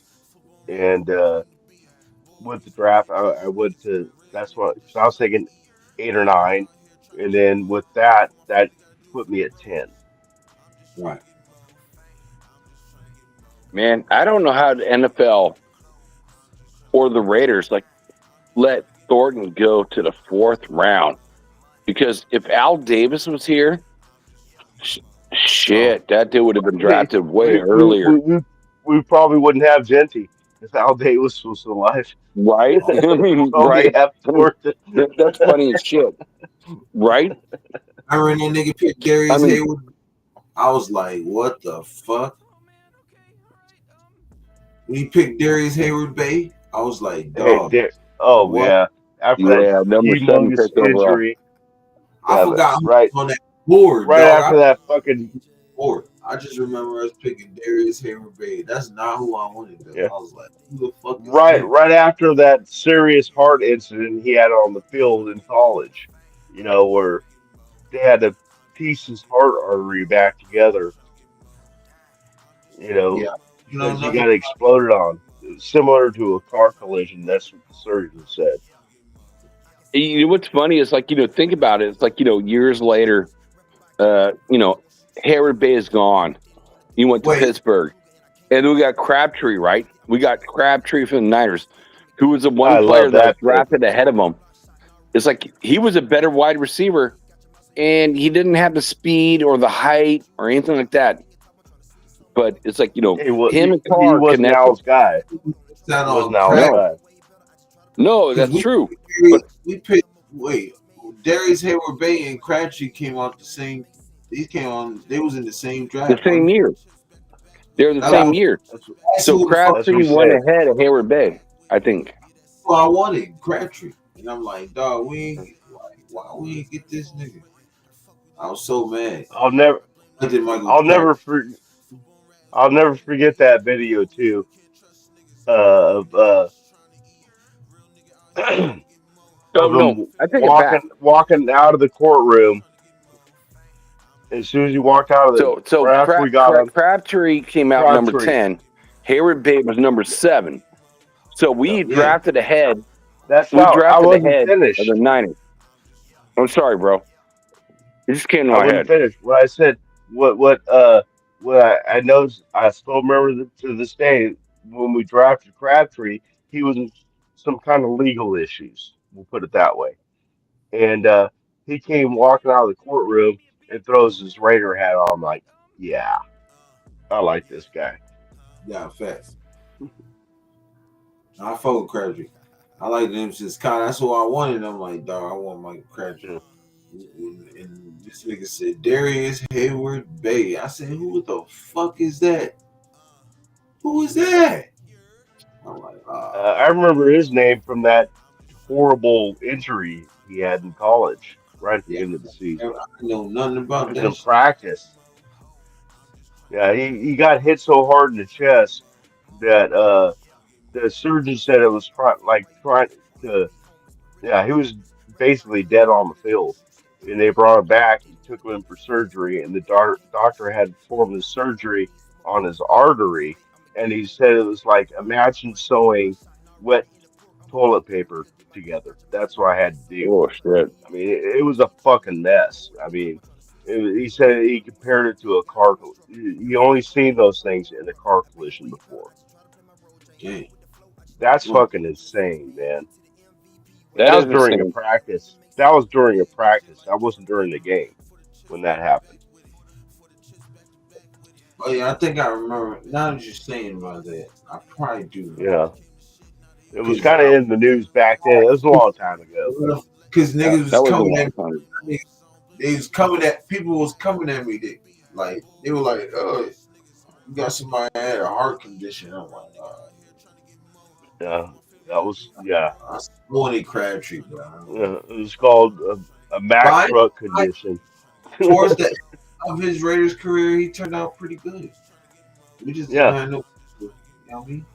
and with the draft, I went to. That's what. So I was thinking 8 or 9, and then with that put me at 10. Right. Man, I don't know how the NFL or the Raiders let Thornton go to the 4th round, because if Al Davis was here, shit, that dude would have been drafted way earlier. We probably wouldn't have Genty if Al Davis was alive. Right? I mean, Probably right? have Thornton. That's funny as shit. Right? I remember that nigga picked Darius Hayward. I was like, what the fuck? When he picked Darius Hayward Bay, I was like, dog. Oh yeah. After that number 7 humongous pick overall. injury. I forgot who right was on that board. right dog. after that fucking board. I just remember us picking Darius Hayward Bay. That's not who I wanted. Though. Yeah. I was like, who the fuck is right after that serious heart incident he had on the field in college, where they had to piece his heart artery back together, Yeah. because he got exploded on, similar to a car collision. That's what the surgeon said. You know what's funny is think about it. It's years later, Hayward Bay is gone. He went to Pittsburgh, and we got Crabtree, right? We got Crabtree from the Niners, who was the one player that was drafted ahead of him. It's like he was a better wide receiver, and he didn't have the speed or the height or anything like that. But it's him and Carr he wasn't Al's guy. No, that's true. We picked. Wait, Darius Hayward Bay and Crabtree came out the same. These came on. They was in the same draft. The same year. They're the same year. So Crabtree went ahead of Hayward Bay, I think. Well, I wanted Crabtree, and I'm like, dog, why we ain't get this nigga? I was so mad. I'll never forget that video too. Of I think walking out of the courtroom. As soon as you walked out of the Crabtree came out number 10. Hayward Bay was number 7. So we drafted ahead. I wasn't finished. Of the Niners. I'm sorry, bro. It just came to my head. Finished. What I said, what I know, I still remember to this day when we drafted Crabtree, he was in some kind of legal issues. We'll put it that way. And he came walking out of the courtroom and throws his Raider hat on. I'm like, yeah, I like this guy. Yeah, facts. I fuck with Crabtree. I like him since Kyle. That's who I wanted. I'm like, dog, I want Michael Crabtree. And this nigga said Darius Hayward Bay. I said, who the fuck is that? Who is that? I'm like, I remember his name from that horrible injury he had in college, right at the end of the season. I know nothing about that. In practice. Yeah, he got hit so hard in the chest that the surgeon said it was trying to. Yeah, he was basically dead on the field, and they brought him back and took him in for surgery, and the doctor had performed the surgery on his artery, and he said it was like, imagine sewing wet toilet paper together. That's what I had to do. Oh shit! I mean, it was a fucking mess. I mean, he said he compared it to a car. You only seen those things in a car collision before. Dang. That's fucking insane, man. That was is during insane. a practice. That was during a practice. That wasn't during the game when that happened. Oh yeah, I think I remember. Now that you're saying about that, I probably do. Yeah. It was kind of in the news back then. It was a long time ago. Because niggas was coming at me. They was coming at people was coming at me. They were like, "Oh, you got somebody that had a heart condition." I'm like, Yeah, that was Morning Crabtree, bro. It was called a Mack Ryan- truck condition. Towards the end of his Raiders career, he turned out pretty good. We just didn't Yeah. have no, you know what I mean?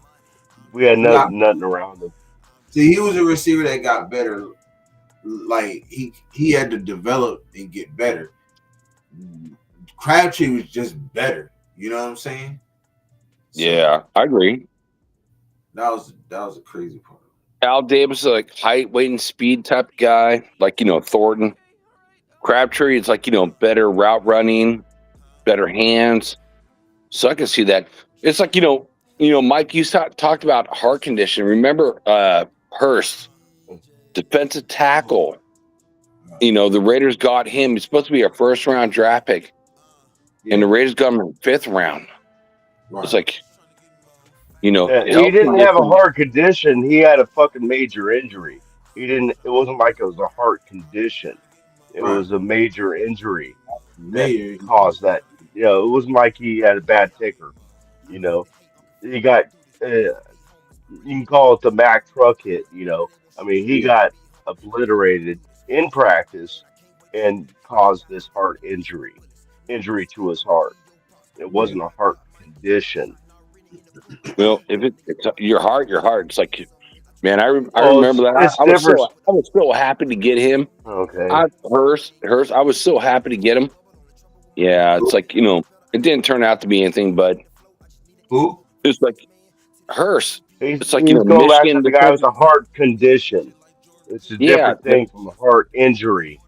We had got- nothing around him. See, he was a receiver that got better. Like he had to develop and get better. Crabtree was just better. You know what I'm saying? So, Yeah, I agree. that was a crazy part. Al Davis is like height, weight, and speed type guy, like Thornton. Crabtree is like better route running, better hands. So I can see that. It's like Mike, you talked about heart condition. Remember Hurst, defensive tackle. The Raiders got him. He's supposed to be a first round draft pick, and the Raiders got him in 5th round. Right. It's like He didn't have a heart condition. He had a fucking major injury. It wasn't like it was a heart condition. It was a major injury that caused that. It wasn't like he had a bad ticker. He got you can call it the Mack truck hit. I mean, he got obliterated in practice and caused this heart injury to his heart. It wasn't a heart condition. Well, if it's your heart. It's like, man, I remember that. I was so happy to get him. Okay. Hurst. I was so happy to get him. Yeah, it's like it didn't turn out to be anything, but who? It's like Hurst. It's like Michigan. The guy with a heart condition. It's a different thing from a heart injury.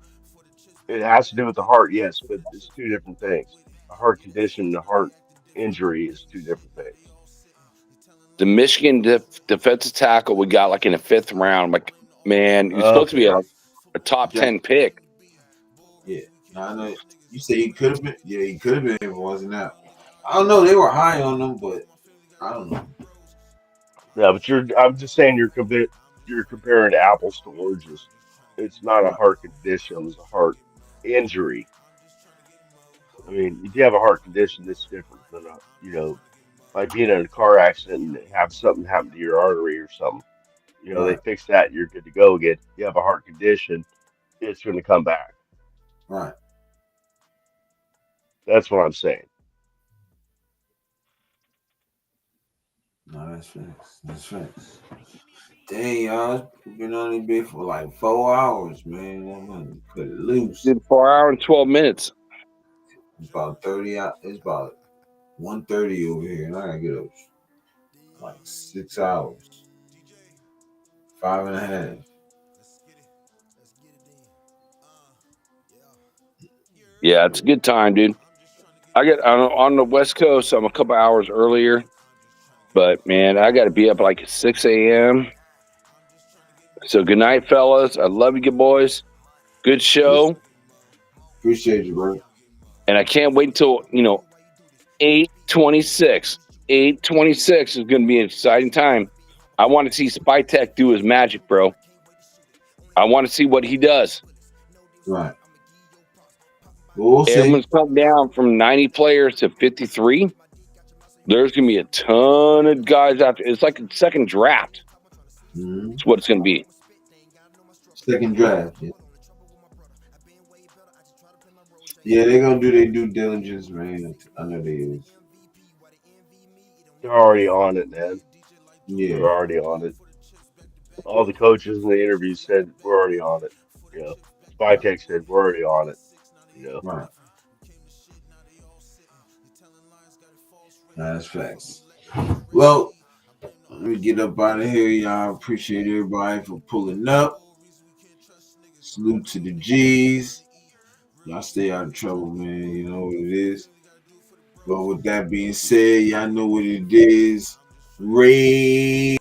It has to do with the heart, yes, but it's two different things. A heart condition and a heart injury is two different things. The Michigan defensive tackle we got like in the 5th round. I'm like, man, he's supposed to be a top 10 pick. Yeah, I know. You say he could have been. Yeah, he could have been if it wasn't that. I don't know. They were high on him, but I don't know. Yeah, but I'm just saying you're comparing apples to oranges. It's not a heart condition. It's a heart injury. I mean, if you have a heart condition, it's different than like being in a car accident and have something happen to your artery or something. They fix that, you're good to go again. You have a heart condition, it's going to come back. Right. That's what I'm saying. No, that's facts. That's facts. Dang, y'all, we've been on this bit for like 4 hours, man. I'm gonna cut it loose. Did 4 hours and 12 minutes. It's about 30 out. It's about 1:30 over here, and I gotta get up like 6 hours, 5.5. Yeah, it's a good time, dude. I get on the West Coast. I'm a couple hours earlier, but man, I got to be up like 6 a.m. So good night, fellas. I love you, good boys. Good show. Appreciate you, bro. And I can't wait until 8:26. 8:26 is going to be an exciting time. I want to see Spytek do his magic, bro. I want to see what he does. Right. We'll see. Everyone's come down from 90 players to 53. There's going to be a ton of guys out there. It's like a second draft. Mm-hmm. That's what it's going to be. Second draft. Yeah. Yeah, they're going to do their due diligence, man. I know they is. They're already on it, man. Yeah. They're already on it. All the coaches in the interview said we're already on it. Spytek said we're already on it. Right. That's facts. Well, let me get up out of here, y'all. Appreciate everybody for pulling up. Salute to the G's. Y'all stay out of trouble, man. You know what it is. But with that being said, y'all know what it is. Raiders.